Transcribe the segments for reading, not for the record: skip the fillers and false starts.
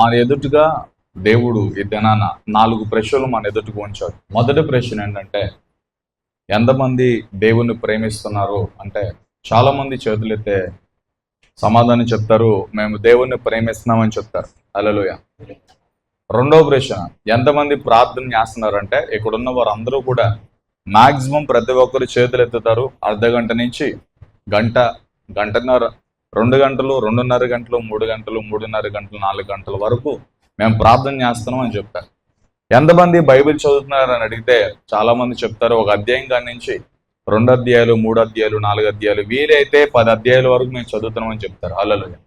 మన ఎదుటిగా దేవుడు ఈ దినాన 4 ప్రశ్నలు మన ఎదుటికి ఉంచాడు. మొదటి ప్రశ్న ఏంటంటే, ఎంతమంది దేవుణ్ణి ప్రేమిస్తున్నారు అంటే, చాలా మంది చేతులెత్తే సమాధానం చెప్తారు, మేము దేవుణ్ణి ప్రేమిస్తున్నామని చెప్తారు. హల్లెలూయా. రెండవ ప్రశ్న, ఎంతమంది ప్రార్థన చేస్తున్నారంటే, ఇక్కడున్న వారు అందరూ కూడా మాక్సిమం ప్రతి ఒక్కరు చేతులు ఎత్తుతారు. అర్ధ గంట నుంచి గంట, గంటన్నర, 2 గంటలు, 2.5 గంటలు, 3 గంటలు, 3.5 గంటలు, 4 గంటల వరకు మేము ప్రార్థన చేస్తున్నాం అని చెప్తారు. ఎంతమంది బైబిల్ చదువుతున్నారు అని అడిగితే చాలా మంది చెప్తారు, ఒక అధ్యాయం కాడి నుంచి 2 అధ్యాయాలు, 3 అధ్యాయాలు, 4 అధ్యాయాలు, వీలైతే 10 అధ్యాయాల వరకు మేము చదువుతున్నాం అని చెప్తారు. హల్లెలూయా.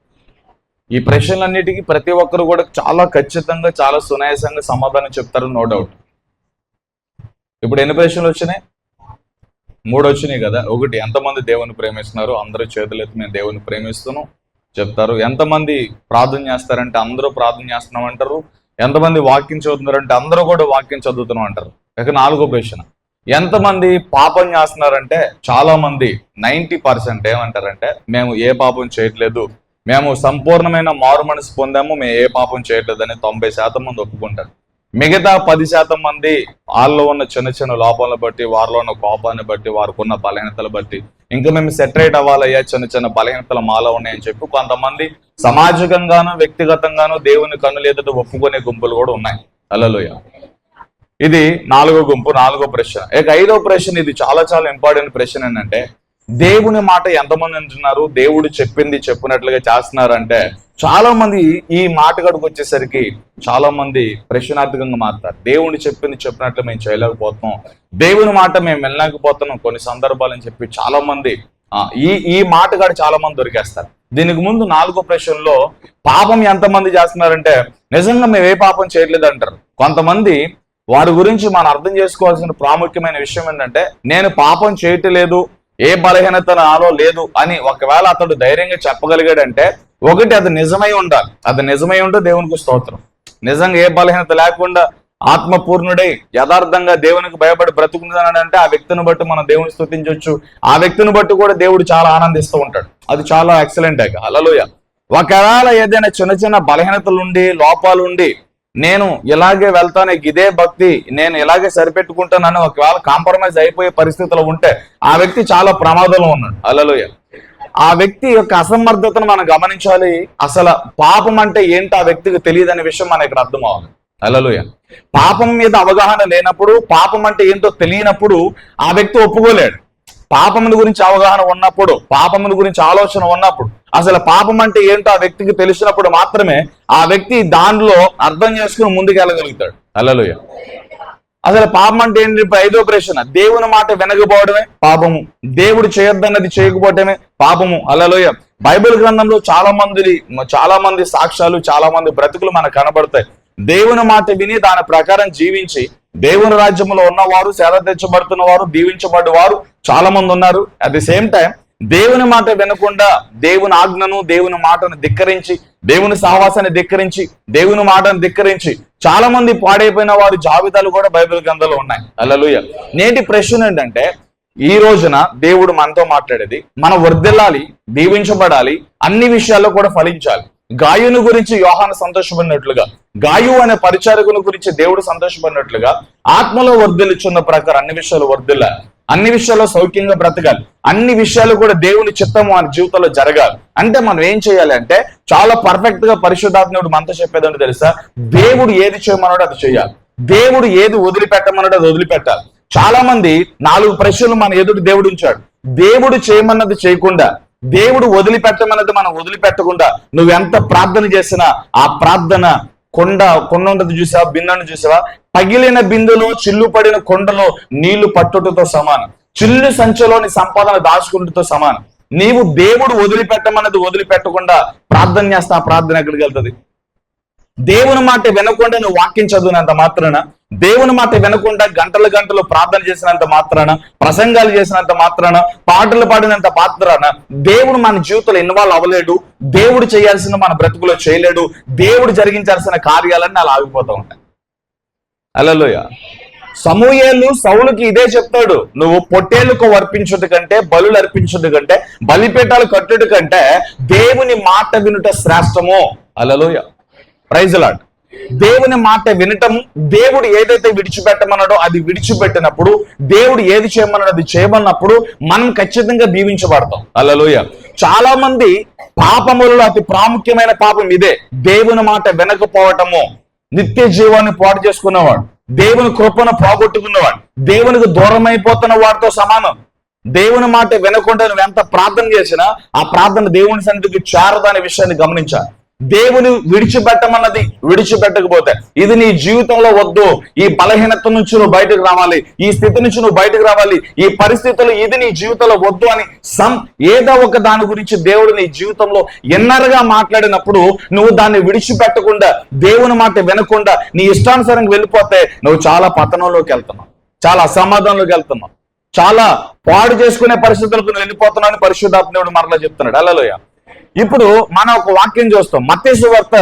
ఈ ప్రశ్నలన్నిటికీ ప్రతి ఒక్కరు కూడా చాలా ఖచ్చితంగా, చాలా సునాయాసంగా సమాధానం చెప్తారు, నో డౌట్. ఇప్పుడు ఎన్ని ప్రశ్నలు వచ్చినాయి? 3 వచ్చినాయి కదా. ఒకటి, ఎంతమంది దేవుని ప్రేమిస్తున్నారు? అందరూ చేతులెత్తి మేము దేవుని ప్రేమిస్తున్నాం చెప్తారు. ఎంతమంది ప్రార్థన చేస్తారంటే అందరూ ప్రార్థన చేస్తున్నాం అంటారు. ఎంతమంది వాక్యం చదువుతున్నారంటే అందరూ కూడా వాక్యం చదువుతున్నాం అంటారు. ఇక 4వ ప్రశ్న, ఎంతమంది పాపం చేస్తున్నారంటే చాలా మంది 90% ఏమంటారంటే, మేము ఏ పాపం చేయట్లేదు, మేము సంపూర్ణమైన మారు మనసు పొందాము, మేము ఏ పాపం చేయట్లేదని 90% మంది ఒప్పుకుంటారు. మిగతా 10% మంది వాళ్ళలో ఉన్న చిన్న చిన్న లోపాలను బట్టి, వారిలో ఉన్న కోపాన్ని బట్టి, వారికి ఉన్న బలహీనతలు బట్టి, ఇంకా మేము సెటరేట్ అవ్వాలయ్యా, చిన్న చిన్న బలహీనతలు మాలో ఉన్నాయని చెప్పి కొంతమంది సామాజికంగాను వ్యక్తిగతంగాను దేవుని కన్నులు ఎదుట ఒప్పుకునే గుంపులు కూడా ఉన్నాయి. హల్లెలూయా. ఇది 4వ గుంపు, 4వ ప్రశ్న. ఇక 5వ ప్రశ్న, ఇది చాలా చాలా ఇంపార్టెంట్ ప్రశ్న ఏంటంటే, దేవుని మాట ఎంతమంది వింటున్నారు? దేవుడు చెప్పింది చెప్పినట్లుగా చేస్తున్నారంటే చాలా మంది ఈ మాట గడుకు వచ్చేసరికి చాలా మంది ప్రశ్నార్థకంగా మారుతారు. దేవుడు చెప్పింది చెప్పినట్లు మేము చేయలేకపోతున్నాం, దేవుని మాట మేము వెళ్ళలేకపోతున్నాం కొన్ని సందర్భాలని చెప్పి చాలా మంది ఈ మాట కాడు చాలా మంది దొరికేస్తారు. దీనికి ముందు 4వ ప్రశ్నలో పాపం ఎంతమంది చేస్తున్నారంటే, నిజంగా మేము ఏ పాపం చేయట్లేదు అంటారు. కొంతమంది వారి గురించి మనం అర్థం చేసుకోవాల్సిన ప్రాముఖ్యమైన విషయం ఏంటంటే, నేను పాపం చేయట్లేదు, ఏ బలహీనత నాలో లేదు అని ఒకవేళ అతడు ధైర్యంగా చెప్పగలిగాడంటే, ఒకటి, అది నిజమై ఉండాలి. అది నిజమై ఉంటే దేవునికి స్తోత్రం. నిజంగా ఏ బలహీనత లేకుండా ఆత్మపూర్ణుడై యథార్థంగా దేవునికి భయపడి బ్రతుకున్నాడంటే ఆ వ్యక్తిని బట్టి మనం దేవుని స్తుతించవచ్చు. ఆ వ్యక్తిని బట్టి కూడా దేవుడు చాలా ఆనందిస్తూ ఉంటాడు. అది చాలా ఎక్సలెంట్. హల్లెలూయా. ఒకవేళ ఏదైనా చిన్న చిన్న బలహీనతలు ఉండి, లోపాలు ఉండి, నేను ఇలాగే వెళ్తాను, ఇదే భక్తి, నేను ఇలాగే సరిపెట్టుకుంటానని ఒకవేళ కాంప్రమైజ్ అయిపోయే పరిస్థితిలో ఉంటే ఆ వ్యక్తి చాలా ప్రమాదంలో ఉన్నాడు. హల్లెలూయా. ఆ వ్యక్తి యొక్క అసమర్థతను మనం గమనించాలి. అసలు పాపం అంటే ఏంటో ఆ వ్యక్తికి తెలియదనే విషయం మనకి ఇక్కడ అర్థం అవ్వాలి. హల్లెలూయా. పాపం మీద అవగాహన లేనప్పుడు, పాపం అంటే ఏంటో తెలియనప్పుడు ఆ వ్యక్తి ఒప్పుకోలేడు. పాపముల గురించి అవగాహన ఉన్నప్పుడు, పాపముల గురించి ఆలోచన ఉన్నప్పుడు, అసలు పాపం అంటే ఏంటో ఆ వ్యక్తికి తెలిసినప్పుడు మాత్రమే ఆ వ్యక్తి దానిలో అర్థం చేసుకుని ముందుకు వెళ్ళగలుగుతాడు. హల్లెలూయా. అసలు పాపం అంటే ఏంటి? 5వ ప్రశ్న, దేవుని మాట వినకపోవడమే పాపము, దేవుడు చేయొద్దన్నది చేయకపోవటమే పాపము. హల్లెలూయా. బైబిల్ గ్రంథంలో చాలా మంది సాక్ష్యాలు, చాలా మంది బ్రతుకులు మనకు కనబడతాయి. దేవుని మాట విని దాని ప్రకారం జీవించి దేవుని రాజ్యంలో ఉన్నవారు, సేద తెచ్చబడుతున్న వారు, దీవించబడ్డవారు చాలా మంది ఉన్నారు. అట్ ది సేమ్ టైం దేవుని మాట వినకుండా దేవుని ఆజ్ఞను, దేవుని మాటను ధిక్కరించి, దేవుని సహవాసాన్ని ధిక్కరించి, దేవుని మాటను ధిక్కరించి చాలా మంది పాడైపోయిన వారి జాబితాలు కూడా బైబిల్ గ్రంథంలో ఉన్నాయి. హల్లెలూయా. నేటి ప్రశ్న ఏంటంటే, ఈ రోజున దేవుడు మనతో మాట్లాడేది, మనం వర్ధిల్లాలి, దీవించబడాలి, అన్ని విషయాల్లో కూడా ఫలించాలి. గాయుని గురించి యోహాను సంతోషపడినట్లుగా, గాయు అనే పరిచారకుని గురించి దేవుడు సంతోషపడినట్లుగా ఆత్మలో వర్ధిల్లుచున్న ప్రకారం అన్ని విషయాలు వర్ధిల్లాలి, అన్ని విషయాల్లో సౌఖ్యంగా బ్రతకాలి, అన్ని విషయాలు కూడా దేవుని చిత్తము మన జీవితంలో జరగాలి. అంటే మనం ఏం చేయాలి అంటే, చాలా పర్ఫెక్ట్ గా పరిశుద్ధాత్ముడు మనతో చెప్పేదంటే తెలుసా, దేవుడు ఏది చేయమన్నాడో అది చేయాలి, దేవుడు ఏది వదిలిపెట్టమన్నాడో అది వదిలిపెట్టాలి. చాలా మంది 4 ప్రశ్నలు మన ఎదుటి దేవుడు ఉంచాడు. దేవుడు చేయమన్నది చేయకుండా, దేవుడు వదిలిపెట్టమన్నది మనం వదిలిపెట్టకుండా, నువ్వెంత ప్రార్థన చేసినా ఆ ప్రార్థన కొండ ఉండదు చూసావా, బిందెను చూసావా, పగిలిన బిందులో చిల్లు పడిన కొండలో నీళ్లు పట్టుటతో సమానం, చిల్లు సంచిలోని సంపాదన దాచుకుంటుతో సమానం. నీవు దేవుడు వదిలిపెట్టమన్నది వదిలిపెట్టకుండా ప్రార్థన చేస్తా, ఆ ప్రార్థన ఎక్కడికి వెళ్తుంది? దేవుని మాట వినకుండా నువ్వు వాక్యం చదివినంత మాత్రాన, దేవుని మాట వినకుండా గంటలు గంటలు ప్రార్థన చేసినంత మాత్రాన, ప్రసంగాలు చేసినంత మాత్రాన, పాటలు పాడినంత మాత్రాన దేవుడు మన జీవితంలో ఇన్వాల్వ్ అవ్వలేడు. దేవుడు చేయాల్సిన మన బ్రతుకులో చేయలేడు. దేవుడు జరిగించాల్సిన కార్యాలన్నీ అలా ఆగిపోతూ ఉంటాయి. హల్లెలూయా. సమూయేలు సౌలుకి ఇదే చెప్తాడు, నువ్వు పొట్టేళ్లకు అర్పించుట కంటే, బలులు అర్పించుట కంటే, బలిపీఠాలు కట్టుట కంటే దేవుని మాట వినుట శ్రేష్టము. హల్లెలూయా. Praise lord. దేవుని మాట వినటం, దేవుడు ఏదైతే విడిచిపెట్టమన్నాడో అది విడిచిపెట్టినప్పుడు, దేవుడు ఏది చేయమన్నాడో అది చేయమన్నప్పుడు మనం ఖచ్చితంగా దీవించబడతాం. హల్లెలూయా. చాలా మంది పాపములలో అతి ప్రాముఖ్యమైన పాపం ఇదే, దేవుని మాట వినకపోవటము. నిత్య జీవాన్ని పాడు చేసుకున్నవాడు, దేవుని కృపను పోగొట్టుకున్నవాడు, దేవునికి దూరం అయిపోతున్న వాడితో సమానం. దేవుని మాట వినకుండా నువ్వు ఎంత ప్రార్థన చేసినా ఆ ప్రార్థన దేవుని సన్నిధికి చేరదనే విషయాన్ని గమనించాలి. దేవుని విడిచిపెట్టమన్నది విడిచిపెట్టకపోతే, ఇది నీ జీవితంలో వద్దు, ఈ బలహీనత నుంచి నువ్వు బయటకు రావాలి, ఈ స్థితి నుంచి నువ్వు బయటకు రావాలి, ఈ పరిస్థితులు ఇది నీ జీవితంలో వద్దు అని ఏదో ఒక దాని గురించి దేవుడు నీ జీవితంలో ఎన్నరగా మాట్లాడినప్పుడు నువ్వు దాన్ని విడిచిపెట్టకుండా, దేవుని మాట వినకుండా నీ ఇష్టానుసారంగా వెళ్ళిపోతే నువ్వు చాలా పతనంలోకి వెళ్తున్నావు, చాలా అసమాధానంలోకి వెళ్తున్నావు, చాలా పాడు చేసుకునే పరిస్థితులకు నువ్వు వెళ్ళిపోతున్నావు అని పరిశుద్ధాత్మ దేవుడు మరలా చెప్తున్నాడు. హల్లెలూయా. ఇప్పుడు మనం ఒక వాక్యం చూస్తాం, మత్తయి సువార్త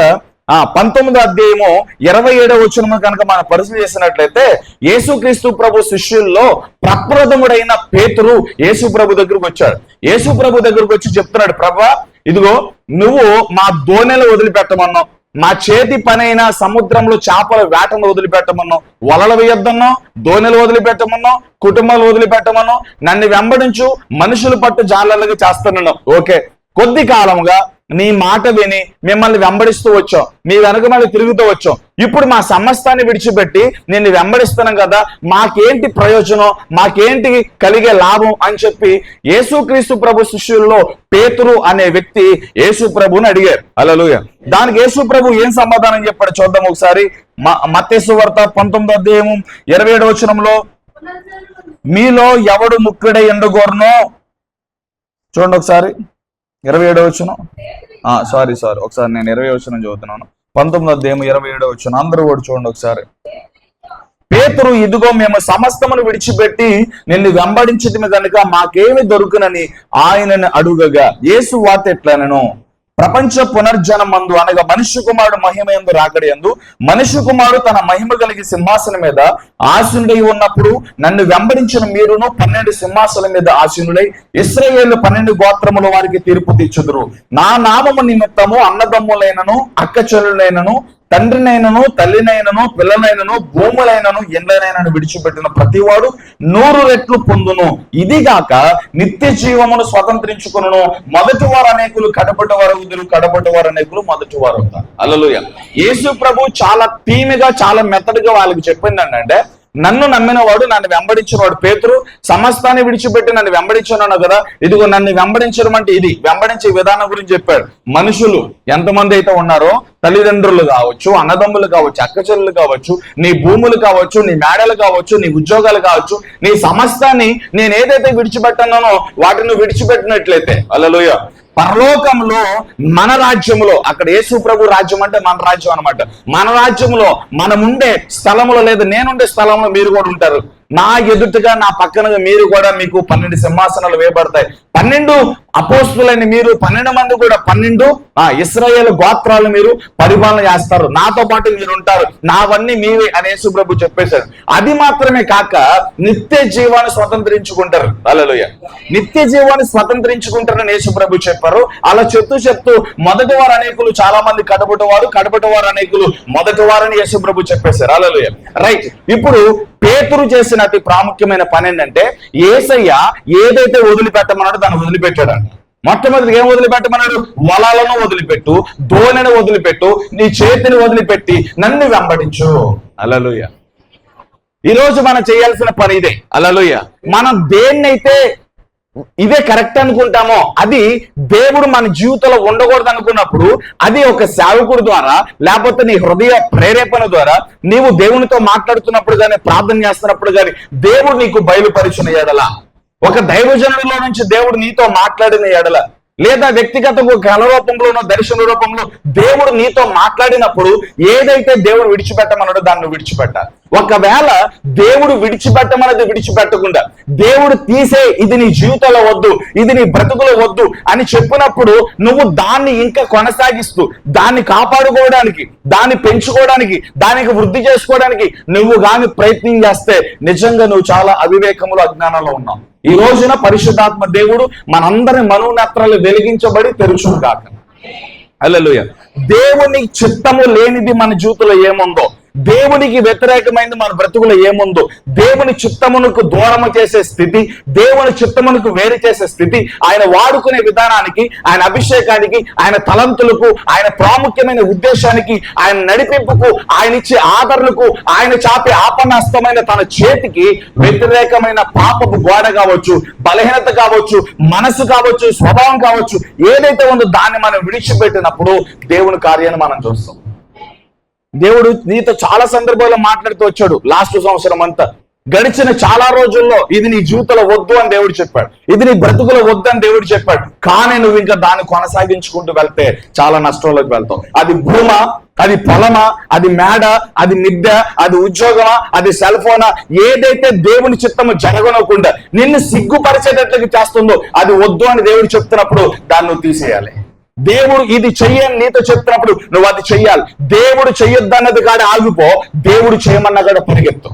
19వ అధ్యాయము 27వ వచనం కనుక మనం పరిశీలన చేసినట్లయితే, యేసుక్రీస్తు ప్రభు శిష్యుల్లో ప్రప్రథముడైన పేతురు యేసు ప్రభు దగ్గరకు వచ్చాడు. యేసు ప్రభు దగ్గరకు వచ్చి చెప్తున్నాడు, ప్రభా ఇదిగో నువ్వు మా దోణెలు వదిలిపెట్టమన్నావు, మా చేతి పనైన సముద్రంలో చేపల వేటను వదిలిపెట్టమన్నావు, వలలు వేయొద్దన్నావు, దోణెలు వదిలిపెట్టమన్నావు, కుటుంబాలు వదిలిపెట్టమన్నావు, నన్ను వెంబడించు, మనుషులు పట్టు జాలలుగా చేస్తానన్నావు. ఓకే, కొద్ది కాలంగా నీ మాట విని మిమ్మల్ని వెంబడిస్తూ వచ్చాం, మీ వెనక మళ్ళీ తిరుగుతూ వచ్చాం, ఇప్పుడు మా సమస్తాన్ని విడిచిపెట్టి నిన్ను వెంబడిస్తున్నాం కదా, మాకేంటి ప్రయోజనం, మాకేంటి కలిగే లాభం అని చెప్పి యేసుక్రీస్తు ప్రభు శిష్యుల్లో పేతురు అనే వ్యక్తి యేసు ప్రభుని అడిగారు. హల్లెలూయా. దానికి యేసు ప్రభు ఏం సమాధానం చెప్పాడు చూద్దాం ఒకసారి. మత్తయి సువార్త 19వ అధ్యాయము 27వ వచనంలో, మీలో ఎవడు ముక్కుడై ఉండగోరునో, చూడండి ఒకసారి 27వ వచనం. సారీ ఒకసారి నేను 20వ వచనం చదువుతున్నాను. 19వ అధ్యాయం 27వ వచనం. అందరూ కూడా చూడండి ఒకసారి. పేతురు, ఇదిగో మేము సమస్తమును విడిచిపెట్టి నిన్ను వెంబడించటమే కనుక మాకేమి దొరుకునని ఆయనను అడుగగా, యేసు వార్త ఎట్లనను, ప్రపంచ పునర్జనమందు అనగా మనుష్య కుమారుడు మహిమ యందు రాకడ యందు మనుష్య కుమారుడు తన మహిమ కలిగి సింహాసనం మీద ఆసీనుడై ఉన్నప్పుడు నన్ను వెంబడించిన మీరును 12 సింహాసనం మీద ఆసీనుడై ఇశ్రాయేలు 12 గోత్రముల వారికి తీర్పు తీర్చుదురు. నా నామము నిమిత్తము అన్నదమ్ములైనను అక్క చెల్లులైనను తండ్రినైనను తల్లినైనను పిల్లనైనను భూములైనను ఎండ్లనైనను విడిచిపెట్టిన ప్రతివాడు 100 రెట్లు పొందును. ఇదిగాక నిత్య జీవమును స్వతంత్రించుకును. మొదటి వారు అనేకులు, కడపటి వారు ఉదురు, కడపటి వారు అనేకులు మొదటి వారు అవుతారు. హల్లెలూయా. యేసు ప్రభు చాలా థీమ్గా, చాలా మెథడ్గా వాళ్ళకి చెప్పింది అంటే, నన్ను నమ్మిన వాడు, నన్ను వెంబడించిన వాడు పేతురు సమస్తాన్ని విడిచిపెట్టి నన్ను వెంబడించున్నాను కదా, ఇదిగో నన్ను వెంబడించడం అంటే ఇది. వెంబడించే విధానం గురించి చెప్పాడు. మనుషులు ఎంతమంది అయితే ఉన్నారో, తల్లిదండ్రులు కావచ్చు, అన్నదమ్ములు కావచ్చు, అక్కచెల్లెలు కావచ్చు, నీ భూములు కావచ్చు, నీ మేడలు కావచ్చు, నీ ఉద్యోగాలు కావచ్చు, నీ సమస్తాన్ని నేను ఏదైతే విడిచిపెట్టన్నానో వాటిని విడిచిపెట్టినట్లయితే, హల్లెలూయా, పరలోకంలో మన రాజ్యములో, అక్కడ యేసు ప్రభు రాజ్యం అంటే మన రాజ్యం అనమాట, మన రాజ్యంలో మనముండే స్థలంలో లేదా నేనుండే స్థలంలో మీరు కూడా ఉంటారు. నా ఎదుటగా నా పక్కనగా మీరు కూడా, మీకు 12 సింహాసనాలు వేయబడతాయి. 12 అపోస్తులైన మీరు 12 మంది కూడా 12 ఇశ్రాయేలు గోత్రాలు మీరు పరిపాలన చేస్తారు, నాతో పాటు మీరు ఉంటారు, నావన్నీ మీవే అని యేసు ప్రభు చెప్పేశారు. అది మాత్రమే కాక నిత్య జీవాన్ని స్వతంత్రించుకుంటారు. హల్లెలూయా. నిత్య జీవాన్ని స్వతంత్రించుకుంటారని యేసు ప్రభు చెప్పారు. అలా చెప్తూ మొదటి వారు అనేకులు, చాలా మంది కడపటి వారు అనేకులు మొదటి వారని యేసు ప్రభు చెప్పేశారు. హల్లెలూయా. రైట్. ఇప్పుడు పేతురు చేసిన అతి ప్రాముఖ్యమైన పని ఏంటంటే, యేసయ్య ఏదైతే వదిలిపెట్టమన్నాడో దాన్ని వదిలిపెట్టాడు. మొట్టమొదటి ఏం వదిలిపెట్టమన్నాడు? వలలను వదిలిపెట్టు, దోణిని వదిలిపెట్టు, నీ చేతిని వదిలిపెట్టి నన్ను వెంబడించు. హల్లెలూయా. ఈ రోజు మనం చేయాల్సిన పని ఇదే. హల్లెలూయా. మనం దేన్నైతే ఇదే కరెక్ట్ అనుకుంటామో అది దేవుడు మన జీవితంలో ఉండకూడదు అనుకున్నప్పుడు, అది ఒక సేవకుడు ద్వారా లేకపోతే నీ హృదయ ప్రేరేపణ ద్వారా నీవు దేవునితో మాట్లాడుతున్నప్పుడు కానీ, ప్రార్థన చేస్తున్నప్పుడు కానీ దేవుడు నీకు బయలుపరిచిన ఎడల, ఒక దైవజనుడిలో నుంచి దేవుడు నీతో మాట్లాడిన ఎడల, లేదా వ్యక్తిగత కళ రూపంలోనో దర్శన రూపంలో దేవుడు నీతో మాట్లాడినప్పుడు ఏదైతే దేవుడు విడిచిపెట్టమన్నాడో దాన్ని విడిచిపెట్టాలి. ఒకవేళ దేవుడు విడిచిపెట్టమన్నది విడిచిపెట్టకుండా, దేవుడు తీసే ఇది నీ జీవితంలో వద్దు, ఇది నీ బ్రతుకులో వద్దు అని చెప్పినప్పుడు నువ్వు దాన్ని ఇంకా కొనసాగిస్తూ, దాన్ని కాపాడుకోవడానికి, దాన్ని పెంచుకోవడానికి, దానికి వృద్ధి చేసుకోవడానికి నువ్వు గాని ప్రయత్నం చేస్తే నిజంగా నువ్వు చాలా అవివేకములు, అజ్ఞానంలో ఉన్నావు. ఈ రోజున పరిశుద్ధాత్మ దేవుడు మనందరి మనోనేత్రాలు వెలిగించబడి తెరుచును గాక. హల్లెలూయా. దేవుని చిత్తము లేనిది మన జీవితంలో ఏముందో, దేవునికి వ్యతిరేకమైనది మన బ్రతుకులో ఏముందో, దేవుని చిత్తమునకు దూరము చేసే స్థితి, దేవుని చిత్తమునకు వేరు చేసే స్థితి, ఆయన వాడుకునే విధానానికి, ఆయన అభిషేకానికి, ఆయన తలంతులకు, ఆయన ప్రాముఖ్యమైన ఉద్దేశానికి, ఆయన నడిపింపుకు, ఆయన ఇచ్చే ఆదరణకు, ఆయన చాపే ఆపన్నాస్తమైన తన చేతికి వ్యతిరేకమైన పాపపు గోడ కావచ్చు, బలహీనత కావచ్చు, మనసు కావచ్చు, స్వభావం కావచ్చు, ఏదైతే ఉందో దాన్ని మనం విడిచిపెట్టినప్పుడు దేవుని కార్యాన్ని మనం చూస్తాం. దేవుడు నీతో చాలా సందర్భాల్లో మాట్లాడుతూ వచ్చాడు. లాస్ట్ సంవత్సరం అంతా గడిచిన చాలా రోజుల్లో ఇది నీ జీవితంలో వద్దు అని దేవుడు చెప్పాడు, ఇది నీ బ్రతుకులో వద్దు అని దేవుడు చెప్పాడు. కానీ నువ్వు ఇంకా దాన్ని కొనసాగించుకుంటూ వెళ్తే చాలా నష్టంలోకి వెళ్తావు. అది భూమా, అది పొలమా, అది మేడ, అది మిద్దె, అది ఉద్యోగమా, అది సెల్ ఫోనా, ఏదైతే దేవుని చిత్తము జరగనకుండా నిన్ను సిగ్గుపరిచేటట్లుగా చేస్తుందో అది వద్దు అని దేవుడు చెప్తున్నప్పుడు దాన్ని నువ్వు తీసేయాలి. దేవుడు ఇది చెయ్యని నీతో చెప్తున్నప్పుడు నువ్వు అది చెయ్యాలి. దేవుడు చెయ్యొద్దన్నది కాడ ఆగిపో, దేవుడు చేయమన్న కాడ పరిగెత్తు.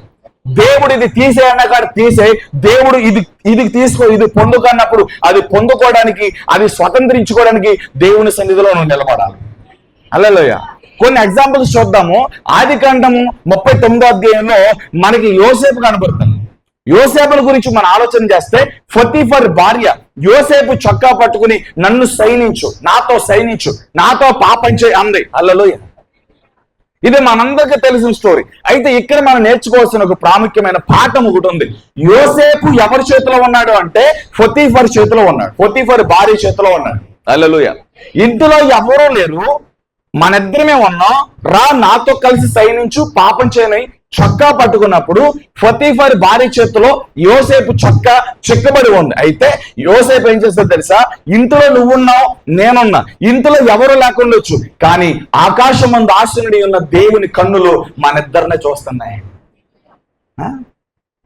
దేవుడు ఇది తీసేయన్న కాడ తీసే, దేవుడు ఇది తీసుకో, ఇది పొందుకన్నప్పుడు అది పొందుకోవడానికి, అది స్వతంత్రించుకోవడానికి దేవుని సన్నిధిలో నువ్వు నిలబడాలి. హల్లెలూయా. కొన్ని ఎగ్జాంపుల్స్ చూద్దాము. ఆదికాండము 39వ అధ్యాయంలో మనకి యోసేపు కనబడుతుంది. యోసేపుల గురించి మనం ఆలోచన చేస్తే, పొతీఫర్ భార్య యోసేపు చొక్కా పట్టుకుని నన్ను సైనించు, నాతో సైనించు, నాతో పాపం చేయి అంది. హల్లెలూయా. ఇది మనందరికీ తెలిసిన స్టోరీ. అయితే ఇక్కడ మనం నేర్చుకోవాల్సిన ఒక ప్రాముఖ్యమైన పాఠం ఒకటి ఉంది. యోసేపు ఎవరి చేతిలో ఉన్నాడు అంటే పొతీఫర్ చేతిలో ఉన్నాడు, పొతీఫర్ భార్య చేతిలో ఉన్నాడు. హల్లెలూయా. ఇంటిలో ఎవరూ లేరు, మనిద్దరమే ఉన్నాం, రా నాతో కలిసి సైనించు, పాపం చేయని చొక్కా పట్టుకున్నప్పుడు పొతీఫర్ భార్య చేతిలో యోసేపు చొక్కా చిక్కబడి ఉంది. అయితే యోసేపు ఏం చేస్తాడు తెలుసా? ఇంట్లో నువ్వున్నావు, నేనున్నా, ఇంట్లో ఎవరు లేకుండొచ్చు, కానీ ఆకాశమందు ఆసీనుడి ఉన్న దేవుని కన్నులు మనిద్దరినే చూస్తున్నాయి.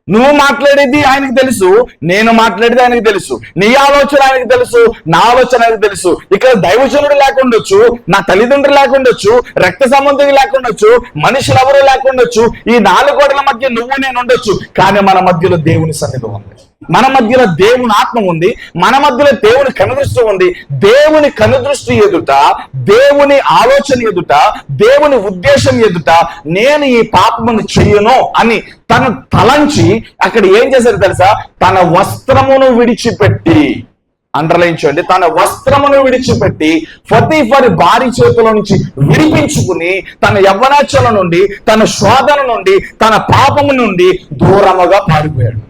నువ్వు మాట్లాడేది ఆయనకు తెలుసు, నేను మాట్లాడేది ఆయనకు తెలుసు, నీ ఆలోచన ఆయనకు తెలుసు, నా ఆలోచన ఆయనకు తెలుసు. ఇక్కడ దైవజనుడు లేకుండొచ్చు, నా తల్లిదండ్రులు లేకుండొచ్చు, రక్త సంబంధం లేకుండొచ్చు, మనుషులు ఎవరు లేకుండొచ్చు, ఈ 4 గోడల మధ్య నువ్వు నేను ఉండొచ్చు, కానీ మన మధ్యలో దేవుని సన్నిధి ఉంది, మన మధ్యలో దేవుని ఆత్మ ఉంది, మన మధ్యలో దేవుని కనుదృష్టి ఉంది. దేవుని కనుదృష్టి ఎదుట, దేవుని ఆలోచన ఎదుట, దేవుని ఉద్దేశం ఎదుట నేను ఈ పాపమును చెయ్యను అని తను తలంచి అక్కడ ఏం చేశారు తెలుసా? తన వస్త్రమును విడిచిపెట్టి, అండర్లైన్ చేయండి, తన వస్త్రమును విడిచిపెట్టి పొతీఫర్ భార్య చేతుల నుంచి విడిపించుకుని తన యవ్వనాచల నుండి, తన శోధన నుండి, తన పాపము నుండి దూరముగా పారిపోయాడు.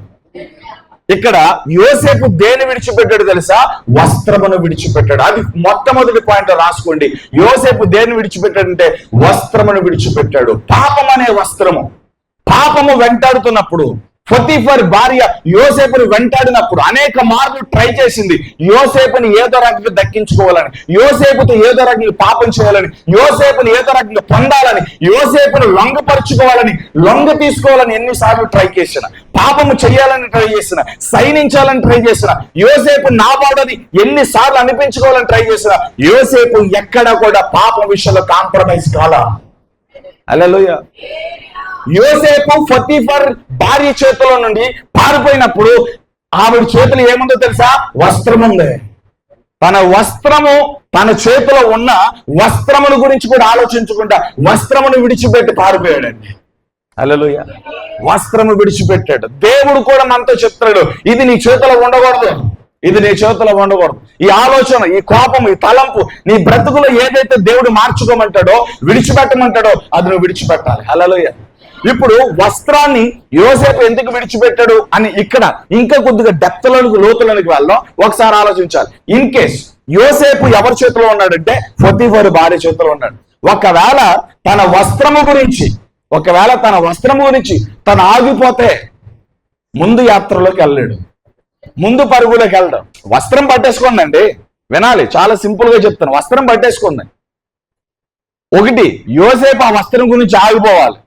ఇక్కడ యోసేపు దేని విడిచిపెట్టాడు తెలుసా? వస్త్రమును విడిచిపెట్టాడు. అది మొట్టమొదటి పాయింట్ రాసుకోండి. యోసేపు దేని విడిచిపెట్టాడంటే వస్త్రమును విడిచిపెట్టాడు. పాపం అనే వస్త్రము, పాపము వెంటాడుతున్నప్పుడు పొతీఫర్ భార్య యోసేపుని వెంటాడినప్పుడు అనేక మార్లు ట్రై చేసింది. యోసేపుని ఏదో రకంగా దక్కించుకోవాలని, యోసేపుతో ఏదో రకంగా పాపం చేయాలని, యోసేపుని ఏదో రకంగా పొందాలని, యోసేపుని లొంగపరుచుకోవాలని, లొంగ తీసుకోవాలని ఎన్నిసార్లు ట్రై చేసిన, పాపము చేయాలని ట్రై చేసిన, సైనించాలని ట్రై చేసిన, యోసేపు నా వాడని ఎన్నిసార్లు అనిపించుకోవాలని ట్రై చేసిన, యోసేపు ఎక్కడ కూడా పాపం విషయంలో కాంప్రమైజ్ కాలా. హల్లెలూయా. యోసేపు పొతీఫర్ భార్య చేతిలో నుండి పారిపోయినప్పుడు ఆవిడ చేతులు ఏముందో తెలుసా? వస్త్రం ఉంది. తన వస్త్రము తన చేతిలో ఉన్న వస్త్రముల గురించి కూడా ఆలోచించకుండా వస్త్రమును విడిచిపెట్టి పారిపోయాడండి. హల్లెలూయా. వస్త్రము విడిచిపెట్టాడు. దేవుడు కూడా మనతో చెప్తాడు, ఇది నీ చేతిలో ఉండకూడదు, ఇది నీ చేతిలో ఉండకూడదు. ఈ ఆలోచన, ఈ కోపం, ఈ తలంపు నీ బ్రతుకులో ఏదైతే దేవుడు మార్చుకోమంటాడో, విడిచిపెట్టమంటాడో అది నువ్వు విడిచిపెట్టాలి. హల్లెలూయా. ఇప్పుడు వస్త్రాన్ని యోసేపు ఎందుకు విడిచిపెట్టాడు అని ఇక్కడ ఇంకా కొద్దిగా డెప్త్లోనికి, లోతులోనికి వెళ్దాం. ఒకసారి ఆలోచించాలి. ఇన్ కేస్ యోసేపు ఎవరి చేతిలో ఉన్నాడంటే పొతీఫర్ భార్య చేతిలో ఉన్నాడు. ఒకవేళ తన వస్త్రము గురించి తను ఆగిపోతే ముందు యాత్రలోకి వెళ్ళాడు, ముందు పరుగులోకి వెళ్ళడం. వస్త్రం పట్టేసుకోండి, వినాలి, చాలా సింపుల్ గా చెప్తాను. వస్త్రం పట్టేసుకోండి. 1, యోసేపు ఆ వస్త్రం గురించి ఆగిపోవాలి.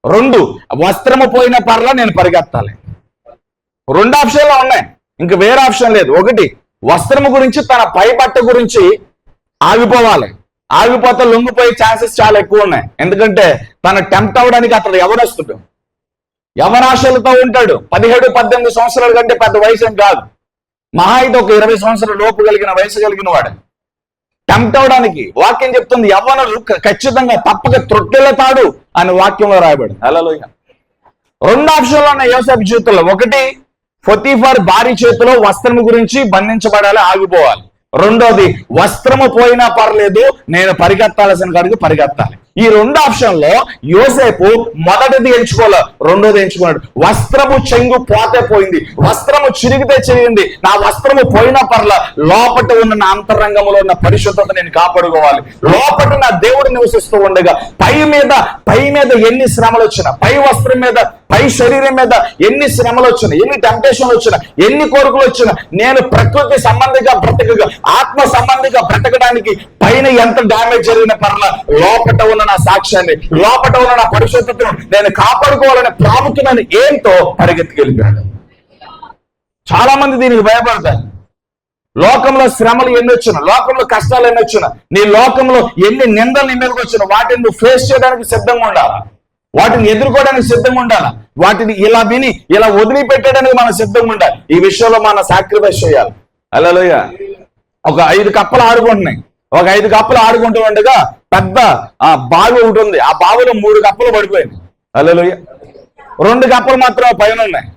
2, వస్త్రము పోయిన పర్లా నేను పరిగెత్తాలి. 2 ఆప్షన్లు ఉన్నాయి, ఇంక వేరే ఆప్షన్ లేదు. 1, వస్త్రము గురించి, తన పై బట్ట గురించి ఆగిపోవాలి. ఆగిపోతే లొంగిపోయే ఛాన్సెస్ చాలా ఎక్కువ ఉన్నాయి. ఎందుకంటే తన టెంప్ట్ అవ్వడానికి అతడు ఎవరొస్తుడు, యవనాశలతో ఉంటాడు. 17-18 సంవత్సరాల కంటే పెద్ద వయసు ఏం కాదు, మహా అయితే ఒక 20 సంవత్సరాల లోపు కలిగిన వయసు కలిగిన వాడు. టెంప్ట్ అవడానికి. వాక్యం చెప్తుంది యవ్వనులు ఖచ్చితంగా తప్పక త్రొట్టెలతాడు అని వాక్యంలో రాయబడింది. హల్లెలూయా. 2 ఆప్షన్లు ఉన్నాయి యోసేపు జీవితంలో. ఒకటి, పొతీఫర్ భార్య చేతిలో వస్త్రము గురించి బంధించబడాలి, ఆగిపోవాలి. రెండోది, వస్త్రము పోయినా పర్లేదు, నేను పరిగెత్తాల్సిన కాడికి పరిగెత్తాలి. ఈ 2 ఆప్షన్లో యోసేపు మొదటిది ఎంచుకోలే, రెండోది ఎంచుకున్నాడు. వస్త్రము చెంగు పోతే పోయింది, వస్త్రము చిరిగితే చిరిగింది, నా వస్త్రము పోయినా పర్లా, లోపట ఉన్న నా అంతరంగంలో ఉన్న పరిశుద్ధత నేను కాపాడుకోవాలి. లోపట నా దేవుడు నివసిస్తూ ఉండగా పై మీద ఎన్ని శ్రమలు వచ్చినా, పై వస్త్రం మీద, పై శరీరం మీద ఎన్ని శ్రమలు వచ్చినా, ఎన్ని టెంప్టేషన్లు వచ్చినా, ఎన్ని కోరికలు వచ్చినా, నేను ప్రకృతి సంబంధిగా బ్రతకగా, ఆత్మ సంబంధిగా బ్రతకడానికి పైన ఎంత డ్యామేజ్ జరిగిన పర్లా, లోపట ఉన్న నా సాక్ష్యాన్ని, లోపట ఉన్న నా పరిశుద్ధతను నేను కాపాడుకోవాలనే ప్రాముఖ్యమైన ఏంతో పరిగెత్తుకెళ్ళిపోయాడు. చాలా మంది దీనికి భయపడతారు. లోకంలో శ్రమలు ఎన్ని వచ్చినా, లోకంలో కష్టాలు ఎన్ని వచ్చినా, నీ లోకంలో ఎన్ని నిందలు నీ మీదకి వచ్చినా, వాటిని నువ్వు ఫేస్ చేయడానికి సిద్ధంగా ఉండాలా, వాటిని ఎదుర్కోవడానికి సిద్ధంగా ఉండాలా, వాటిని ఇలా విని ఇలా వదిలిపెట్టడానికి మనం సిద్ధంగా ఉండాలి. ఈ విషయంలో మనం సాక్రిఫైస్ చేయాలి. హల్లెలూయా. ఒక 5 కప్పలు ఆడుకుంటున్నాయి. ఒక 5 కప్పలు ఆడుకుంటూ ఉండగా పెద్ద బావి ఒకటి ఉంది. ఆ బావిలో 3 కప్పలు పడిపోయింది. హల్లెలూయా. 2 కప్పలు మాత్రం పైన ఉన్నాయి.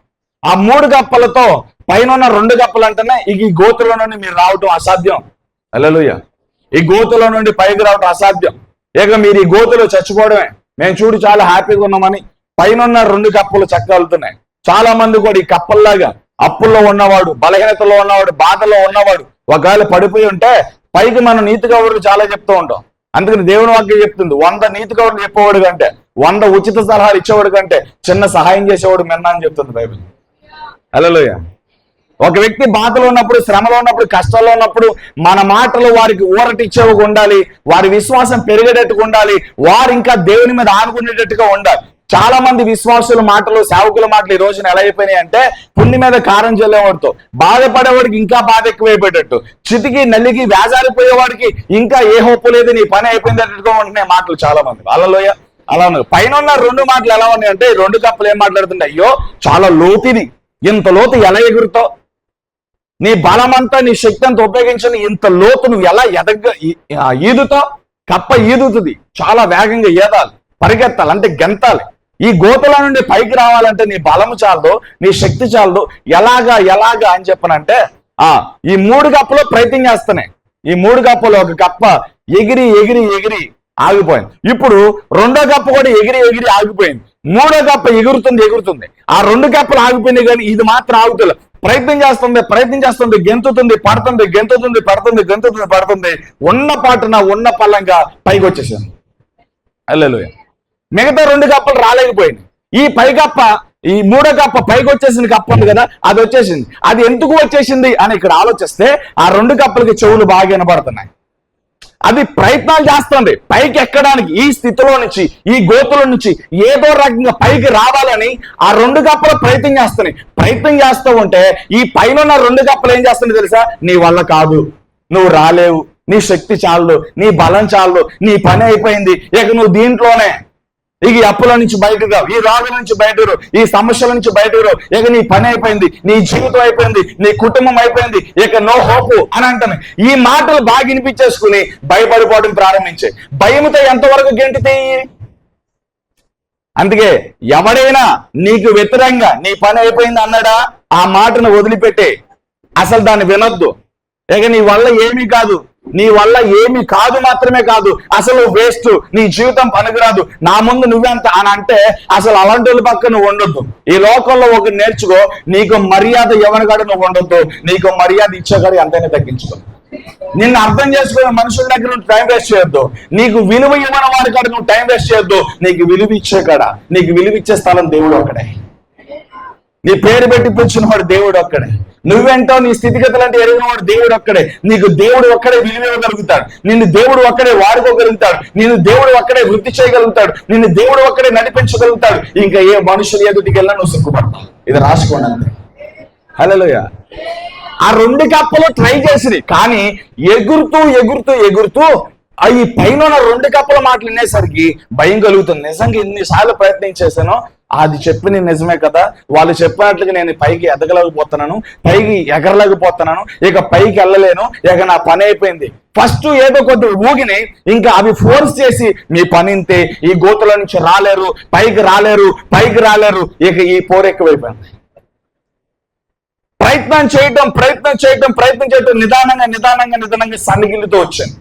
ఆ 3 కప్పలతో పైన ఉన్న 2 కప్పలు అంటేనే ఈ గోతులో నుండి మీరు రావటం అసాధ్యం. హల్లెలూయా. ఈ గోతులో నుండి పైకి రావటం అసాధ్యం. ఇక మీరు ఈ గోతులో చచ్చిపోవడమే. మేము చూడు చాలా హ్యాపీగా ఉన్నామని పైన ఉన్న 2 కప్పలు చక్కగలుగుతున్నాయి. చాలా మంది కూడా ఈ కప్పల్లాగా అప్పుల్లో ఉన్నవాడు, బలహీనతలో ఉన్నవాడు, బాధలో ఉన్నవాడు ఒకవేళ పడిపోయి ఉంటే పైకి మనం నీతి కబుర్లు చాలా చెప్తూ ఉంటాం. అందుకని దేవుని వాక్యం చెప్తుంది, 100 నీతి కబుర్లు చెప్పేవాడు కంటే, 100 ఉచిత సలహాలు ఇచ్చేవాడు కంటే చిన్న సహాయం చేసేవాడు మిన్న అని చెప్తుంది బైబిల్. హల్లెలూయా. ఒక వ్యక్తి బాధలో ఉన్నప్పుడు, శ్రమలో ఉన్నప్పుడు, కష్టాల్లో ఉన్నప్పుడు మన మాటలు వారికి ఊరటిచ్చేవిగా ఉండాలి, వారి విశ్వాసం పెరిగేటట్టుగా ఉండాలి, వారు ఇంకా దేవుని మీద ఆనుకునేటట్టుగా ఉండాలి. చాలా మంది విశ్వాసుల మాటలు, సేవకుల మాటలు ఈ రోజున ఎలా అయిపోయినాయి అంటే పుండి మీద కారం చల్లేవాడితో బాధపడేవాడికి ఇంకా బాధ ఎక్కువైపోయేటట్టు, చితికి నల్లికి వేజారిపోయేవాడికి ఇంకా ఏ హోపు లేదు, నీ పని అయిపోయిందట్టుగా ఉంటున్నాయి మాటలు చాలా మంది. హల్లెలూయా. అలా ఉన్నాయి. పైన ఉన్న 2 మాటలు ఎలా ఉన్నాయి అంటే 2 కప్పలు ఏం మాట్లాడుతున్నాయి, అయ్యో చాలా లోతుది, ఇంత లోతు ఎలా ఎగురుతావు, నీ బలమంతా నీ శక్తి అంతా ఉపయోగించని ఇంత లోతు నువ్వు ఎలా ఈదుతావు, కప్ప ఈదుతుంది, చాలా వేగంగా ఈదాలి, పరిగెత్తాలి, అంటే గెంతాలి. ఈ గోతుల నుండి పైకి రావాలంటే నీ బలము చాలదు, నీ శక్తి చాలదు, ఎలాగా అని చెప్పనంటే ఈ 3 కప్పలు ప్రయత్నం చేస్తున్నాయి. ఈ 3 కప్పలు ఒక కప్ప ఎగిరి ఆగిపోయింది. ఇప్పుడు 2వ కప్ప కూడా ఎగిరి ఆగిపోయింది. 3వ కప్ప ఎగురుతుంది. ఆ 2 కప్పలు ఆగిపోయినాయి, కానీ ఇది మాత్రం ఆగుతుంది. ప్రయత్నం చేస్తుంది, గెంతుతుంది, పడుతుంది, ఉన్న పాటున ఉన్న పల్లంగా పైకి వచ్చేసింది. హల్లెలూయా. మిగతా 2 కప్పలు రాలేకపోయింది. ఈ పైకప్ప, ఈ 3వ కప్ప పైకి వచ్చేసింది. కప్ప ఉంది కదా, అది వచ్చేసింది. అది ఎందుకు వచ్చేసింది అని ఇక్కడ ఆలోచిస్తే ఆ 2 కప్పలకి చెవులు బాగా వినబడుతున్నాయి. అది ప్రయత్నాలు చేస్తుంది పైకి ఎక్కడానికి. ఈ స్థితిలో నుంచి, ఈ గోతుల నుంచి ఏదో రకంగా పైకి రావాలని ఆ 2 కప్పలు ప్రయత్నం చేస్తూ ఉంటే ఈ పైన ఉన్న 2 కప్పలు ఏం చేస్తుంది తెలుసా, నీ వల్ల కాదు, నువ్వు రాలేవు, నీ శక్తి చాలు, నీ బలం చాలు, నీ పని అయిపోయింది, ఇక నువ్వు దీంట్లోనే, ఇక ఈ అప్పుల నుంచి బయటకు రావు, ఈ రాగుల నుంచి బయటకు రావు, ఈ సమస్యల నుంచి బయటకు రావు, ఇక నీ పని అయిపోయింది, నీ జీవితం అయిపోయింది, నీ కుటుంబం అయిపోయింది, ఇక నో హోపు అని అంటాను. ఈ మాటలు బాగా వినిపించేసుకుని భయపడిపోవడం ప్రారంభించాయి. భయంతో ఎంతవరకు గెంటితే. అందుకే ఎవడైనా నీకు వ్యతిరేకంగా నీ పని అయిపోయింది అన్నాడా, ఆ మాటను వదిలిపెట్టే, అసలు దాన్ని వినొద్దు. ఇక నీ వల్ల ఏమీ కాదు, మాత్రమే కాదు, అసలు వేస్ట్, నీ జీవితం పనికిరాదు, నా ముందు నువ్వెంత అని అంటే అసలు అలాంటి వాళ్ళ పక్క నువ్వు ఉండొద్దు. ఈ లోకంలో ఒకటి నేర్చుకో, నీకు మర్యాద ఎవరికాడ నువ్వు ఉండొద్దు, నీకు మర్యాద ఇచ్చేకాడ ఎంతైనా తగ్గించుకో. నిన్ను అర్థం చేసుకునే మనుషుల దగ్గర నువ్వు టైం వేస్ట్ చేయొద్దు, నీకు విలువ ఇవ్వని వాడి కాడ నువ్వు టైం వేస్ట్ చేయొద్దు. నీకు విలువ ఇచ్చే కాడ, నీకు విలువ ఇచ్చే స్థలం దేవుడు ఒక్కడే. నీ పేరు పెట్టి పిలిచిన వాడు దేవుడు ఒక్కడే. నువ్వేంటో నీ స్థితిగతులు అంటే ఎరిగిన వాడు దేవుడు ఒక్కడే. నీకు దేవుడు ఒక్కడే విలువ ఇవ్వగలుగుతాడు, నిన్ను దేవుడు ఒక్కడే వాడుకోగలుగుతాడు, నిన్ను దేవుడు ఒక్కడే వృద్ధి చేయగలుగుతాడు, నిన్ను దేవుడు ఒక్కడే నడిపించగలుగుతాడు. ఇంకా ఏ మనుషులు ఎదుటికి వెళ్ళినా నువ్వు సిగ్గుపడతావు. ఇది రాసుకోండి అంతే. హల్లెలూయా. ఆ 2 కప్పలు ట్రై చేసింది, కానీ ఎగురుతూ ఈ పైన 2 కప్పల మాటలు వినేసరికి భయం కలుగుతుంది. నిజంగా ఎన్నిసార్లు ప్రయత్నం చేశానో అది చెప్పింది నిజమే కదా, వాళ్ళు చెప్పినట్లుగా నేను పైకి ఎదగలేకపోతున్నాను, పైకి ఎగరలేకపోతున్నాను, ఇక పైకి వెళ్ళలేను, ఇక నా పని అయిపోయింది. ఫస్ట్ ఏదో కొద్ది ఊగిని ఇంకా అవి ఫోర్స్ చేసి మీ పని ఇంతే, ఈ గోతుల నుంచి రాలేరు, పైకి రాలేరు, ఇక ఈ పోరెక్కువైపోయింది. ప్రయత్నం చేయటం నిదానంగా సన్నిగిలితో వచ్చింది.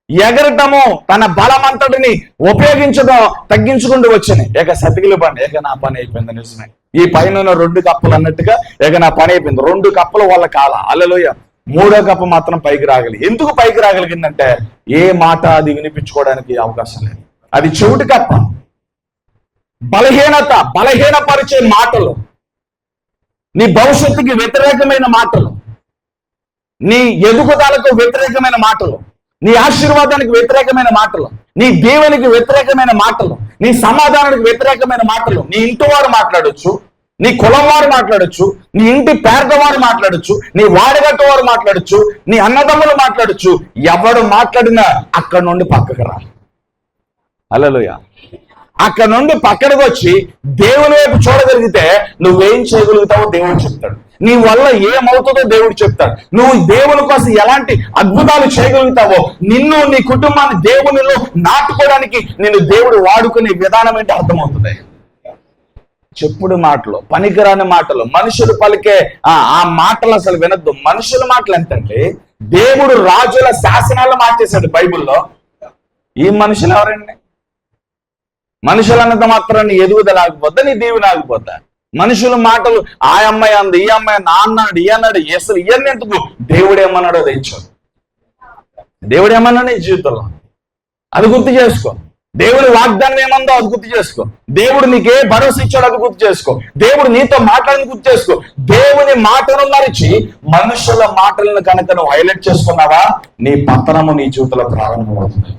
ఎగరటము తన బలమంతటిని ఉపయోగించడం తగ్గించుకుంటూ వచ్చింది. ఇక సతికిలి పని, ఇక నా పని అయిపోయింది. నిజమే, ఈ పైన 2 కప్పులు అన్నట్టుగా ఇక నా పని అయిపోయింది. 2 కప్పులు వాళ్ళ కాల, హల్లెలూయా. 3వ కప్పు మాత్రం పైకి రాగలిగి. ఎందుకు పైకి రాగలిగిందంటే ఏ మాట అది వినిపించుకోవడానికి అవకాశం లేదు. అది చెవిటి కప్ప. బలహీనపరిచే మాటలు, నీ భవిష్యత్తుకి వ్యతిరేకమైన మాటలు, నీ ఎదుగుదలకు వ్యతిరేకమైన మాటలు, నీ ఆశీర్వాదానికి వ్యతిరేకమైన మాటలు, నీ దేవునికి వ్యతిరేకమైన మాటలు, నీ సమాధానానికి వ్యతిరేకమైన మాటలు నీ ఇంటి వారు మాట్లాడొచ్చు, నీ కులం వారు మాట్లాడొచ్చు, నీ ఇంటి పేదవారు మాట్లాడొచ్చు, నీ వాడగట్టు వారు మాట్లాడొచ్చు, నీ అన్నదమ్ములు మాట్లాడొచ్చు. ఎవడు మాట్లాడినా అక్కడ నుండి పక్కకు రా. హల్లెలూయా. అక్కడ నుండి పక్కనకు వచ్చి దేవుని వైపు చూడగలిగితే నువ్వేం చేయగలుగుతావో దేవుడు చెప్తాడు. నీ వల్ల ఏమవుతుందో దేవుడు చెప్తాడు. నువ్వు దేవుని కోసం ఎలాంటి అద్భుతాలు చేయగలుగుతావో, నిన్ను నీ కుటుంబాన్ని దేవునిలో నాటుకోవడానికి నిన్ను దేవుడు వాడుకునే విధానం ఏంటో అర్థమవుతుంది. చెప్పుడు మాటలు, పనికిరాని మాటలు, మనుషులు పలికే ఆ మాటలు అసలు వినద్దు. మనుషుల మాటలు ఎంతంటే దేవుడు రాజుల శాసనాలు మార్చేశాడు బైబిల్లో. ఈ మనుషులు ఎవరండి? మనుషులు అన్నంత మాత్రాన్ని ఎదుగుదల ఆగిపోద్దా, నీ దీవెన ఆగిపోద్దా? మనుషుల మాటలు, ఆ అమ్మాయి అంది, ఈ అమ్మాయి నా అన్నాడు, ఈ అన్నాడు, అసలు ఇవన్నీ ఎందుకు? దేవుడు ఏమన్నాడో తెచ్చాడు. దేవుడు ఏమన్నాడు నీ జీవితంలో అది గుర్తు చేసుకో. దేవుడి వాగ్దానం ఏమందో అది గుర్తు చేసుకో. దేవుడు నీకే భరోసా ఇచ్చాడు అది గుర్తు చేసుకో. దేవుడు నీతో మాట్లాడింది గుర్తు చేసుకో. దేవుని మాటను మరిచి మనుషుల మాటలను కనుక నువ్వు హైలైట్ చేసుకున్నావా, నీ పతనము నీ జీవితంలో ప్రారంభమవుతుంది.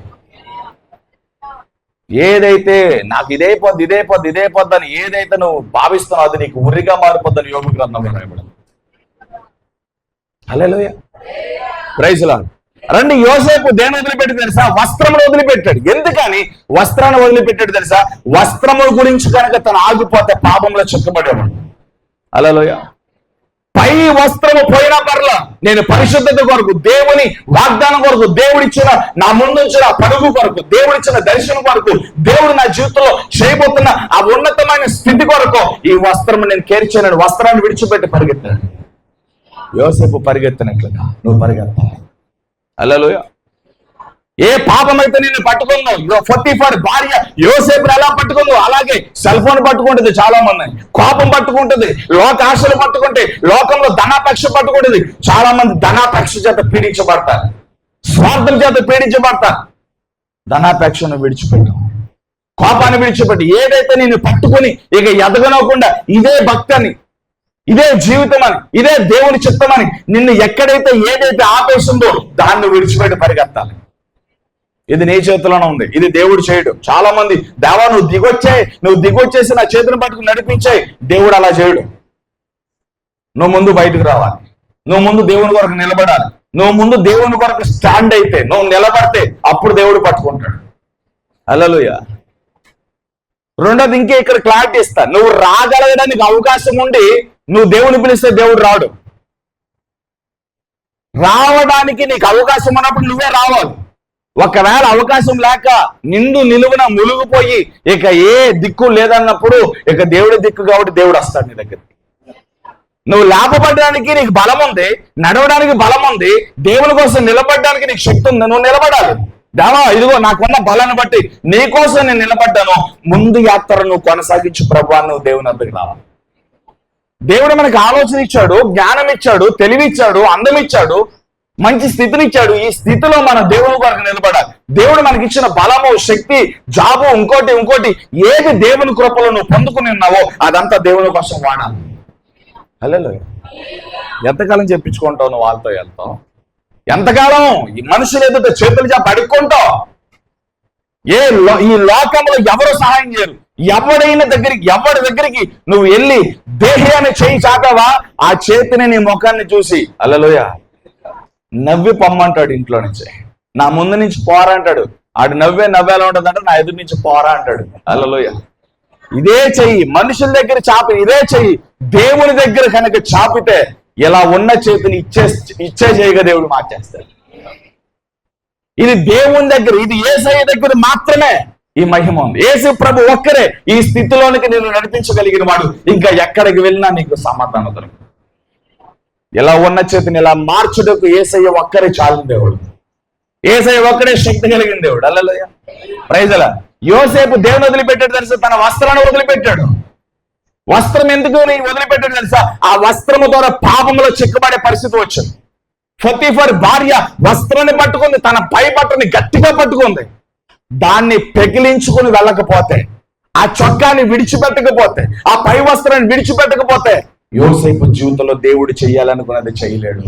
ఏదైతే నాకు ఇదే పొద్దు అని ఏదైతే నువ్వు భావిస్తున్నావు అది నీకు ఉరిగా మారిపోద్దని యోబు గ్రంథంలో రాయబడింది. హల్లెలూయా, ప్రైజ్ లార్డ్. రండి, యోసేపు దేని వదిలిపెట్టి తెలుసా? వస్త్రములు వదిలిపెట్టాడు. ఎందుకని వస్త్రాన్ని వదిలిపెట్టాడు తెలుసా? వస్త్రముల గురించి కనుక తను ఆగిపోతే పాపంలో చిక్కబడేవాడు. హల్లెలూయా. పై వస్త్రము పోయినా పర్లా, నేను పరిశుద్ధత కొరకు, దేవుని వాగ్దానం కొరకు, దేవుడిచ్చిన నా ముందుంచిన పరుగు కొరకు, దేవుడిచ్చిన దర్శనం కొరకు, దేవుడు నా జీవితంలో చేయబోతున్న ఆ ఉన్నతమైన స్థితి కొరకు ఈ వస్త్రం నేను కేర్చాను. వస్త్రాన్ని విడిచిపెట్టి పరిగెత్తాడు. యోసేపు పరిగెత్తినట్లుగా నువ్వు పరిగెత్తాలి. హల్లెలూయా. ఏ పాపం అయితే నిన్ను పట్టుకుందో, పొతిఫర్ భార్య యోసేపుని ఎలా పట్టుకుందో అలాగే సెల్ ఫోన్ పట్టుకుంటుంది చాలా మంది, కోపం పట్టుకుంటుంది, లోక ఆశలు పట్టుకుంటే, లోకంలో ధనాపేక్ష పట్టుకుంటుంది. చాలా మంది ధనాపేక్ష చేత పీడించబడతారు, స్వార్థం చేత పీడించబడతారు. ధనాపేక్షను విడిచిపెట్టు, కోపాన్ని విడిచిపెట్టి ఏదైతే నిన్ను పట్టుకుని ఇక ఎదగనకుండా ఇదే భక్తి అని, ఇదే జీవితం అని, ఇదే దేవుని చిత్తం అని నిన్ను ఎక్కడైతే ఏదైతే ఆపేసిందో దాన్ని విడిచిపెట్టి పరిగెత్తాలి. ఇది నీ చేతిలోనే ఉంది, ఇది దేవుడు చేయడు. చాలా మంది దేవా నువ్వు దిగొచ్చేసి నా చేతిని పట్టుకుని నడిపించాయి. దేవుడు అలా చేయడు. నువ్వు ముందు బయటకు రావాలి, నువ్వు ముందు దేవుని కొరకు నిలబడాలి, నువ్వు ముందు దేవుని కొరకు స్టాండ్ అయితే, నువ్వు నిలబడితే అప్పుడు దేవుడు పట్టుకుంటాడు. హల్లెలూయా. రెండోది ఇంకే ఇక్కడ క్లారిటీ ఇస్తా. నువ్వు రాగలగడానికి అవకాశం ఉండి నువ్వు దేవుని పిలిస్తే దేవుడు రాడు. రావడానికి నీకు అవకాశం ఉన్నప్పుడు నువ్వే రావాలి. ఒకవేళ అవకాశం లేక నిండు నిలువున ములుగుపోయి ఇక ఏ దిక్కు లేదన్నప్పుడు ఇక దేవుడి దిక్కు కాబట్టి దేవుడు వస్తాడు నీ దగ్గరికి. నువ్వు లాభపడడానికి నీకు బలం ఉంది, నడవడానికి బలం ఉంది, దేవుని కోసం నిలబడడానికి నీకు శక్తి ఉంది. నువ్వు నిలబడాలి. దేవా ఇదిగో నాకున్న బలాన్ని బట్టి నీ కోసం నేను నిలబడ్డాను, ముందు యాత్ర నువ్వు కొనసాగించు ప్రభువా, నువ్వు దేవుని వద్దకు రావాలి. దేవుడు మనకు ఆలోచన ఇచ్చాడు, జ్ఞానం ఇచ్చాడు, తెలివిచ్చాడు, అందం ఇచ్చాడు, మంచి స్థితిని ఇచ్చాడు. ఈ స్థితిలో మన దేవుని కొరకు నిలబడాలి. దేవుడు మనకి ఇచ్చిన బలము, శక్తి, జాబు, ఇంకోటి ఏది దేవుని కృపలో నువ్వు పొందుకుని ఉన్నావో అదంతా దేవుని కోసం వాడాలి. హల్లెలూయా. ఎంతకాలం చెప్పించుకుంటావు నువ్వు వాళ్ళతో వెళ్తావు? ఎంతకాలం ఈ మనుషులు ఎదుట చేతులు చేప అడుక్కుంటావు? ఈ లోకంలో ఎవరు సహాయం చేయరు. ఎవరి దగ్గరికి నువ్వు వెళ్ళి దేహాన్ని చేయి చాటావా, ఆ చేతిని నీ ముఖాన్ని చూసి హల్లెలూయా నవ్వి పొమ్మంటాడు. ఇంట్లో నుంచి నా ముందు నుంచి పోరా అంటాడు. ఆడు నవ్వేలా ఉంటుందంటే నా ఎదురు నుంచి పోరా అంటాడు. హల్లెలూయా. ఇదే చెయ్యి, మనుషుల దగ్గర చాపి ఇదే చెయ్యి, దేవుని దగ్గర కనుక చాపితే ఇలా ఉన్న చేతిని ఇచ్చే చేయగా దేవుడు మార్చేస్తాడు. ఇది దేవుని దగ్గర, ఇది యేసయ్య దగ్గర మాత్రమే ఈ మహిమ ఉంది. యేసు ప్రభు ఒక్కరే ఈ స్థితిలోనికి నేను నడిపించగలిగిన వాడు. ఇంకా ఎక్కడికి వెళ్ళినా నీకు సమాధానం దొరకదు. ఇలా ఉన్న చేతిని ఇలా మార్చుటకు యేసయ్య ఒక్కరే చాలు దేవుడు. యేసయ్య ఒక్కడే శక్తి కలిగిన దేవుడు. హల్లెలూయా, ప్రైజ్ ది లార్డ్. యోసేపు దేవుని వదిలిపెట్టాడు తెలుసా? తన వస్త్రాన్ని వదిలిపెట్టాడు. వస్త్రం ఎందుకు వదిలిపెట్టాడు తెలుసా? ఆ వస్త్రము ద్వారా పాపంలో చిక్కబడే పరిస్థితి వచ్చింది. పొతీఫర్ భార్య వస్త్రాన్ని పట్టుకుంది, తన పై బట్టని గట్టిగా పట్టుకుంది. దాన్ని పెకిలించుకుని వెళ్ళకపోతే, ఆ చొక్కాన్ని విడిచిపెట్టకపోతే, ఆ పై వస్త్రాన్ని విడిచిపెట్టకపోతే యోసేపు జీవితంలో దేవుడు చెయ్యాలనుకున్నది చేయలేడు.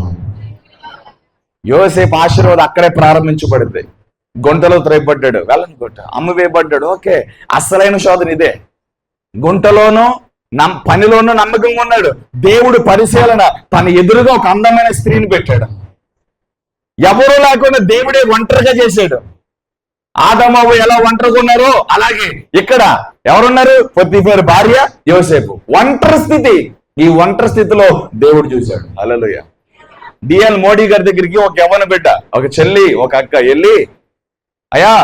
యోసేపు ఆశీర్వాదం అక్కడే ప్రారంభించబడింది. గుంటలో త్రైపడ్డాడు, వెళ్ళని గుంట అమ్ము వేయబడ్డాడు. ఓకే, అసలైన శోధన ఇదే. గుంటలోనూ పనిలోనూ నమ్మకంగా ఉన్నాడు. దేవుడు పరిశీలన తన ఎదురుగా ఒక అందమైన స్త్రీని పెట్టాడు. ఎవరూ లేకుండా దేవుడే ఒంటరిగా చేశాడు. ఆదాము ఎలా ఒంటరిగా ఉన్నారో అలాగే ఇక్కడ ఎవరున్నారు? పొతీఫర్ భార్య, యోసేపు. ఒంటరి స్థితి. ఈ ఒంటరి స్థితిలో దేవుడు చూశాడు. హల్లెలూయా. డిఎల్ మోడీ గారి దగ్గరికి ఒక యవ్వన బిడ్డ, ఒక చెల్లి, ఒక అక్క వెళ్ళి, అయ్యా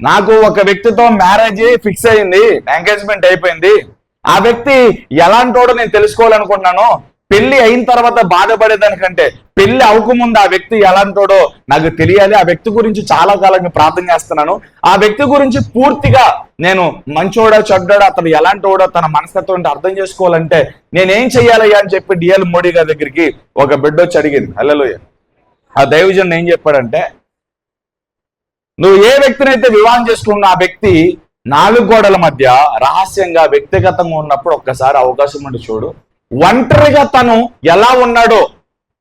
నాకు ఒక వ్యక్తితో మ్యారేజ్ ఫిక్స్ అయింది, ఎంగేజ్మెంట్ అయిపోయింది. ఆ వ్యక్తి ఎలాంటోడో నేను తెలుసుకోవాలనుకుంటున్నాను. పెళ్లి అయిన తర్వాత బాధపడేదానికంటే పెళ్లి అవ్వకముందు ఆ వ్యక్తి ఎలాంటోడో నాకు తెలియాలి. ఆ వ్యక్తి గురించి చాలా కాలంగా ప్రార్థన చేస్తున్నాను. ఆ వ్యక్తి గురించి పూర్తిగా నేను మంచోడా చెడ్డోడా, అతను ఎలాంటోడో తన మనస్తత్వం అర్థం చేసుకోవాలంటే నేనేం చెయ్యాలయ్యా అని చెప్పి డిఎల్ మోడీ గారి దగ్గరికి ఒక బిడ్డ వచ్చి అడిగింది. హల్లెలూయా. ఆ దైవజన్ ఏం చెప్పాడంటే, నువ్వు ఏ వ్యక్తినైతే వివాహం చేసుకున్న ఆ వ్యక్తి 4 గోడల మధ్య రహస్యంగా వ్యక్తిగతంగా ఉన్నప్పుడు ఒక్కసారి అవకాశం ఉండి చూడు. ఒంటరిగా తను ఎలా ఉన్నాడో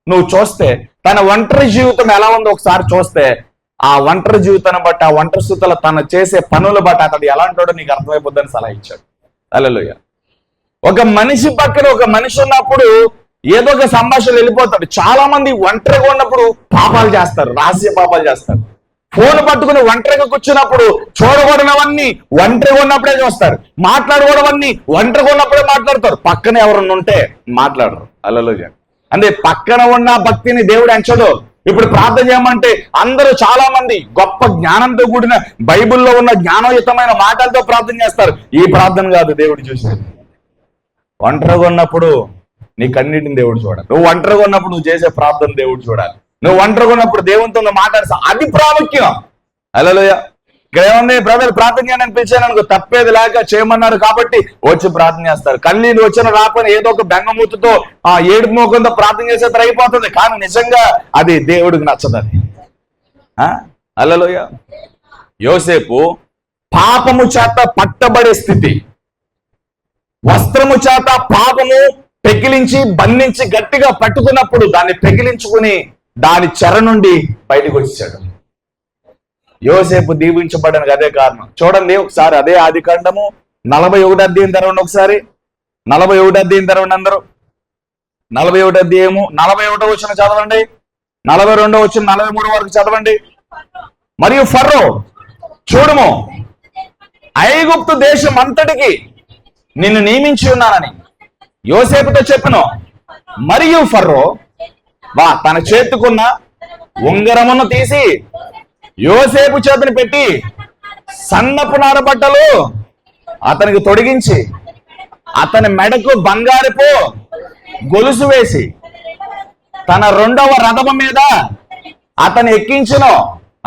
నువ్వు చూస్తే, తన ఒంటరి జీవితం ఎలా ఉందో ఒకసారి చూస్తే, ఆ ఒంటరి జీవితాన్ని బట్టి, ఆ ఒంటరి స్థితిలో తను చేసే పనుల బట్టి అతడు ఎలా ఉంటాడో నీకు అర్థమైపోద్దని సలహా ఇచ్చాడు. హల్లెలూయా. ఒక మనిషి పక్కన ఒక మనిషి ఉన్నప్పుడు ఏదో ఒక సంభాషణ వెళ్ళిపోతాడు. చాలా మంది ఒంటరిగా ఉన్నప్పుడు పాపాలు చేస్తారు, రహస్య పాపాలు చేస్తారు. ఫోన్ పట్టుకుని ఒంటరిగా కూర్చున్నప్పుడు చూడకూడనవన్నీ ఒంటరిగా ఉన్నప్పుడే చూస్తారు, మాట్లాడకూడవన్నీ ఒంటరిగా ఉన్నప్పుడే మాట్లాడతారు. పక్కన ఎవరన్నా ఉంటే మాట్లాడరు. హల్లెలూయా. అంటే పక్కన ఉన్న భక్తిని దేవుడు ఎంచడు. ఇప్పుడు ప్రార్థన చేయమంటే అందరూ చాలా మంది గొప్ప జ్ఞానంతో కూడిన బైబిల్లో ఉన్న జ్ఞానయుతమైన మాటలతో ప్రార్థన చేస్తారు. ఈ ప్రార్థన కాదు దేవుడు చూసేది. ఒంటరిగా ఉన్నప్పుడు నీ కన్నిటిని దేవుడు చూడాలి. నువ్వు ఒంటరిగా ఉన్నప్పుడు నువ్వు చేసే ప్రార్థన దేవుడు చూడాలి. నువ్వు ఒంటరిగా ఉన్నప్పుడు దేవునితో మాట్లాడతా, అది ప్రాముఖ్యం. హల్లెలూయా. ఇక్కడ ఏముంది? బ్రదర్ ప్రార్థన చేయడానికి పిలిచాను అనుకో, తప్పేది లేక చేయమన్నారు కాబట్టి వచ్చి ప్రార్థన చేస్తారు. కన్నీళ్ళు వచ్చిన రాపని ఏదో ఒక బెంగమూతుతో ఆ ఏడుపు మోకంతో ప్రార్థన చేసేది అయిపోతుంది. కానీ నిజంగా అది దేవుడికి నచ్చదని. హల్లెలూయా. యోసేపు పాపము చేత పట్టబడే స్థితి, వస్త్రము చేత పాపము పెకిలించి బంధించి గట్టిగా పట్టుకున్నప్పుడు దాన్ని పెకిలించుకుని దాని చెర నుండి బయటకు వచ్చాడు. యోసేపు దీవించబడడానికి అదే కారణం. చూడండి ఒకసారి అదే ఆదికాండము 41వ అధ్యాయం తెరవండి. ఒకసారి 41వ అధ్యాయం తెరవండి అందరూ. 41వ అధ్యాయము 41వ వచనం చదవండి, 42వ వచనం 43 వరకు చదవండి. మరియు ఫరో చూడుము, ఐగుప్తు దేశం అంతటికి నిన్ను నియమించి ఉన్నానని యోసేపుతో చెప్పను. మరియు ఫరో తన చేతుకున్న ఉంగరమును తీసి యోసేపు చేతిని పెట్టి సన్నపు నార బట్టలు అతనికి తొడిగించి అతని మెడకు బంగారపు గొలుసు వేసి తన 2వ రథము మీద అతను ఎక్కించును.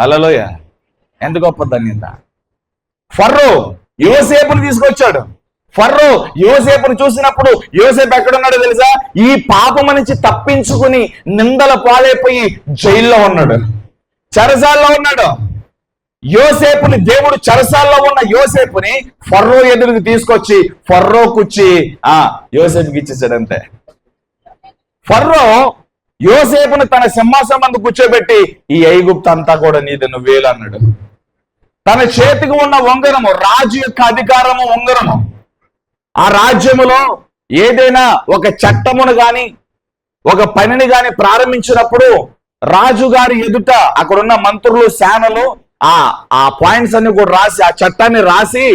హల్లెలూయా. ఎంత గొప్ప ధన్యత. ఫరో యోసేపుని తీసుకొచ్చాడు. ఫరో యోసేపును చూసినప్పుడు యోసేపు ఎక్కడున్నాడో తెలుసా? ఈ పాపం నుంచి తప్పించుకుని నిందల పాలైపోయి జైల్లో ఉన్నాడు, చెరసాల్లో ఉన్నాడు. యోసేపుని దేవుడు చెరసాల్లో ఉన్న యోసేపుని ఫరో ఎదురుకు తీసుకొచ్చి ఫరో కుచ్చి యోసేపుకి ఇచ్చేసాడు. అంతే. ఫరో యోసేపుని తన సింహాసనం ముందు కూర్చోబెట్టి ఈ ఐగుప్తు అంతా కూడా నీది, నువ్వేలు అన్నాడు. తన చేతికి ఉన్న ఉంగరము రాజు యొక్క అధికారము ఉంగరము. ఆ రాజ్యములో ఏదైనా ఒక చట్టమును గాని ఒక పనిని గాని ప్రారంభించినప్పుడు రాజుగారి ఎదుట అక్కడున్న మంత్రులు, సేనలు ఆ పాయింట్స్ అన్ని కూడా రాసి, ఆ చట్టాన్ని రాసి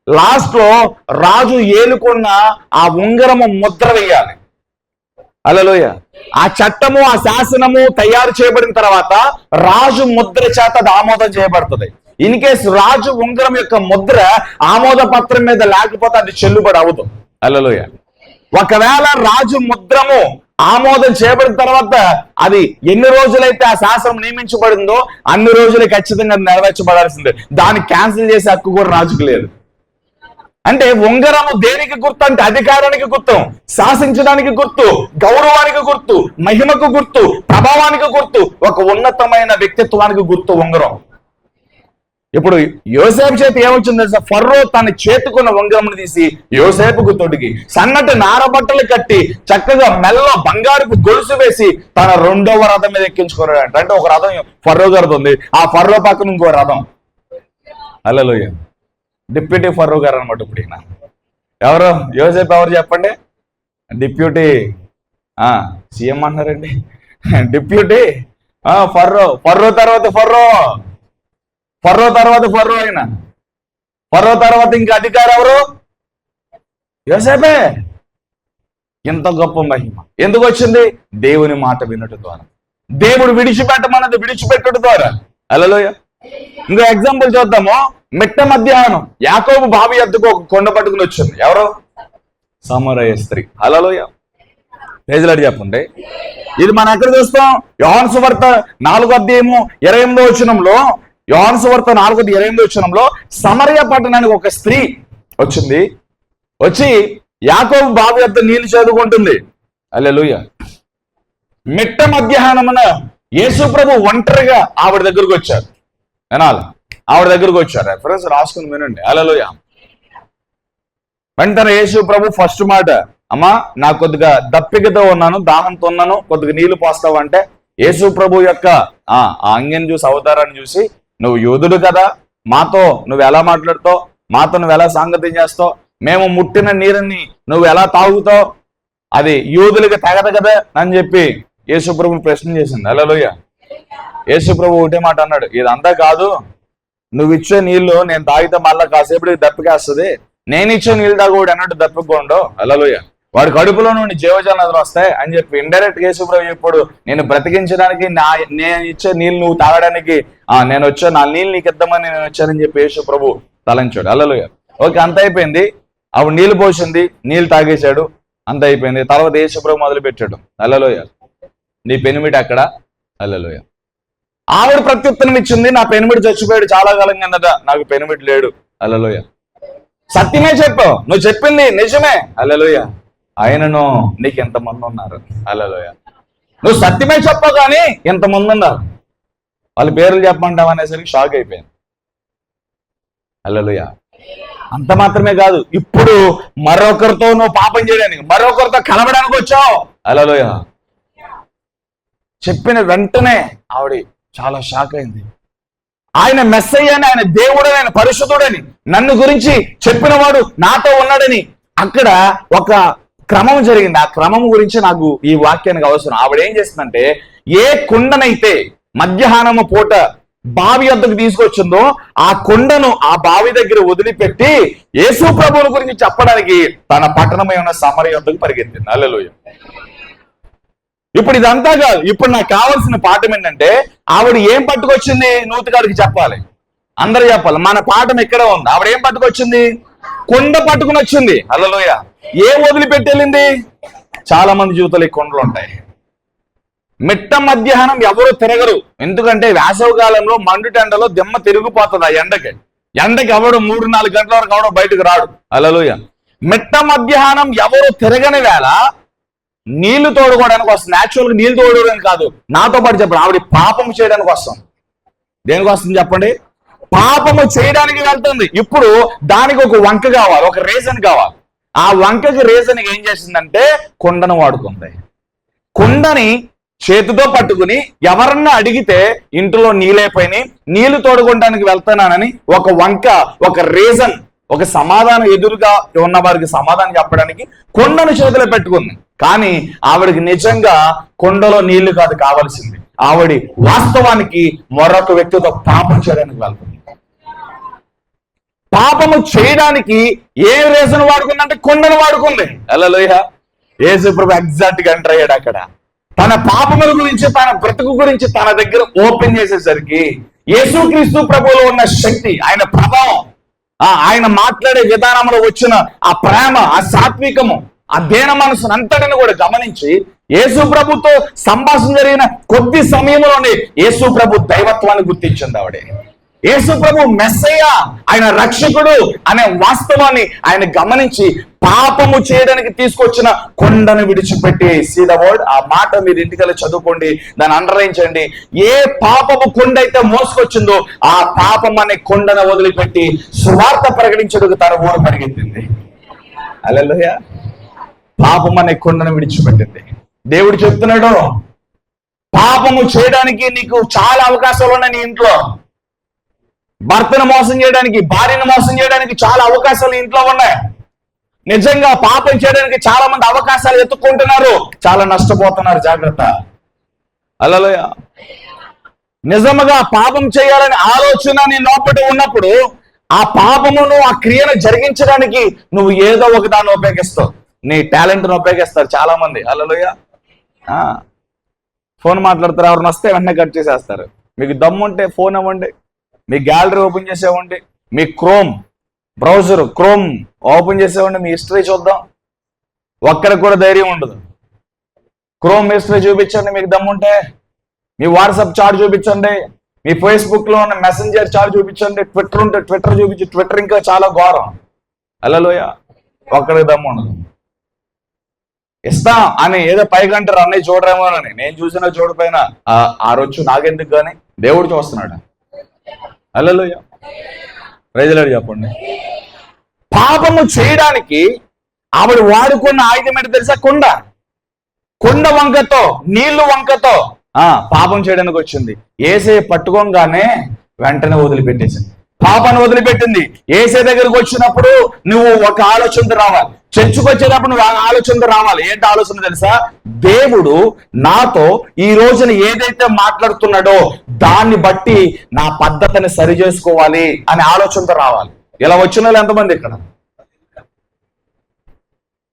లాస్ట్ లో రాజు ఏలుకున్న ఆ ఉంగరము ముద్ర వేయాలి. హల్లెలూయా. ఆ చట్టము ఆ శాసనము తయారు చేయబడిన తర్వాత రాజు ముద్ర చేత అది ఆమోదం చేయబడుతుంది. ఇన్ కేస్ రాజు ఉంగరం యొక్క ముద్ర ఆమోద పత్రం మీద లేకపోతే అది చెల్లుబడి అవ్వదు. హల్లెలూయా. ఒకవేళ రాజు ముద్రము ఆమోదం చేయబడిన తర్వాత అది ఎన్ని రోజులైతే ఆ శాసనం నియమించబడిందో అన్ని రోజులు ఖచ్చితంగా నెరవేర్చబడాల్సిందే. దాన్ని క్యాన్సిల్ చేసే హక్కు కూడా రాజుకు లేదు. అంటే ఉంగరము దేనికి గుర్తు అంటే అధికారానికి గుర్తు, శాసించడానికి గుర్తు, గౌరవానికి గుర్తు, మహిమకు గుర్తు, ప్రభావానికి గుర్తు, ఒక ఉన్నతమైన వ్యక్తిత్వానికి గుర్తు ఉంగరం. ఇప్పుడు యోసేపు చేతి ఏమొచ్చింది తెలుసా? ఫర్రో తన చేతుకున్న ఉంగరమును తీసి యోసేపుకు తొడిగి సన్నటి నారబట్టలు కట్టి చక్కగా మెల్ల బంగారుపు గొలుసు వేసి తన రెండవ రథం మీద ఎక్కించుకున్నాడు. అంటే ఒక రథం ఫర్రో గారిది ఉంది, ఆ ఫర్రో పక్కన ఇంకో రథం. హల్లెలూయా. డిప్యూటీ ఫర్రో గారు అనమాట. ఇప్పుడు ఈయన ఎవరు? యోసేపు ఎవరు చెప్పండి? డిప్యూటీ సీఎం అన్నారండి. Deputy furrow. ఫర్రో తర్వాత ఫర్రో అయిన ఫర్రో తర్వాత ఇంకా అధికారి ఎవరు? యోసేపే. ఎంత గొప్ప మహిమ ఎందుకు వచ్చింది? దేవుని మాట వినటం ద్వారా, దేవుడు విడిచిపెట్టమన్నది విడిచిపెట్టడం ద్వారా. హల్లెలూయా. ఇంకో ఎగ్జాంపుల్ చూద్దాము. మిట్ట మధ్యాహ్నం యాకోబు బావి ఎద్దుకు ఒక కొండ పట్టుకుని వచ్చింది. ఎవరు? సమరయ స్త్రీ. హల్లెలూయా. ప్రైజ్ చెప్పండి. ఇది మనం ఎక్కడ చూస్తాం? యోహాను సువార్త 4:28 యోహాను సువార్త 4:28 సమరయ పట్టణానికి ఒక స్త్రీ వచ్చింది. వచ్చి యాకోబు బావి వద్ద నీళ్లు చదువుకుంటుంది. హల్లెలూయా. మిట్ట మధ్యాహ్నమున యేసు ప్రభు ఒంటరిగా ఆవిడ దగ్గరకు వచ్చారు. వినాలి, ఆవిడ దగ్గరకు వచ్చారు. రెఫరెన్స్ రాసుకుని వినండి. హల్లెలూయా. వెంటనే యేసు ప్రభు ఫస్ట్ మాట, అమ్మా నాకు కొద్దిగా దప్పికతో ఉన్నాను, దాహంతో ఉన్నాను, కొద్దిగా నీళ్లు పోస్తావు అంటే యేసు ప్రభు యొక్క ఆ అంగని చూసి, అవతారాన్ని చూసి, నువ్వు యోధుడు కదా, మాతో నువ్వు ఎలా మాట్లాడుతావు, మాతో నువ్వు ఎలా సాంగత్యం చేస్తావు, మేము ముట్టిన నీరుని నువ్వు ఎలా తాగుతావు, అది యూదులకి తగదు కదా అని చెప్పి యేసు ప్రభుని ప్రశ్న చేసింది. హల్లెలూయా. యేసు ప్రభు ఒకటే మాట అన్నాడు, ఇదంతా కాదు, నువ్వు ఇచ్చే నీళ్లు నేను తాగితే మళ్ళా కాసేపటికి దప్పికేస్తుంది, నేను ఇచ్చే నీళ్ళు తాగుడు అన్నట్టు దప్పికోండు. హల్లెలూయా. వాడి కడుపులో నుండి జీవజల నదులు వస్తాయి అని చెప్పి ఇండైరెక్ట్ యేసు ప్రభు ఇప్పుడు నేను బ్రతికించడానికి నేను ఇచ్చే నీళ్ళు నువ్వు తాగడానికి నేను వచ్చా, నా నీళ్ళు నీకు ఇద్దామని నేను వచ్చానని చెప్పి యేసు ప్రభు తలంచాడు. హల్లెలూయా. ఓకే, అంత అయిపోయింది. ఆవిడ నీళ్లు పోసింది, నీళ్ళు తాగేశాడు, అంత అయిపోయింది. తర్వాత యేసు ప్రభు మొదలు పెట్టాడు. హల్లెలూయా. నీ పెనిమిటి అక్కడ. హల్లెలూయా. ఆవిడ ప్రత్యుత్తరం ఇచ్చింది, నా పెనిమిటి చచ్చిపోయాడు చాలా కాలం కిందట, నాకు పెనిమిటి లేడు. హల్లెలూయా. సత్యమే చెప్పావు, నువ్వు చెప్పింది నిజమే. హల్లెలూయా. ఆయనను నీకు ఎంతమంది ఉన్నారు. హల్లెలూయా. నువ్వు సత్యమే చెప్పావు కానీ ఎంతమంది ఉన్నారు, వాళ్ళ పేర్లు చెప్పమంటావు అనేసరికి షాక్ అయిపోయింది. హల్లెలూయా. అంత మాత్రమే కాదు, ఇప్పుడు మరొకరితో నువ్వు పాపం చేయడానికి, మరొకరితో కలవడానికి వచ్చావు. హల్లెలూయా. చెప్పిన వెంటనే ఆవిడ చాలా షాక్ అయింది. ఆయన మెస్సయ్య అని, ఆయన దేవుడని, ఆయన పరిశుద్ధుడని, నన్ను గురించి చెప్పిన వాడు నాతో ఉన్నాడని అక్కడ ఒక క్రమం జరిగింది. ఆ క్రమం గురించి నాకు ఈ వాక్యానికి అవసరం. ఆవిడ ఏం చేస్తుందంటే, ఏ కుండనైతే మధ్యాహ్నము పూట బావి వద్దకు తీసుకొచ్చిందో ఆ కొండను ఆ బావి దగ్గర వదిలిపెట్టి యేసు ప్రభువుల గురించి చెప్పడానికి తన పట్టణమై ఉన్న సమరయ వద్దకు పరిగెత్తింది. హల్లెలూయా. ఇప్పుడు ఇదంతా కాదు, ఇప్పుడు నాకు కావాల్సిన పాఠం ఏంటంటే, ఆవిడ ఏం పట్టుకొచ్చింది నూతికాడికి చెప్పాలి, అందరూ చెప్పాలి. మన పాఠం ఎక్కడ ఉంది? ఆవిడ ఏం పట్టుకొచ్చింది? కొండ పట్టుకుని వచ్చింది. హల్లెలూయా. ఏం వదిలిపెట్టి వెళ్ళింది? చాలా మంది జీవితాలు ఈ కొండలు ఉంటాయి. మిట్ట మధ్యాహ్నం ఎవరు తిరగరు, ఎందుకంటే వేసవి కాలంలో మండుటెండలో దిమ్మ తిరిగిపోతుంది. ఆ ఎండకి ఎవడు 3-4 గంటల వరకు ఎవడో బయటకు రాడు. హల్లెలూయా. మిట్ట మధ్యాహ్నం ఎవరు తిరగని వేళ నీళ్లు తోడుకోవడానికి వస్తుంది. యాక్చువల్గా నీళ్లు తోడుకోవడానికి కాదు, నాతో పాటు చెప్పండి, ఆవిడ పాపం చేయడానికి వస్తాం. దేనికి వస్తుంది చెప్పండి? పాపము చేయడానికి వెళ్తుంది. ఇప్పుడు దానికి ఒక వంక కావాలి, ఒక రీజన్ కావాలి. ఆ వంకకి రీజన్ ఏం చేసిందంటే కుండను వాడుకుంది. కుండని చేతితో పట్టుకుని ఎవరన్నా అడిగితే ఇంట్లో నీళ్ళైపోయినాయి, నీళ్లు తోడుకోవడానికి వెళ్తున్నానని ఒక వంక, ఒక రీజన్, ఒక సమాధానం ఎదురుగా ఉన్న వారికి సమాధానం చెప్పడానికి కొండను చేతిలో పెట్టుకుంది. కానీ ఆవిడికి నిజంగా కొండలో నీళ్లు కాదు కావాల్సింది, ఆవిడ వాస్తవానికి మరొక వ్యక్తితో పాపం చేయడానికి వెళ్తుంది. పాపము చేయడానికి ఏ రీజన్ వాడుకుందంటే కొండను వాడుకుంది. హల్లెలూయా. యేసు ప్రభు ఎగ్జాక్ట్ గా ఎంటర్ అయ్యాడు అక్కడ. తన పాపముల గురించి, తన బ్రతుకు గురించి తన దగ్గర ఓపెన్ చేసేసరికి యేసుక్రీస్తు ప్రభువులో ఉన్న శక్తి, ఆయన ప్రభావం, ఆయన మాట్లాడే విధానంలో వచ్చిన ఆ ప్రేమ, ఆ సాత్వికము, ఆ దేన మనసును అంతటిని కూడా గమనించి యేసు ప్రభుతో సంభాషణ జరిగిన కొద్ది సమయంలోనే యేసు ప్రభు దైవత్వాన్ని గుర్తించింది ఆవిడే. యేసు ప్రభు మెస్సయ్య, ఆయన రక్షకుడు అనే వాస్తవాన్ని ఆయన గమనించి పాపము చేయడానికి తీసుకొచ్చిన కొండను విడిచిపెట్టి, సీ ద వర్డ్, ఆ మాట మీరు ఇంటికెళ్ళి చదువుకోండి, దాన్ని అండర్లైన్ చేయండి. ఏ పాపము కొండ అయితే మోసుకొచ్చిందో ఆ పాపం అనే కొండను వదిలిపెట్టి సువార్త ప్రకటించడానికి తన ఊరు పరిగెత్తింది. హల్లెలూయా. పాపం అనే కొండను విడిచిపెట్టింది. దేవుడు చెప్తున్నాడు, పాపము చేయడానికి నీకు చాలా అవకాశాలు ఉన్నాయి నీ ఇంట్లో. భర్తను మోసం చేయడానికి, భార్యను మోసం చేయడానికి చాలా అవకాశాలు ఇంట్లో ఉన్నాయి. నిజంగా పాపం చేయడానికి చాలా మంది అవకాశాలు ఎత్తుక్కుంటున్నారు, చాలా నష్టపోతున్నారు. జాగ్రత్త. హల్లెలూయా. నిజంగా పాపం చేయాలని ఆలోచన నీ లోపల ఉన్నప్పుడు ఆ పాపమును, ఆ క్రియను జరిగించడానికి నువ్వు ఏదో ఒక దాన్ని ఉపయోగిస్తావు. నీ టాలెంట్ను ఉపయోగిస్తారు చాలా మంది. హల్లెలూయా. ఫోన్ మాట్లాడతారు, ఎవరిని వస్తే వెంటనే కట్ చేసేస్తారు. మీకు దమ్ముంటే ఫోన్ ఇవ్వండి, మీ గ్యాలరీ ఓపెన్ చేసేవ్వండి, మీ క్రోమ్ ఓపెన్ చేసేవ్వండి, మీ హిస్టరీ చూద్దాం. ఒక్కరికి కూడా ధైర్యం ఉండదు. క్రోమ్ హిస్టరీ చూపించండి మీకు దమ్ముంటే, మీ వాట్సాప్ చాట్ చూపించండి, మీ ఫేస్బుక్ లో ఉన్న మెసెంజర్ చాట్ చూపించండి, ట్విట్టర్ ఉంటే ట్విట్టర్ చూపించి, ట్విట్టర్ ఇంకా చాలా ఘోరం. హల్లెలూయా. ఒక్కరికి దమ్ము ఉండదు. ఇస్తా అని ఏదో పైకంటారు, అన్నయ్య చూడరేమోనని. నేను చూసినా చూడపోయినా ఆ రోజు నాకెందుకు కానీ దేవుడు చూస్తున్నాడు. హల్లెలూయా. ప్రైజ్ లార్డ్ చెప్పండి. పాపము చేయడానికి ఆవిడ వాడుకున్న ఆయుధం ఏంటి తెలుసా? కొండ వంకతో, నీళ్లు వంకతో పాపం చేయడానికి వచ్చింది. యేసయ్య పట్టుకోగానే వెంటనే వదిలిపెట్టేసింది, పాపాన్ని వదిలిపెట్టింది. యేసయ్య దగ్గరకు వచ్చినప్పుడు నువ్వు ఒక ఆలోచనతో రావాలి, చర్చకు వచ్చేటప్పుడు నువ్వు ఆలోచనతో రావాలి. ఏంటి ఆలోచన తెలుసా? దేవుడు నాతో ఈ రోజున ఏదైతే మాట్లాడుతున్నాడో దాన్ని బట్టి నా పద్ధతిని సరి చేసుకోవాలి అనే ఆలోచనతో రావాలి. ఇలా వచ్చిన వాళ్ళు ఎంతమంది ఇక్కడ?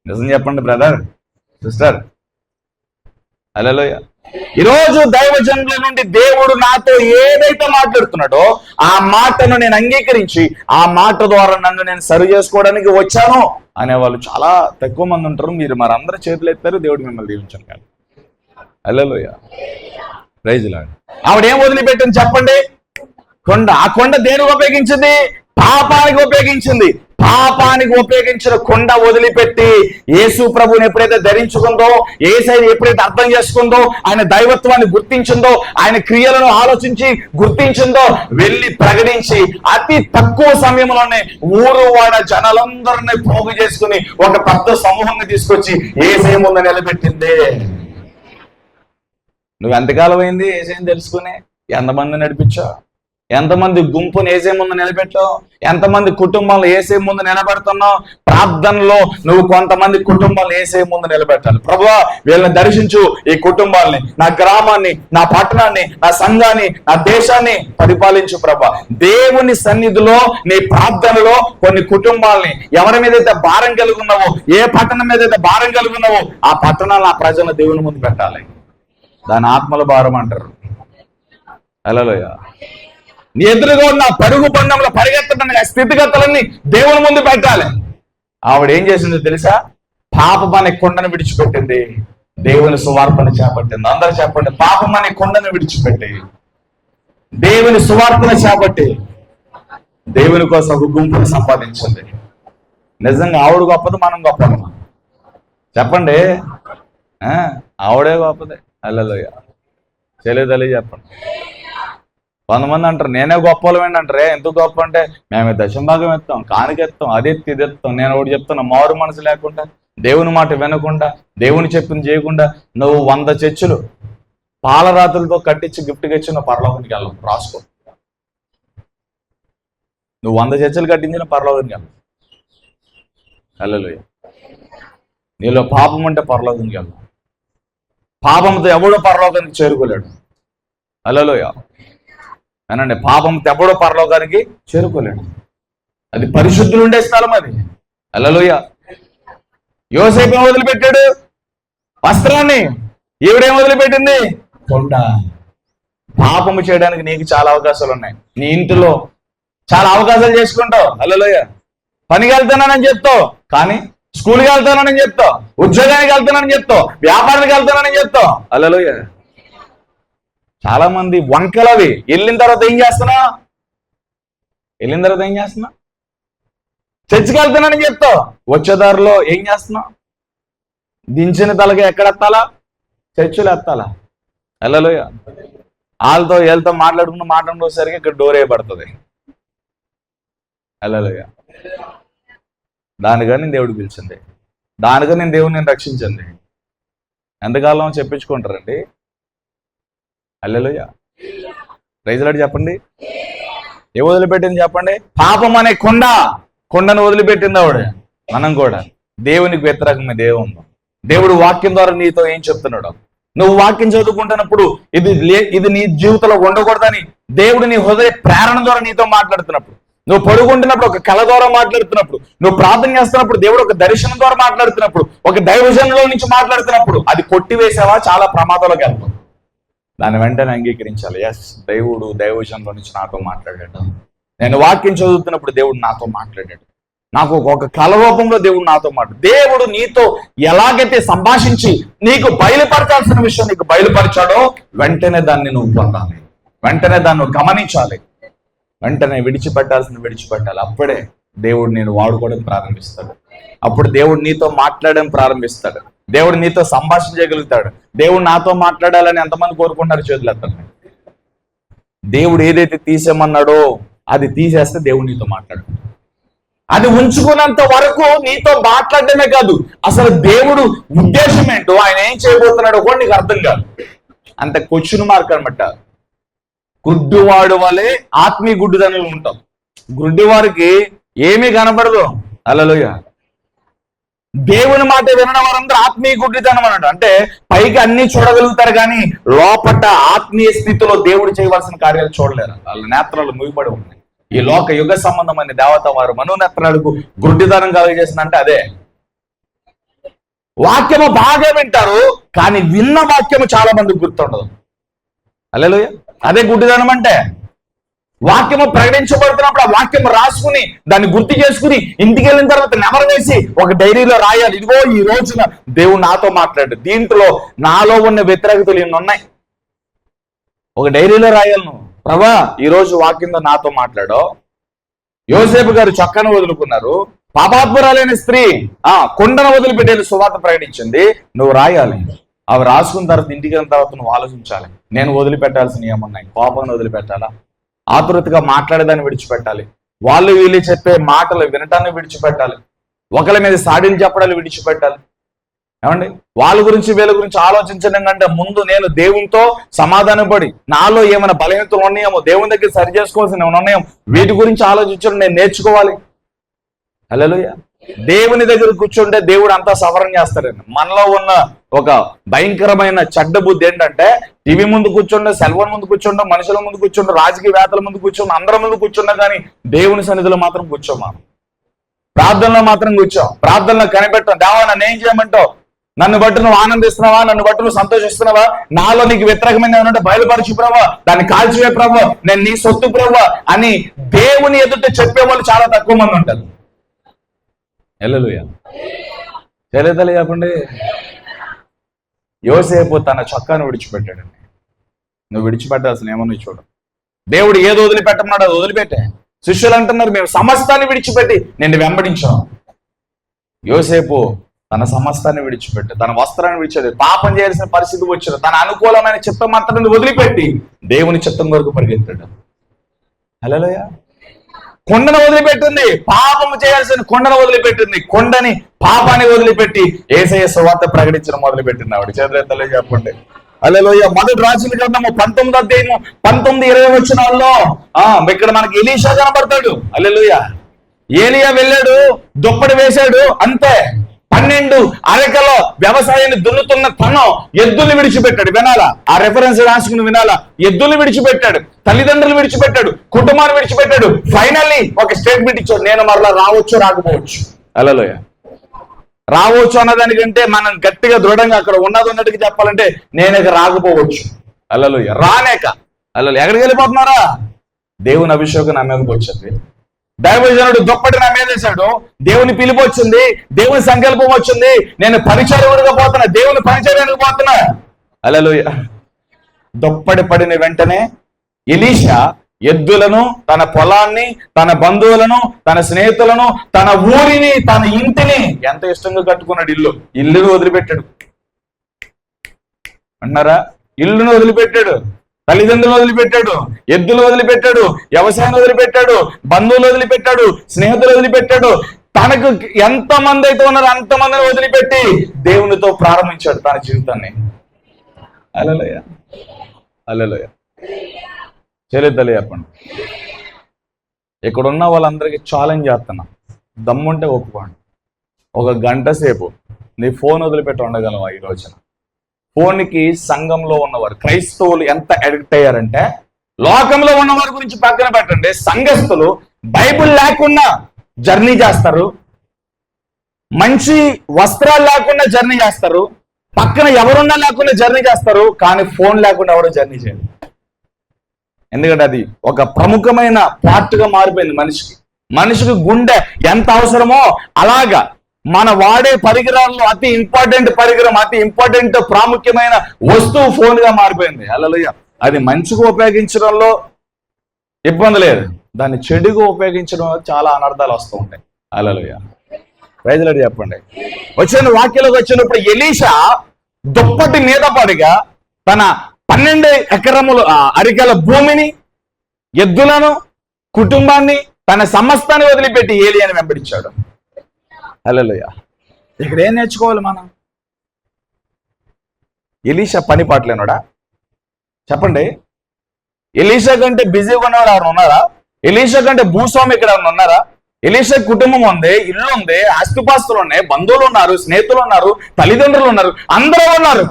నిజం చెప్పండి బ్రదర్, సిస్టర్. హల్లెలూయా. ఈరోజు దైవజనుల నుండి దేవుడు నాతో ఏదైతే మాట్లాడుతున్నాడో ఆ మాటను నేను అంగీకరించి ఆ మాట ద్వారా నన్ను నేను సరి చేసుకోవడానికి వచ్చాను అనేవాళ్ళు చాలా తక్కువ మంది ఉంటారు. మీరు మరి అందరూ చేతులు ఎత్తారు, దేవుడు మిమ్మల్ని దీవించాను కానీ. హల్లెలూయా. Praise Lord. ఆవిడ ఏం వదిలిపెట్టింది చెప్పండి? కొండ. ఆ కొండ దేనికి ఉపయోగించింది? పాపానికి ఉపయోగించింది. పాపానికి ఉపయోగించిన కొండ వదిలిపెట్టి యేసు ప్రభుని ఎప్పుడైతే ధరించుకుందో, యేసయ్యని ఎప్పుడైతే అర్థం చేసుకుందో, ఆయన దైవత్వాన్ని గుర్తించిందో, ఆయన క్రియలను ఆలోచించి గుర్తించిందో, వెళ్ళి ప్రకటించి అతి తక్కువ సమయంలోనే ఊరు వాడ జనాలందరినీ పోగు చేసుకుని ఒక పెద్ద సమూహాన్ని తీసుకొచ్చి యేసయ్య ముందు నిలబెట్టింది. నువ్వు ఎంతకాలం అయింది యేసయ్యని తెలుసుకుని? ఎంతమంది నడిపించావు? ఎంతమంది గుంపును యేసయ్య ముందు నిలబెట్టావు? ఎంతమంది కుటుంబాలు యేసయ్య ముందు నిలబెడుతున్నావు? ప్రార్థనలో నువ్వు కొంతమంది కుటుంబాలు యేసయ్య ముందు నిలబెట్టాలి. ప్రభువా, వీళ్ళని దర్శించు, ఈ కుటుంబాలని, నా గ్రామాన్ని, నా పట్టణాన్ని, నా సంఘాన్ని, నా దేశాన్ని పరిపాలించు ప్రభా. దేవుని సన్నిధిలో నీ ప్రార్థనలో కొన్ని కుటుంబాలని, ఎవరి మీద అయితే భారం కలిగి ఉన్నావో, ఏ పట్టణం మీద అయితే భారం కలిగి ఉన్నావో ఆ పట్టణాలు, ఆ ప్రజలను దేవుని ముందు పెట్టాలి. దాని ఆత్మల భారం అంటారు. హల్లెలూయా. నీ ఎదురుగా ఉన్న పరుగు బండంలో పరిగెత్తడానికి ఆ స్థితిగతులన్నీ దేవుని ముందు పెట్టాలి. ఆవిడ ఏం చేసిందో తెలుసా? పాపం అనే కొండను విడిచిపెట్టింది, దేవుని సువార్తను చేపట్టింది. అందరూ చెప్పండి, పాపం అనే కొండను విడిచిపెట్టి దేవుని సువార్తను చేపట్టి దేవుని కోసం ఒక గుంపును సంపాదించింది. నిజంగా ఆవిడ గొప్పది, మనం గొప్పదమ్మా? చెప్పండి. ఆవిడే గొప్పదే. హల్లెలూయా. తెలియదు చెప్పండి. కొంతమంది అంటారు నేనే గొప్పలమేంటి అంటారే. ఎందుకు గొప్ప అంటే మేము దశంభాగం ఎత్తాం, కానికెత్తాం, అది ఎత్తి ఇది ఎత్తాం. నేను ఒకటి చెప్తున్నా, మారు మనసు లేకుండా, దేవుని మాట వినకుండా, దేవుని చెప్పింది చేయకుండా నువ్వు 100 చర్చిలు పాలరాతులతో కట్టించి గిఫ్ట్గా ఇచ్చి నువ్వు పరలోకానికి వెళ్ళవు. రాసుకో. నువ్వు 100 చర్చలు కట్టించి నువ్వు పరలోకానికి వెళ్ళవు. హల్లెలూయా. నీలో పాపం ఉంటే పరలోకానికి వెళ్ళవు. పాపంతో ఎవడో పరలోకానికి చేరుకోలేడు. హల్లెలూయా. అనండి, పాపంతో ఎవడో పరలోకానికి చేరుకోలేడు. అది పరిశుద్ధులు ఉండే స్థలం అది. హల్లెలూయా. యోసేపు వదిలిపెట్టాడు వస్త్రాన్ని, ఈవిడేం వదిలిపెట్టింది? కొండ. పాపము చేయడానికి నీకు చాలా అవకాశాలు ఉన్నాయి. నీ ఇంటిలో చాలా అవకాశాలు చేసుకుంటావు. హల్లెలూయా. పనికి వెళ్తున్నానని చెప్తావు, కానీ స్కూల్కి వెళ్తానని చెప్తావు, ఉద్యోగానికి వెళ్తానని చెప్తావు, వ్యాపారానికి వెళ్తానని చెప్తావు. హల్లెలూయా. చాలా మంది వంకలవి. వెళ్ళిన తర్వాత ఏం చేస్తున్నా? చర్చికి వెళ్తానని చెప్తావు, వచ్చేదారిలో ఏం చేస్తున్నావు? దించిన తలకి ఎక్కడ ఎత్తాలా? చర్చిలో ఎత్తాలా? హల్లెలూయా. వాళ్ళతో వీళ్ళతో మాట్లాడుకుని ఇక్కడ డోర్ వేయబడుతుంది. హల్లెలూయా. దానిగా నేను దేవుడు పిలిచింది, దానిగా నేను దేవుడిని రక్షించింది. ఎంతకాలం చెప్పించుకుంటారండి? హల్లెలూయా. ప్రైజ్ లార్డ్ చెప్పండి. ఏ వదిలిపెట్టింది చెప్పండి? పాపం అనే కొండను వదిలిపెట్టింది ఆవిడ. మనం కూడా దేవునికి వ్యతిరేకమైన దేవుడు వాక్యం ద్వారా నీతో ఏం చెప్తున్నాడు? నువ్వు వాక్యం చదువుకుంటున్నప్పుడు ఇది నీ జీవితంలో ఉండకూడదని దేవుడు నీ హృదయ ప్రేరణ ద్వారా నీతో మాట్లాడుతున్నప్పుడు, నువ్వు పడుకుంటున్నప్పుడు ఒక కళ ద్వారా మాట్లాడుతున్నప్పుడు, నువ్వు ప్రార్థన చేస్తున్నప్పుడు దేవుడు ఒక దర్శనం ద్వారా మాట్లాడుతున్నప్పుడు, ఒక దైవజనంలో నుంచి మాట్లాడుతున్నప్పుడు, అది కొట్టివేసావా చాలా ప్రమాదంలోకి వెళ్తావు. దాన్ని వెంటనే అంగీకరించాలి. ఎస్, దేవుడు దైవజనంలో నుంచి నాతో మాట్లాడాడు. నేను వాక్యం చదువుతున్నప్పుడు దేవుడు నాతో మాట్లాడాడు. నాకు ఒక కళ రూపంలో దేవుడు నాతో దేవుడు నీతో ఎలాగైతే సంభాషించి నీకు బయలుపరచాల్సిన విషయం నీకు బయలుపరిచాడో వెంటనే దాన్ని నువ్వు పొందాలి, వెంటనే దాన్ని గమనించాలి, వెంటనే విడిచిపెట్టాలి. అప్పుడే దేవుడు నేను వాడుకోవడం ప్రారంభిస్తాడు. అప్పుడు దేవుడు నీతో మాట్లాడడం ప్రారంభిస్తాడు. దేవుడు నీతో సంభాషణ చేయగలుగుతాడు. దేవుడు నాతో మాట్లాడాలని ఎంతమంది కోరుకుంటారు? చేతులు ఎత్తండి. దేవుడు ఏదైతే తీసేమన్నాడో అది తీసేస్తే దేవుడు నీతో మాట్లాడు. అది ఉంచుకున్నంత వరకు నీతో మాట్లాడటమే కాదు, అసలు దేవుడు ఉద్దేశం ఏంటో, ఆయన ఏం చేయబోతున్నాడో కూడా నీకు అర్థం కాదు. అంత క్వశ్చన్ మార్క్ అనమాట. గుడ్డివాడు వలె ఆత్మీయ గుడ్డిదనంలో ఉంటాం. గుడ్డివారికి ఏమీ కనపడదు. హల్లెలూయా. దేవుని మాట వినడం వారందరూ ఆత్మీయ గుడ్డితనం అన్నాడు. అంటే పైకి అన్ని చూడగలుగుతారు, కానీ లోపట ఆత్మీయ స్థితిలో దేవుడు చేయవలసిన కార్యాలు చూడలేరు. వాళ్ళ నేత్రాలు ముగిపడి ఉన్నాయి. ఈ లోక యుగ సంబంధమైన దేవత వారు మనోనేత్రాలకు గుడ్డితనం కలుగజేసిందంటే అదే. వాక్యము బాగా వింటారు, కానీ విన్న వాక్యము చాలా మందికి గుర్తుండదు. హల్లెలూయా. అదే గుడ్డితనం అంటే. వాక్యము ప్రకటించబడుతున్నప్పుడు ఆ వాక్యం రాసుకుని దాన్ని గుర్తు చేసుకుని ఇంటికి వెళ్ళిన తర్వాత నెమరు వేసి ఒక డైరీలో రాయాలి. ఇదిగో ఈ రోజున దేవుడు నాతో మాట్లాడు, దీంట్లో నాలో ఉన్న వ్యతిరేకతలు ఎన్ని ఉన్నాయి, ఒక డైరీలో రాయాలి. నువ్వు ప్రభా ఈ రోజు వాక్యంతో నాతో మాట్లాడో. యోసేపు గారు చొక్కాను వదులుకున్నారు, పాపాత్మురాలైన స్త్రీ కొండను వదిలిపెట్టేది సువార్త ప్రకటించింది. నువ్వు రాయాలి. అవి రాసుకున్న తర్వాత ఇంటికి వెళ్ళిన తర్వాత నువ్వు ఆలోచించాలి, నేను వదిలిపెట్టాల్సిన ఏమున్నాయి? కోపాన్ని వదిలిపెట్టాలా? ఆతురతగా మాట్లాడేదాన్ని విడిచిపెట్టాలి. వాళ్ళు వీళ్ళు చెప్పే మాటలు వినటాన్ని విడిచిపెట్టాలి. ఒకరి మీద సాడీలు చెప్పడాలు విడిచిపెట్టాలి. ఏమండి, వాళ్ళ గురించి వీళ్ళ గురించి ఆలోచించడం కంటే ముందు నేను దేవునితో సమాధానపడి నాలో ఏమైనా బలహీనతలు ఉన్నాయేమో, దేవుని దగ్గర సరి చేసుకోవాల్సిన ఉన్నాయేమో, వీటి గురించి ఆలోచించడం నేను నేర్చుకోవాలి. హల్లెలూయా. దేవుని దగ్గర కూర్చుంటే దేవుడు అంతా సవరణ చేస్తాడండి. మనలో ఉన్న ఒక భయంకరమైన చెడ్డ బుద్ధి ఏంటంటే టీవీ ముందు కూర్చుంటే, సెల్ ఫోన్ ముందు కూర్చుంటే, మనుషుల ముందు కూర్చుంటే, రాజకీయవేత్తల ముందు కూర్చుంటే, అందరి ముందు కూర్చున్నా కానీ దేవుని సన్నిధిలో మాత్రం కూర్చోం. మనం ప్రార్థనలో మాత్రం కూర్చోం. ప్రార్థనలో కనిపెట్టాం. దేవా నన్ను ఏం చేయమంటావు? నన్ను బట్టి నువ్వు ఆనందిస్తున్నావా? నన్ను బట్టి నువ్వు సంతోషిస్తున్నావా? నాలో నీకు వ్యతిరేకమైన ఏమంటే బయలుపరచు ప్రభావ, దాన్ని కాల్చివే ప్రభావ, నేను నీ సొత్తు ప్రభావ అని దేవుని ఎదుట చెప్పే వాళ్ళు చాలా తక్కువ మంది ఉంటారు. హల్లెలూయా. తెలియదలే చెప్పండి. యోసేపు తన చొక్కాను విడిచిపెట్టాడండి. నువ్వు విడిచిపెట్టాల్సిన ఏమన్నా చూడు. దేవుడు ఏదో వదిలిపెట్టమన్నాడు, అది వదిలిపెట్టే. శిష్యులు అంటున్నారు మేము సమస్తాన్ని విడిచిపెట్టి నిన్ను వెంబడించాం. యోసేపు తన సమస్తాన్ని విడిచిపెట్టి, తన వస్త్రాన్ని విడిచిపెట్టి, పాపం చేయాల్సిన పరిస్థితి వచ్చిన తన అనుకూలమైన చిత్తం మాత్రాన్ని వదిలిపెట్టి దేవుని చిత్తం వరకు పరిగెత్తాడు. హల్లెలూయా. కొండను వదిలిపెట్టింది, పాపము చేయాల్సిన కొండను వదిలిపెట్టింది. కొండని పాపాన్ని వదిలిపెట్టి యేసయ్య సువార్త ప్రకటించడం మొదలుపెట్టింది ఆవిడ. చేతులెత్తలే చెప్పండి. హల్లెలూయా. మొదటి రాజుల గ్రంథము 19వ అధ్యాయము 19-20 వచనాల్లో ఇక్కడ మనకి ఎలీషా కనబడతాడు. హల్లెలూయా. ఏలియా వెళ్ళాడు, దుప్పటి వేశాడు, అంతే. 12 అరకలో వ్యవసాయాన్ని దున్నుతున్న తను ఎద్దుల్ని విడిచిపెట్టాడు. వినాలా? ఆ రెఫరెన్స్ రాసుకుని వినాలా? ఎద్దుల్ని విడిచిపెట్టాడు, తల్లిదండ్రులు విడిచిపెట్టాడు, కుటుంబాన్ని విడిచిపెట్టాడు. ఫైనల్లీ ఒక స్టేట్మెంట్ ఇచ్చాడు, నేను మరలా రావచ్చు రాకపోవచ్చు. హల్లెలూయా. రావచ్చు అన్నదానికంటే మనం గట్టిగా దృఢంగా అక్కడ ఉన్నట్టుగా చెప్పాలంటే నేను ఇక రాకపోవచ్చు. హల్లెలూయా. రానేక హల్లెలూయా. ఎక్కడికి వెళ్ళిపోతున్నారా? దేవుని అభిషేకం నా మీదకి వచ్చింది, దైవజనుడు దుప్పటి నా మీద వేశాడు, దేవుని పిలుపు వచ్చింది, దేవుని సంకల్పం వచ్చింది, నేను పరిచర్యగా పోతున్నా, దేవుని పరిచర్యానికి పోతున్నా. హల్లెలూయా. దుప్పటి పడిన వెంటనే ఎలీషా ఎద్దులను, తన పొలాన్ని, తన బంధువులను, తన స్నేహితులను, తన ఊరిని, తన ఇంటిని ఎంత ఇష్టంగా కట్టుకున్నాడు. ఇల్లును వదిలిపెట్టాడు అన్నారా? ఇల్లును వదిలిపెట్టాడు, తల్లిదండ్రులు వదిలిపెట్టాడు, ఎద్దులు వదిలిపెట్టాడు, వ్యవసాయం వదిలిపెట్టాడు, బంధువులు వదిలిపెట్టాడు, స్నేహితులు వదిలిపెట్టాడు. తనకు ఎంతమంది అయితే ఉన్నారో అంతమందిని వదిలిపెట్టి దేవునితో ప్రారంభించాడు తన జీవితాన్ని. హల్లెలూయా. హల్లెలూయా. చేయలేద్దాలి చెప్పండి. ఇక్కడ ఉన్న వాళ్ళందరికీ ఛాలెంజ్ చేస్తున్నా, దమ్ముంటే ఒప్పుకోండి. 1 గంట సేపు నీ ఫోన్ వదిలిపెట్టి ఉండగలవా ఈ రోజున? ఫోన్కి సంఘంలో ఉన్నవారు, క్రైస్తవులు ఎంత అడిక్ట్ అయ్యారంటే, లోకంలో ఉన్నవారి గురించి పక్కన పెట్టండి, సంఘస్థులు బైబిల్ లేకుండా జర్నీ చేస్తారు, మంచి వస్త్రాలు లేకుండా జర్నీ చేస్తారు, పక్కన ఎవరున్నా లేకుండా జర్నీ చేస్తారు, కానీ ఫోన్ లేకుండా ఎవరు జర్నీ చేయరు. ఎందుకంటే అది ఒక ప్రముఖమైన పార్ట్గా మారిపోయింది మనిషికి గుండె ఎంత అవసరమో అలాగా మన వాడే పరికరాల్లో అతి ఇంపార్టెంట్ పరికరం, అతి ఇంపార్టెంట్ ప్రాముఖ్యమైన వస్తువు ఫోన్ గా మారిపోయింది. హల్లెలూయా. అది మంచిగా ఉపయోగించడంలో ఇబ్బంది లేదు, దాన్ని చెడుగా ఉపయోగించడం చాలా అనర్థాలు వస్తూ ఉంటాయి. హల్లెలూయా. ప్రైజ్ లార్డ్ చెప్పండి. వచ్చిన వాక్యంలోకి వచ్చినప్పుడు ఎలీషా దుప్పటి మీద పడిగా తన 12 ఎకరములు అరికల భూమిని, ఎద్దులను, కుటుంబాన్ని, తన సమస్తాన్ని వదిలిపెట్టి ఏలియాని వెంబడించాడు. హల్లెలూయా. ఇక్కడ ఏం నేర్చుకోవాలి మనం? ఎలీషా పని పాటలేనాడా? చెప్పండి. ఎలీషా కంటే బిజీగా ఉన్నవాడు ఎవరు ఉన్నారా? ఎలీషా కంటే భూస్వామి ఇక్కడ ఎవరు ఉన్నారా? ఎలీషా కుటుంబం ఉంది, ఇల్లు ఉంది, ఆస్తిపాస్తులు ఉన్నాయి, బంధువులు ఉన్నారు, స్నేహితులు ఉన్నారు, తల్లిదండ్రులు ఉన్నారు, అందరూ ఉన్నారు.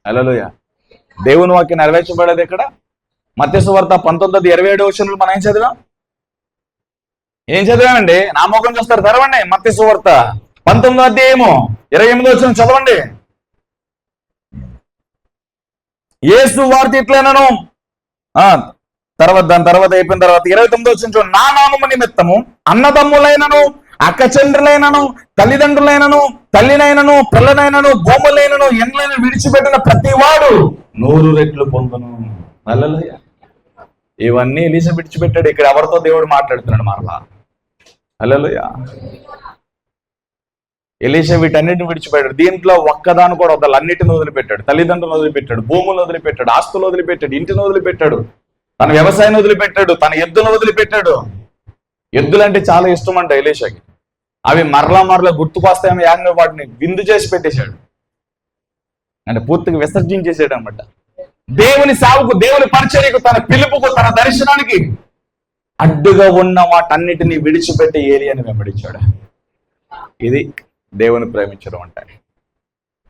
హల్లెలూయా. దేవుని వాక్యం నెరవేర్చబడేది ఇక్కడ మత్తయి సువార్త 19:27 మనం ఏం చదివామండి? నా ముఖం చూస్తారు, తెరవండి. మత్తయి సువార్త 19:28 చదవండి. యేసు వార్త ఇట్లైనను దాని తర్వాత అయిపోయిన తర్వాత 29 నా నామము నిమిత్తము అన్నదమ్ములైనను, అక్కచెండ్రులైనను, తల్లిదండ్రులైనను, తల్లినైనను, పిల్లనైనను, భూములైనను, ఎండ్లైన విడిచిపెట్టిన ప్రతి వాడు 100 రెట్లు పొందును. హల్లెలూయా. ఇవన్నీ ఎలీషా విడిచిపెట్టాడు. ఇక్కడ ఎవరితో దేవుడు మాట్లాడుతున్నాడు మరలా? హల్లెలూయా. ఎలీషా వీటన్నిటిని విడిచిపెట్టాడు. దీంట్లో ఒక్కదాని కూడా వదలు, అన్నిటిని వదిలిపెట్టాడు. తల్లిదండ్రులను వదిలిపెట్టాడు, భూములను వదిలిపెట్టాడు, ఆస్తులు వదిలిపెట్టాడు, ఇంటిని వదిలిపెట్టాడు, తన వ్యవసాయాన్ని వదిలిపెట్టాడు, తన ఎద్దును వదిలిపెట్టాడు. ఎద్దులంటే చాలా ఇష్టం అంట ఎలీషాకి. అవి మరలా గుర్తుకొస్తాయేమో యాజ్ఞ వాటిని విందు చేసి పెట్టేశాడు, అంటే పూర్తిగా విసర్జించేసాడు అనమాట. దేవుని సావుకు, దేవుని పరిచర్యకు, తన పిలుపుకు, తన దర్శనానికి అడ్డుగా ఉన్న వాటన్నిటిని విడిచిపెట్టి ఏలియాని వెంబడించాడు. ఇది దేవుని ప్రేమించడం అంటే.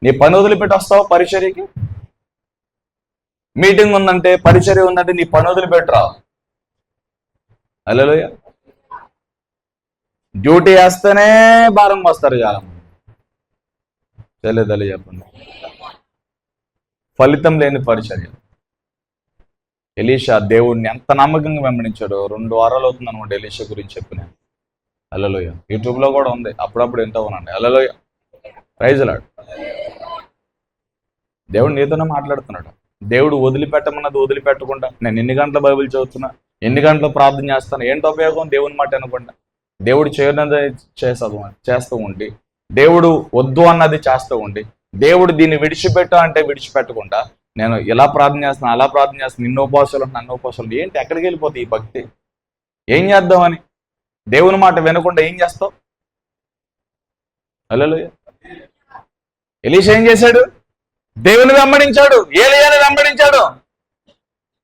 నీ పని వదిలిపెట్టి వస్తావు పరిచర్యకి. మీటింగ్ ఉందంటే, పరిచర్య ఉందంటే నీ పని వదిలిపెట్టరా. హల్లెలూయా. డ్యూటీ వేస్తేనే భారం వస్తారు చాలా మంది. తెలియదు చెప్పండి. ఫలితం లేని పరిచర్య. ఎలీషా దేవుడిని ఎంత నమ్మకంగా వెంబడించాడు. 2 వారాలు అవుతుంది అనుకోండి ఎలీషా గురించి చెప్పిన. హల్లెలూయా. యూట్యూబ్లో కూడా ఉంది, అప్పుడప్పుడు ఎంతో ఉనండి. హల్లెలూయా. Praise lord. దేవుడు నీతోనే మాట్లాడుతున్నాడు. దేవుడు వదిలిపెట్టమన్నది వదిలిపెట్టకుండా నేను ఎన్ని గంటల బైబిల్ చదువుతున్నా, ఎన్ని గంటలు ప్రార్థన చేస్తాను, ఏంటి ఉపయోగం దేవుని మాట అనుకుంటా. దేవుడు చేయనది చేస్తూ ఉండి, దేవుడు వద్దు అన్నది చేస్తూ ఉండి, దేవుడు దీన్ని విడిచిపెట్టు అంటే విడిచిపెట్టకుండా నేను ఇలా ప్రార్థన చేస్తున్నాను, అలా ప్రార్థన చేస్తాను, ఇన్ని ఉపవాసాలు ఉంటున్నా, అన్ని ఉపవాసాలు, ఏంటి ఎక్కడికి వెళ్ళిపోతాయి ఈ భక్తి? ఏం చేద్దామని దేవుని మాట వినకుండా ఏం చేస్తావు? హల్లెలూయా. ఎలీషా ఏం చేశాడు? దేవుని వెంబడించాడు, ఏలియాని వెంబడించాడు.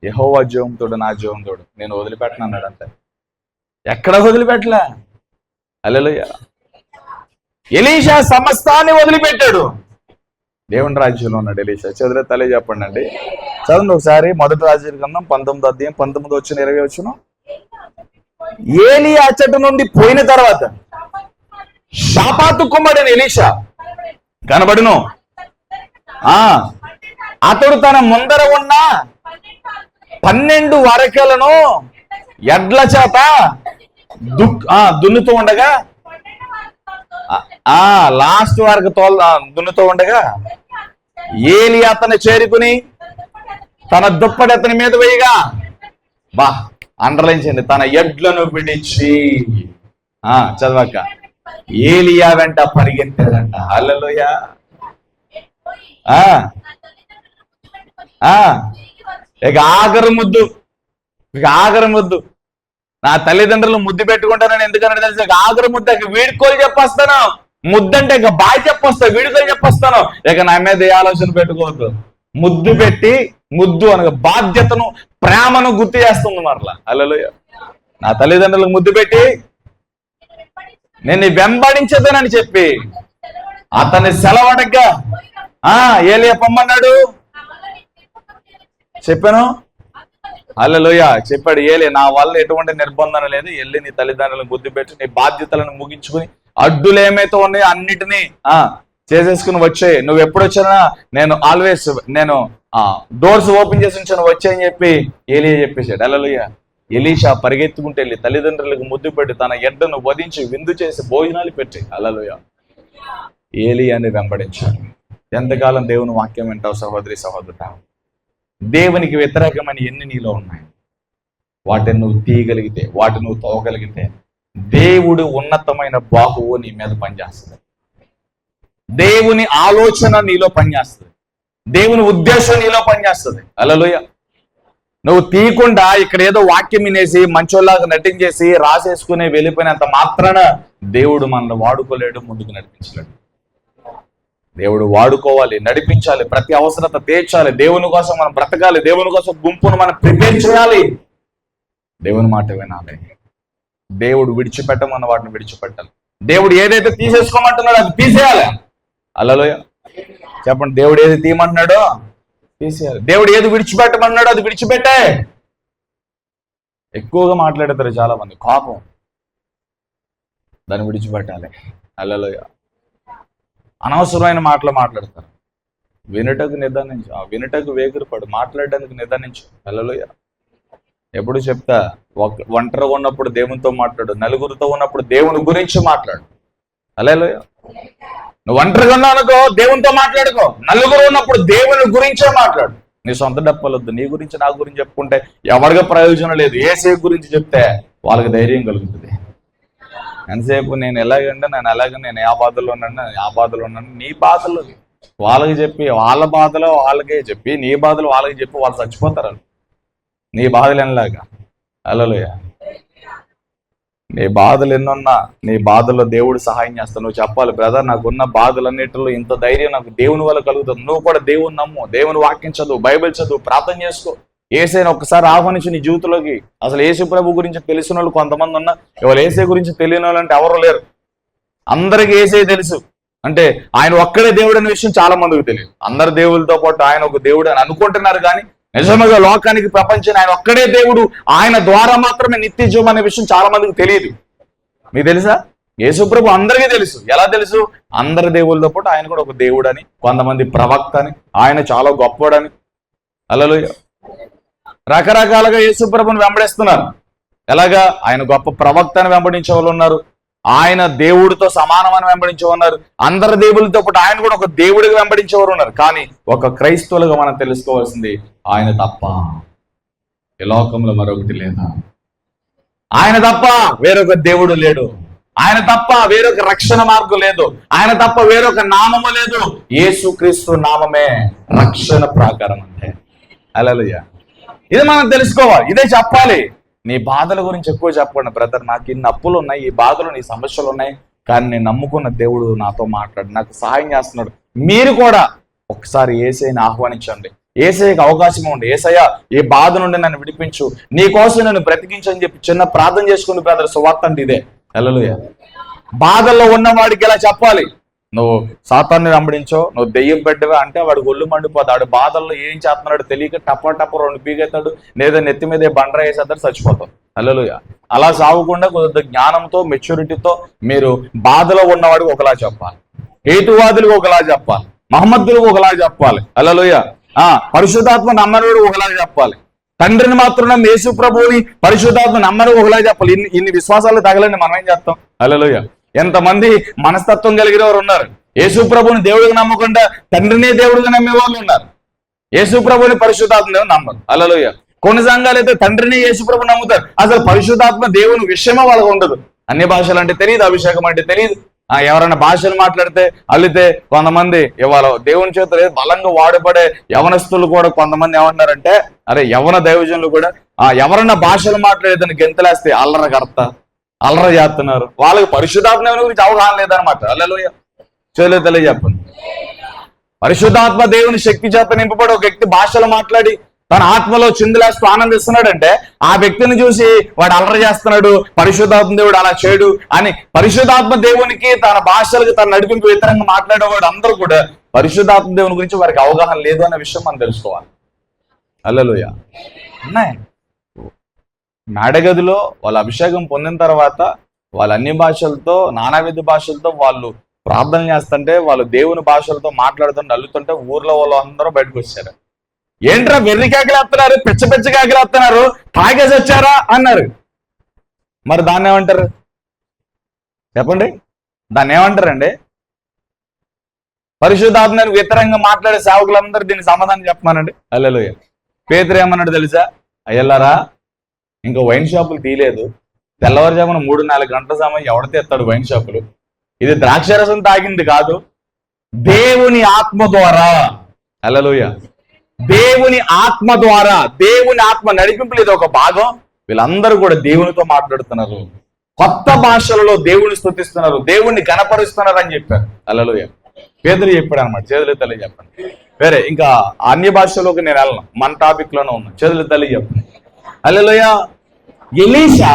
యెహోవా జీవంతోడు, నా జీవంతోడు, నేను వదిలిపెట్టను అన్నాడు. అంతే, ఎక్కడ వదిలిపెట్టలే. హల్లెలూయా. ఎలీషా సమస్తాన్ని వదిలిపెట్టాడు. దేవుని రాజ్యంలో ఉన్నాడు ఎలీషా. చదివే తలే చెప్పండి అండి, చదవండి ఒకసారి. మొదటి రాజ్యం గ్రంథం 19వ అధ్యాయం 19-20 ఏలియా చెట్టు నుండి పోయిన తర్వాత షాపాతు కుమారుడైన ఎలీషా కనబడును. అతడు తన ముందర ఉన్న 12 వరకలను ఎడ్ల చేత దున్నుతూ ఉండగా, లాస్ట్ వరకు దున్నుతూ ఉండగా ఏలియా అతన్ని చేరుకుని తన దుప్పటి అతని మీద వేయగా, అండర్లైన్ చేయండి, తన ఎడ్లను విడిచి చదవక ఏలియా వెంట పరిగెత్తాడంట. హల్లెలూయా. ఇక ఆఖరి ముద్దు నా తల్లిదండ్రులు ముద్దు పెట్టుకుంటానని ఎందుకన్నా తెలిసి ఇక ఆఖరి ముద్దు, ఇక వీడుకోలు చెప్పొస్తాను. ముద్దంటే ఇక బాయ్ చెప్పొస్తా, వీడుకోలు చెప్పొస్తాను. ఇక నా మీద ఏ ఆలోచన పెట్టుకోవద్దు. ముద్దు పెట్టి, ముద్దు అనగా బాధ్యతను, ప్రేమను గుర్తు చేస్తుంది మరలా. హల్లెలూయా. నా తల్లిదండ్రులకు ముద్దు పెట్టి నేను వెంబడించదనని చెప్పి అతన్ని సెలవడగ్గా ఏలియా పొమ్మన్నాడు. చెప్పాను. హల్లెలూయా. చెప్పాడు ఏలియా, నా వల్ల ఎటువంటి నిర్బంధన లేదు, వెళ్ళి నీ తల్లిదండ్రులను బుద్ధి పెట్టి నీ బాధ్యతలను ముగించుకుని అడ్డులు ఏమైతే ఉన్నాయో అన్నిటినీ చేసేసుకుని వచ్చే, నువ్వు ఎప్పుడు వచ్చినా నేను ఆల్వేస్ డోర్స్ ఓపెన్ చేసి ఉంచాను వచ్చాయని చెప్పి ఏలియా చెప్పేశాడు. హల్లెలూయా. ఎలీషా పరిగెత్తుకుంటే వెళ్ళి తల్లిదండ్రులకు ముద్దు పెట్టి తన ఎడ్డను వధించి విందు చేసి భోజనాలు పెట్టి, హల్లెలూయా, ఏలియాని వెంబడించాడు. ఎంతకాలం దేవుని వాక్యం వింటావు సహోదరి సహోదరుడా? దేవునికి వ్యతిరేకమైన ఎన్ని నీలో ఉన్నాయి, వాటిని నువ్వు తీయగలిగితే, వాటిని నువ్వు తోగలిగితే దేవుడు ఉన్నతమైన బాహువు నీ మీద పనిచేస్తుంది. దేవుని ఆలోచన నీలో పనిచేస్తుంది. దేవుని ఉద్దేశం నీలో పనిచేస్తుంది. హల్లెలూయా. నువ్వు తీయకుండా ఇక్కడ ఏదో వాక్యం వినేసి మంచోళ్ళలాగా నటించేసి రాసేసుకుని వెళ్ళిపోయినంత మాత్రాన దేవుడు మనల్ని వాడుకోలేడు, ముందుకు నడిపించలేడు. దేవుడు వాడుకోవాలి, నడిపించాలి, ప్రతి అవసరత తీర్చాలి. దేవుని కోసం మనం బ్రతకాలి, దేవుని కోసం గుంపును మనం ప్రిపేర్ చేయాలి. దేవుని మాట వినాలి. దేవుడు విడిచిపెట్టమన్న వాటిని విడిచిపెట్టాలి. దేవుడు ఏదైతే తీసేసుకోమంటున్నాడో అది తీసేయాలి. హల్లెలూయా. చెప్పండి, దేవుడు ఏది తీయమంటున్నాడో తీసేయాలి. దేవుడు ఏది విడిచిపెట్టమన్నాడో అది విడిచిపెట్టే. ఎక్కువగా మాట్లాడతారు చాలా మంది, కోపం, దాన్ని విడిచిపెట్టాలి. హల్లెలూయా. అనవసరమైన మాటలు మాట్లాడతారు. వినుటకు నిదానించు, వినుటకు వేగిరపడు, మాట్లాడడానికి నిదానించు. హల్లెలూయా. ఎప్పుడు చెప్తా, ఒంటరిగా ఉన్నప్పుడు దేవునితో మాట్లాడు, నలుగురితో ఉన్నప్పుడు దేవుని గురించి మాట్లాడు. హల్లెలూయా. నువ్వు ఒంటరిగా ఉన్నావు అనుకో, దేవునితో మాట్లాడుకో. నలుగురు ఉన్నప్పుడు దేవుని గురించే మాట్లాడు. నీ సొంత డప్పలొద్దు. నీ గురించి నా గురించి చెప్పుకుంటే ఎవరికి ప్రయోజనం లేదు. యేసే గురించి చెప్తే వాళ్ళకి ధైర్యం కలుగుతుంది. ఎంతసేపు నేను ఎలాగంటే నేను ఆ బాధలో ఉన్నాను, ఆ బాధలో ఉన్నాను. నీ బాధలు వాళ్ళకి చెప్పి, వాళ్ళ బాధలో వాళ్ళకే చెప్పి, నీ బాధలు వాళ్ళకి చెప్పి వాళ్ళు చచ్చిపోతారు. నీ బాధలు ఎనలాగా. హల్లెలూయా. నీ బాధలు ఎన్నున్నా నీ బాధల్లో దేవుడు సహాయం చేస్తావు. నువ్వు చెప్పాలి, బ్రదర్ నాకున్న బాధలన్నిటిలో ఇంత ధైర్యం నాకు దేవుని వల్ల కలుగుతుంది. నువ్వు కూడా దేవుని నమ్ము, దేవుని వాక్యం చదువు, బైబిల్ చదువు, ప్రార్థన చేసుకో. యేసయ్యను ఒక్కసారి ఆహ్వానించు నీ జీవితంలోకి. అసలు యేసు ప్రభు గురించి తెలిసిన వాళ్ళు కొంతమంది ఉన్నా, ఇవాళ యేసయ్య గురించి తెలియని వాళ్ళు అంటే ఎవరు లేరు. అందరికి యేసయ్య తెలుసు. అంటే ఆయన ఒక్కడే దేవుడు అనే విషయం చాలా మందికి తెలియదు. అందరు దేవుళ్ళతో పాటు ఆయన ఒక దేవుడు అని అనుకుంటున్నారు, కానీ నిజంగా లోకానికి, ప్రపంచాన్ని ఆయన ఒక్కడే దేవుడు, ఆయన ద్వారా మాత్రమే నిత్య జీవం అనే విషయం చాలా మందికి తెలియదు. మీకు తెలుసా? యేసు ప్రభు అందరికీ తెలుసు. ఎలా తెలుసు? అందరి దేవుళ్ళతో పాటు ఆయన కూడా ఒక దేవుడు అని, కొంతమంది ప్రవక్త అని, ఆయన చాలా గొప్పవాడని. హల్లెలూయా. రకరకాలుగా యేసు ప్రభుని వెంబడిస్తున్నారు. ఎలాగా? ఆయన గొప్ప ప్రవక్త అని వెంబడించే వాళ్ళు ఉన్నారు, ఆయన దేవుడితో సమానమని వెంబడించే ఉన్నారు, అందరి దేవులతో పాటు ఆయన కూడా ఒక దేవుడిగా వెంబడించేవారు ఉన్నారు. కానీ ఒక క్రైస్తవులుగా మనం తెలుసుకోవాల్సింది, ఆయన తప్ప ఈ లోకంలో మరొకటి లేదా. ఆయన తప్ప వేరొక దేవుడు లేడు. ఆయన తప్ప వేరొక రక్షణ మార్గం లేదు. ఆయన తప్ప వేరొక నామము లేదు. యేసుక్రీస్తు నామమే రక్షణ ప్రాకారం అంటే. హల్లెలూయా. ఇది మనం తెలుసుకోవాలి, ఇదే చెప్పాలి. నీ బాధల గురించి ఎక్కువ చెప్పండి. బ్రదర్, నాకు ఇన్ని అప్పులు ఉన్నాయి, ఈ బాధలు, నీ సమస్యలు ఉన్నాయి, కానీ నేను నమ్ముకున్న దేవుడు నాతో మాట్లాడు, నాకు సహాయం చేస్తున్నాడు. మీరు కూడా ఒకసారి యేసయ్యని ఆహ్వానించండి. యేసయ్యకి అవకాశం ఉంది. యేసయ్య, ఈ బాధ నుండి నన్ను విడిపించు, నీ కోసం నన్ను బ్రతికించు అని చెప్పి చిన్న ప్రార్థన చేసుకుని బ్రదర్, సువార్త అంటే ఇదే. హల్లెలూయా. బాధల్లో ఉన్నవాడికి ఇలా చెప్పాలి, నువ్వు సాతాన్ని వెంబడించో, నువ్వు దెయ్యం పెట్టవా అంటే వాడికి ఒళ్ళు మండిపోతాడు. బాధల్లో ఏం చేస్తున్నాడు తెలియక టప్ప టప్ప రెండు పీకెత్తాడు, లేదా నెత్తి మీద బండర వేసేస్తాడు, చచ్చిపోతాడు. హల్లెలూయా. అలా సాగకుండా కొద్ది జ్ఞానంతో, మెచ్యూరిటీతో మీరు బాధలో ఉన్నవాడికి ఒకలా చెప్పాలి, హేతువాదులకు ఒకలా చెప్పాలి, మహమ్మద్దులకు ఒకలా చెప్పాలి. హల్లెలూయా. పరిశుద్ధాత్మ నమ్మనుడు ఒకలా చెప్పాలి, తండ్రిని మాత్రం యేసు ప్రభువుని పరిశుద్ధాత్మ నమ్మను ఒకలా చెప్పాలి. ఇన్ని విశ్వాసాలు తగలండి, మనం ఏం చేస్తాం? హల్లెలూయా. ఎంతమంది మనస్తత్వం కలిగిన వారు ఉన్నారు. యేసు ప్రభువుని దేవుడికి నమ్మకుండా తండ్రినే దేవుడిగా నమ్మే వాళ్ళు ఉన్నారు. యేసు ప్రభువుని పరిశుద్ధాత్మ నమ్మరు. హల్లెలూయా. కొన్ని సంఘాలు అయితే తండ్రిని యేసు ప్రభు నమ్ముతారు, అసలు పరిశుద్ధాత్మ దేవుని విషయమే వాళ్ళకు ఉండదు. అన్ని భాషలు అంటే తెలియదు, అభిషేకం అంటే తెలియదు. ఎవరైనా భాషలు మాట్లాడితే అల్లితే కొంతమంది ఇవాళ దేవుని చేత బలంగా వాడబడే యవనస్తులు కూడా కొంతమంది ఏమన్నారంటే, అరే యవన దైవజనులు కూడా ఎవరన్నా భాషలు మాట్లాడేదని గెంతలేస్తే అల్లర చేస్తున్నారు. వాళ్ళకి పరిశుద్ధాత్మ గురించి అవగాహన లేదనమాట. హల్లెలూయా. తెలియజెప్పండి. పరిశుద్ధాత్మ దేవుని శక్తి చేత నింపబడి ఒక వ్యక్తి భాషలు మాట్లాడి తన ఆత్మలో చిందులేస్తూ ఆనందిస్తున్నాడంటే ఆ వ్యక్తిని చూసి వాడు అల్లరి చేస్తున్నాడు, పరిశుద్ధాత్మ దేవుడు అలా చేయడు అని పరిశుద్ధాత్మ దేవునికి తన భాషలకు తన నడిపింపు వ్యతిరేకంగా మాట్లాడేవాడు అందరూ కూడా పరిశుద్ధాత్మ దేవుని గురించి వారికి అవగాహన లేదు అనే విషయం మనం తెలుసుకోవాలి. హల్లెలూయా. ఉన్నాయి మేడగదిలో వాళ్ళు అభిషేకం పొందిన తర్వాత వాళ్ళు అన్ని భాషలతో, నానావిధ భాషలతో వాళ్ళు ప్రార్థన చేస్తుంటే, వాళ్ళు దేవుని భాషలతో మాట్లాడుతుంటే అల్లుతుంటే ఊర్లో వాళ్ళు అందరూ బయటకు వచ్చారు. ఏంట్రా వెర్రి కేకలేస్తున్నారు, పిచ్చ కేకలేస్తున్నారు, తాగేసి వచ్చారా అన్నారు. మరి దాన్ని ఏమంటారు చెప్పండి? దాన్ని ఏమంటారండి? పరిశుద్ధాత్మకు వ్యతిరేకంగా మాట్లాడే సేవకులందరూ దీనికి సమాధానం చెప్పమానండి. హల్లెలూయా. పేతురు ఏమన్నాడు తెలుసా? అయ్యల్లారా, ఇంకా వైన్ షాపులు తీయలేదు, తెల్లవారుజామున 3-4 గంటల సమయం ఎవడ తెస్తాడు వైన్ షాపులు? ఇది ద్రాక్షరసం తాగింది కాదు, దేవుని ఆత్మ ద్వారా. హల్లెలూయా. దేవుని ఆత్మ ద్వారా, దేవుని ఆత్మ నడిపింపులు ఇది ఒక భాగం. వీళ్ళందరూ కూడా దేవునితో మాట్లాడుతున్నారు, కొత్త భాషలలో దేవుని స్తుతిస్తున్నారు, దేవుణ్ణి గణపరుస్తున్నారు అని చెప్పారు. హల్లెలూయా. పేతురు చెప్పాడు అనమాట. చేతులు తల్లి చెప్పండి. వేరే ఇంకా అన్య భాషలోకి నేను వెళ్ళను, మన టాపిక్ లోనే ఉన్నా. చేతులు తల్లి చెప్పండి. హల్లెలూయా. ఎలీషా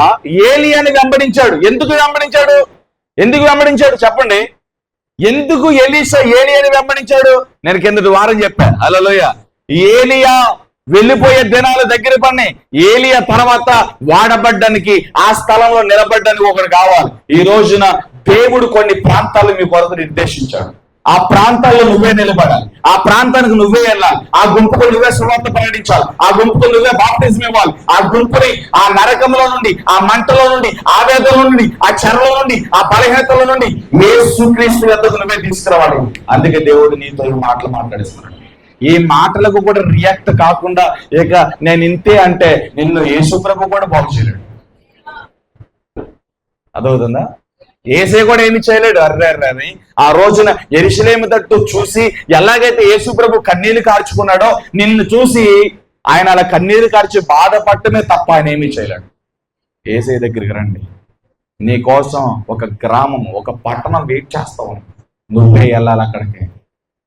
ఏలియాని వెంబడించాడు. ఎందుకు వెంబడించాడు చెప్పండి? ఎందుకు ఎలీషా ఏలియాని వెంబడించాడు? నేను కిందటి వారం చెప్పాను. హల్లెలూయా. ఏలియా వెళ్ళిపోయే దినాలు దగ్గర పడినాయి. ఏలియా తర్వాత వాడబడ్డానికి, ఆ స్థలంలో నిలబడ్డానికి ఒకడు కావాలి. ఈ రోజున దేవుడు కొన్ని ప్రాంతాలు మీ కొరకు నిర్దేశించాడు. ఆ ప్రాంతాల్లో నువ్వే నిలబడాలి, ఆ ప్రాంతానికి నువ్వే వెళ్ళాలి, ఆ గుంపుకు నువ్వే సువార్త ప్రకటించాలి, ఆ గుంపుకు నువ్వే బాప్తిజం ఇవ్వాలి, ఆ గుంపుని ఆ నరకంలో నుండి, ఆ మంటలో నుండి, ఆవేదన నుండి, ఆ చెరలో నుండి, ఆ బలహీనతల నుండి యేసుక్రీస్తు వద్దకు నువ్వే తీసుకురావాలి. అందుకే దేవుడు నీతో ఈ మాటలు మాట్లాడిస్తున్నాడు. ఈ మాటలకు కూడా రియాక్ట్ కాకుండా ఇక నేను ఇంతే అంటే నిన్ను యేసు ప్రభు కూడా బాగు చేయలేడు. అదవుతుందా? ఏసే కూడా ఏమి చేయలేడు. అర్రే ఆ రోజున యెరూషలేము తట్టు చూసి ఎలాగైతే యేసు ప్రభు కన్నీళ్లు కార్చుకున్నాడో, నిన్ను చూసి ఆయన అలా కన్నీళ్లు కార్చి బాధపడటమే తప్ప ఆయన ఏమీ చేయలేడు. ఏసే దగ్గరికి రండి, నీ కోసం ఒక గ్రామం, ఒక పట్టణం వెయిట్ చేస్తావు. నువ్వే వెళ్ళాలి అక్కడికి,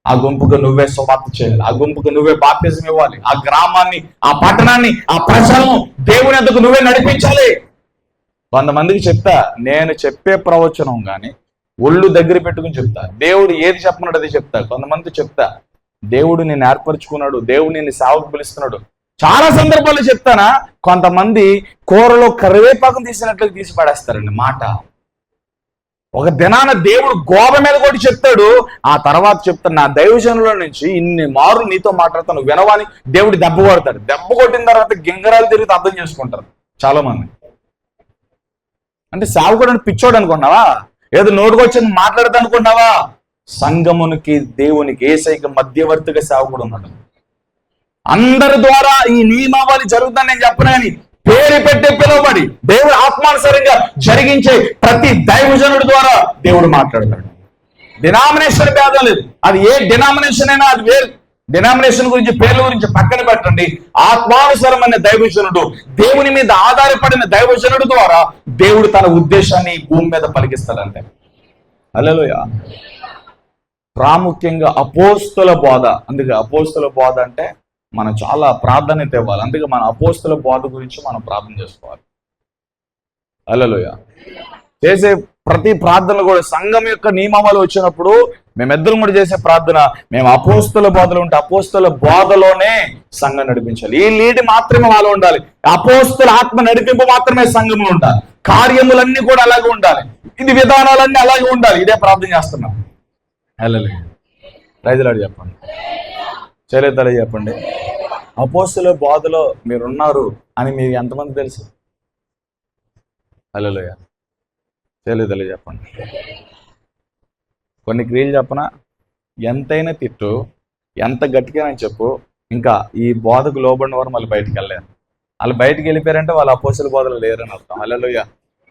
ఆ గుంపుకు నువ్వే సువార్త చేయాలి, ఆ గుంపుకు నువ్వే బాప్తిజం ఇవ్వాలి, ఆ గ్రామాన్ని, ఆ పట్టణాన్ని, ఆ ప్రజలను దేవుని వద్దకు నువ్వే నడిపించాలి. కొంతమందికి చెప్తా, నేను చెప్పే ప్రవచనం కానీ ఒళ్ళు దగ్గర పెట్టుకుని చెప్తా, దేవుడు ఏది చెప్పన్నాడు అది చెప్తా. కొంతమంది చెప్తా, దేవుడు నేను ఏర్పరచుకున్నాడు, దేవుడు నేను సేవకు పిలుస్తున్నాడు. చాలా సందర్భాల్లో చెప్తానా, కొంతమంది కూరలో కరివేపాకం తీసినట్లు తీసి పడేస్తారండి మాట. ఒక దినాన దేవుడు గోప మీద కూడా చెప్తాడు, ఆ తర్వాత చెప్తాడు నా దైవజనుల నుంచి ఇన్ని మారు నీతో మాట్లాడతాను వినవాని దేవుడు దెబ్బ కొడతాడు. దెబ్బ కొట్టిన తర్వాత గింగరాలు తిరిగి అర్థం చేసుకుంటారు చాలా మంది. అంటే సేవకుడు అని పిచ్చోడు అనుకున్నావా? ఏదో నోటుకొచ్చింది మాట్లాడదు అనుకున్నావా? సంఘమునికి దేవునికి యేసయ్యకి మధ్యవర్తిగా సేవకుడు ఉన్నాడు. అందరి ద్వారా ఈ నియమావళి జరుగుతుందని నేను చెప్పను, కానీ పేరు పెట్టి పిలువబడి దేవుడు ఆత్మానుసారంగా జరిగించే ప్రతి దైవజనుడి ద్వారా దేవుడు మాట్లాడతాడు. డినామినేషన్ భేదం లేదు, అది ఏ డినామినేషన్ అయినా అది వేరు. డినామినేషన్ గురించి, పేర్ల గురించి పక్కన పెట్టండి. ఆత్మానుసారమైన దైవజనుడు, దేవుని మీద ఆధారపడిన దైవజనుడు ద్వారా దేవుడు తన ఉద్దేశాన్ని భూమి మీద పలికిస్తాడంటే. హల్లెలూయా. ప్రాముఖ్యంగా అపోస్తుల బోధ. అందుకే అపోస్తుల బోధ అంటే మనం చాలా ప్రాధాన్యత ఇవ్వాలి. అందుకే మన అపోస్తుల బోధ గురించి మనం ప్రార్థన చేసుకోవాలి. హల్లెలూయా. చేసే ప్రతి ప్రార్థనలు కూడా సంఘం యొక్క నియమాలు వచ్చినప్పుడు మేమిద్దరం కూడా చేసే ప్రార్థన, మేము అపోస్తుల బోధలో ఉంటే అపోస్తుల బోధలోనే సంఘం నడిపించాలి. ఈ లీడ్ మాత్రమే వాళ్ళు ఉండాలి. అపోస్తుల ఆత్మ నడిపింపు మాత్రమే సంఘంలో ఉండాలి. కార్యములన్నీ కూడా అలాగే ఉండాలి. ఇది విధానాలన్నీ అలాగే ఉండాలి. ఇదే ప్రార్థన చేస్తున్నాం. హల్లెలూయా. రైతులాడు చెప్పండి, చేలేతలే చెప్పండి. అపోస్తుల బోధలో మీరున్నారు అని మీకు ఎంతమంది తెలుసు? హల్లెలూయా. చేలేతలే చెప్పండి. కొన్ని క్రియలు చెప్పనా, ఎంతైనా తిట్టు, ఎంత గట్టిగా చెప్పు, ఇంకా ఈ బోధకు లోబడిన వారు మళ్ళీ బయటికి వెళ్ళలేరు. వాళ్ళు బయటికి వెళ్ళిపోయారంటే వాళ్ళు అపోస్తుల బోధలు లేరని అర్థం. హల్లెలూయా.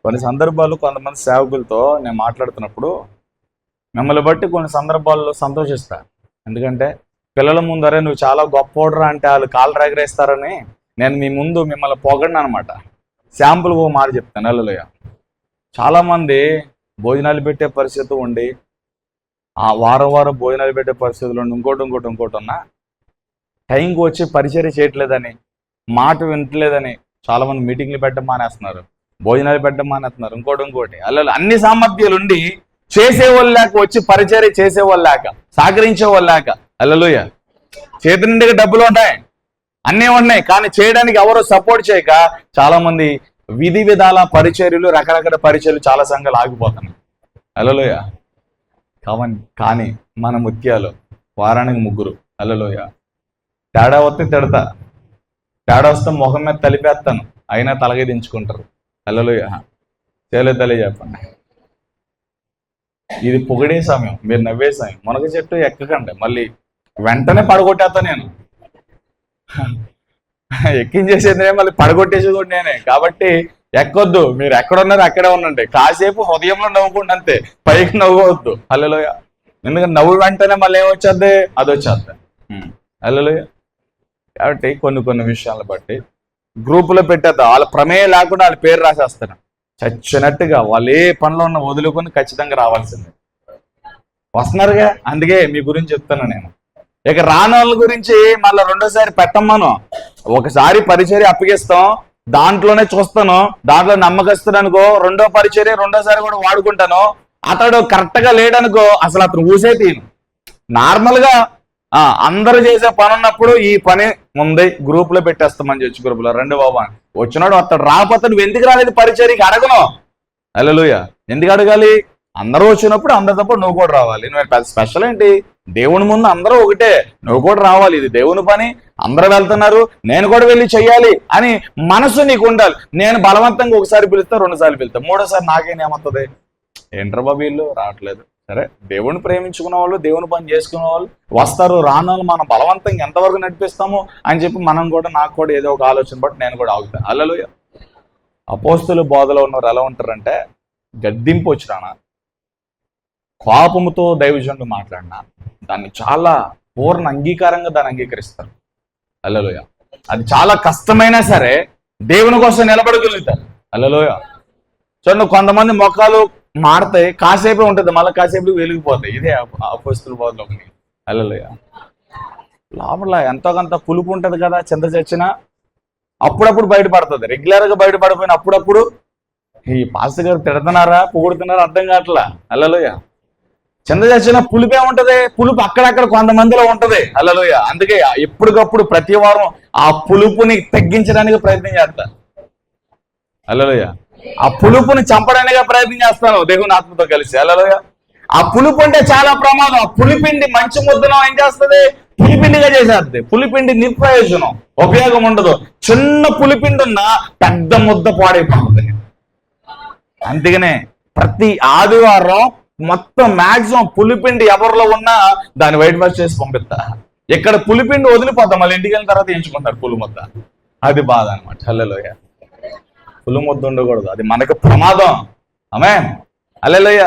కొన్ని సందర్భాలు కొంతమంది సేవకులతో నేను మాట్లాడుతున్నప్పుడు మిమ్మల్ని బట్టి కొన్ని సందర్భాల్లో సంతోషిస్తా. ఎందుకంటే పిల్లల ముందరే నువ్వు చాలా గొప్పోడరా అంటే వాళ్ళు కాళ్ళు ఎగరేస్తారని నేను మీ ముందు మిమ్మల్ని పొగడిన అనమాట. శాంపుల్ ఓ మాట చెప్తాను. హల్లెలూయా. చాలామంది భోజనాలు పెట్టే పరిస్థితి ఉండి, ఆ వారం భోజనాలు పెట్టే పరిస్థితులు ఉండి, ఇంకోటి ఉన్నా టైంకి వచ్చి పరిచర్య చేయట్లేదని, మాట వింటలేదని చాలామంది మీటింగ్లు పెట్టడం మానేస్తున్నారు, భోజనాలు పెట్టడం మానేస్తున్నారు, ఇంకోటి అలా అన్ని సామర్థ్యాలు ఉండి చేసేవాళ్ళు లేక, వచ్చి పరిచర్య చేసేవాళ్ళు లేక, సహకరించేవాళ్ళు లేక. హల్లెలూయా. చేతి నిండుగా డబ్బులు ఉంటాయి, అన్నీ ఉన్నాయి, కానీ చేయడానికి ఎవరో సపోర్ట్ చేయక చాలా మంది విధి విధాల పరిచర్యలు, రకరకాల పరిచర్యలు చాలా సంఘాలు ఆగిపోతున్నాయి. హల్లెలూయా. కానీ మన ముత్యాలు వారానికి 3. హల్లెలూయా. తేడా వస్తే తిడతా, తేడా వస్తే ముఖం మీద తలిపేస్తాను, అయినా తలగే దించుకుంటారు. హల్లెలూయా. చేయలేదు చెప్పండి. ఇది పొగిడే సమయం, మీరు నవ్వే సమయం. మునగ చెట్టు ఎక్కకండి, మళ్ళీ వెంటనే పడగొట్టేస్తా నేను. ఎక్కించేసేది మళ్ళీ పడగొట్టేసేది కూడా నేనే. కాబట్టి ఎక్కొద్దు, మీరు ఎక్కడున్నారో అక్కడే ఉండండి. కాసేపు హృదయంలో నవ్వుకోండి అంతే, పైకి నవ్వవద్దు. హల్లెలూయా. ఎందుకంటే నవ్వు వెంటనే మళ్ళీ ఏమొచ్చేద్ది, అది వచ్చేద్ది. హల్లెలూయా. కాబట్టి కొన్ని విషయాలను బట్టి గ్రూపులో పెట్టేద్దాం. వాళ్ళ ప్రమేయం లేకుండా వాళ్ళ పేరు రాసేస్తాను. చచ్చినట్టుగా వాళ్ళు ఏ పనిలో ఉన్న వదులుకొని ఖచ్చితంగా రావాల్సిందే. వస్తున్నారుగా, అందుకే మీ గురించి చెప్తాను నేను. ఇక రాని వాళ్ళ గురించి మళ్ళీ రెండోసారి పెట్టమ్మను. ఒకసారి పరిచర్య అప్పగిస్తాం, దాంట్లోనే చూస్తాను, దాంట్లో నమ్మకస్తాను అనుకో, రెండో పరిచర్య రెండోసారి కూడా వాడుకుంటాను. అతడు కరెక్ట్ గా లేడనుకో, అసలు అతను ఊసే తీను. నార్మల్ గా అందరూ చేసే పని ఉన్నప్పుడు ఈ పని ఉంది గ్రూప్ లో పెట్టేస్తాం, మంచి వచ్చి గ్రూప్ లో రండి బాబా వచ్చినాడు. అతడు రాకపోతే నువ్వు ఎందుకు రాలేదు పరిచర్యకి అడగను. హల్లెలూయా. ఎందుకు అడగాలి? అందరూ వచ్చినప్పుడు అందరి తప్ప నువ్వు కూడా రావాలి. నువ్వు పెద్ద స్పెషల్ ఏంటి? దేవుని ముందు అందరూ ఒకటే, నువ్వు కూడా రావాలి. ఇది దేవుని పని, అందరూ వెళ్తున్నారు, నేను కూడా వెళ్ళి చెయ్యాలి అని మనసు నీకు ఉండాలి. నేను బలవంతంగా ఒకసారి పిలుస్తా, 2 సార్లు పిలుస్తా, 3వ సారి నాకేమవుతుంది, ఏంట్రా బాబు వీళ్ళు రావట్లేదు. సరే, దేవుని ప్రేమించుకున్న వాళ్ళు, దేవుని పని చేసుకునే వాళ్ళు వస్తారు, రాను మనం బలవంతంగా ఎంతవరకు నడిపిస్తాము అని చెప్పి మనం కూడా, నాకు కూడా ఏదో ఒక ఆలోచన బట్టి నేను కూడా ఆగుతాను. హల్లెలూయా. అపోస్తుల బోధలో ఉన్నవారు ఎలా ఉంటారంటే, గద్దింపు వచ్చినా, కోపముతో దైవజనుడు మాట్లాడినా దాన్ని చాలా పూర్ణ అంగీకారంగా దాన్ని అంగీకరిస్తారు. హల్లెలూయా. అది చాలా కష్టమైనా సరే దేవుని కోసం నిలబడగలుగుతారు. హల్లెలూయా. చూడండి, కొంతమంది మొక్కలు మాడతాయి, కాసేపే ఉంటుంది, మళ్ళీ కాసేపు వెలిగిపోతాయి. ఇదే అపోస్తుల బోధలో. హల్లెలూయా. లోపల ఎంతో కొంత పులుపు ఉంటుంది కదా, చింత చచ్చినా అప్పుడప్పుడు బయటపడుతుంది. రెగ్యులర్గా బయటపడిపోయిన అప్పుడప్పుడు ఈ పాస్టర్ గారు తిడుతున్నారా పొగుడుతున్నారా అర్థం కావట్లా. హల్లెలూయా. చింత చచ్చిన పులుపే ఉంటది, పులుపు అక్కడక్కడ కొంతమందిలో ఉంటది. హల్లెలూయా. అందుకే ఎప్పటికప్పుడు ప్రతి వారం ఆ పులుపుని తగ్గించడానికి ప్రయత్నం చేస్తా. హల్లెలూయా. ఆ పులుపుని చంపడానికి ప్రయత్నం చేస్తాను దేవుని ఆత్మతో కలిసి. హల్లెలూయా. ఆ పులుపు అంటే చాలా ప్రమాదం. ఆ పులిపిండి మంచి ముద్దను ఏం చేస్తుంది, పులిపిండిగా చేసేస్తుంది. పులిపిండి నిష్ప్రయోజనం, ఉపయోగం ఉండదు. చిన్న పులిపిండి ఉన్న పెద్ద ముద్ద పాడైపోతుంది. అందుకనే ప్రతి ఆదివారం మొత్తం మాక్సిమం పులిపిండి ఎవరిలో ఉన్నా దాన్ని వైట్ వాష్ చేసి పంపిస్తా. ఇక్కడ పులిపిండి వదిలిపోతాం, మళ్ళీ ఇంటికి వెళ్ళిన తర్వాత ఎంచుకుంటారు పులి ముద్ద. అది బాధ అనమాట. హల్లెలూయా. పులి ముద్ద ఉండకూడదు, అది మనకు ప్రమాదం. ఆమేన్. హల్లెలూయా.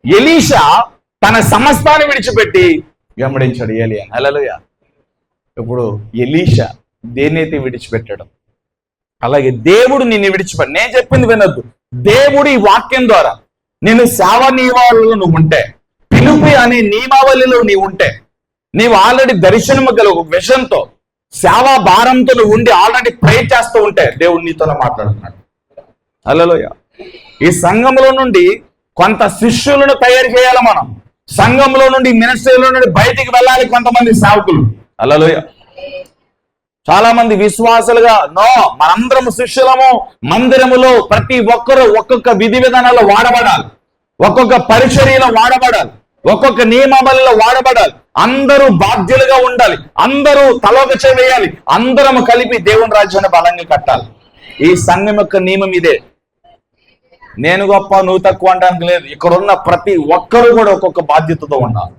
ఎలీషా తన సమస్తాన్ని విడిచిపెట్టి వెంబడించాడు ఏలియాను. హల్లెలూయా. ఇప్పుడు ఎలీషా దేన్నైతే విడిచిపెట్టాడు, అలాగే దేవుడు నిన్ను విడిచిపెట్టి, నేను చెప్పింది వినొద్దు. దేవుడు ఈ వాక్యం ద్వారా నేను సేవ నియమావళిలో నువ్వు ఉంటే, పిలుపు అనే నియమావళిలో నీవు ఉంటే, నీవు ఆల్రెడీ దర్శనము గల ఒక విషయంతో, సేవా భారంతో నువ్వు ఉండి ఆల్రెడీ ప్రే చేస్తూ ఉంటే దేవుడు నీతోనే మాట్లాడుతున్నాడు. హల్లెలూయా. ఈ సంఘంలో నుండి కొంత శిష్యులను తయారు చేయాలి మనం. సంఘంలో నుండి, మినిస్ట్రీలో నుండి బయటికి వెళ్ళాలి కొంతమంది సేవకులు. హల్లెలూయా. చాలా మంది విశ్వాసులుగా మనందరం శిష్యులము, మందిరములో ప్రతి ఒక్కరూ ఒక్కొక్క విధి విధానాల్లో వాడబడాలి, ఒక్కొక్క పరిచర్యలో వాడబడాలి, ఒక్కొక్క నియమావళిలో వాడబడాలి. అందరూ బాధ్యులుగా ఉండాలి, అందరూ తలొక చేయాలి, అందరం కలిపి దేవుని రాజ్యాన్ని బలంగా కట్టాలి. ఈ సంఘం యొక్క నియమం ఇదే. నేను గొప్ప నువ్వు తక్కువ అనడానికి లేదు. ఇక్కడ ఉన్న ప్రతి ఒక్కరూ కూడా ఒక్కొక్క బాధ్యతతో ఉండాలి.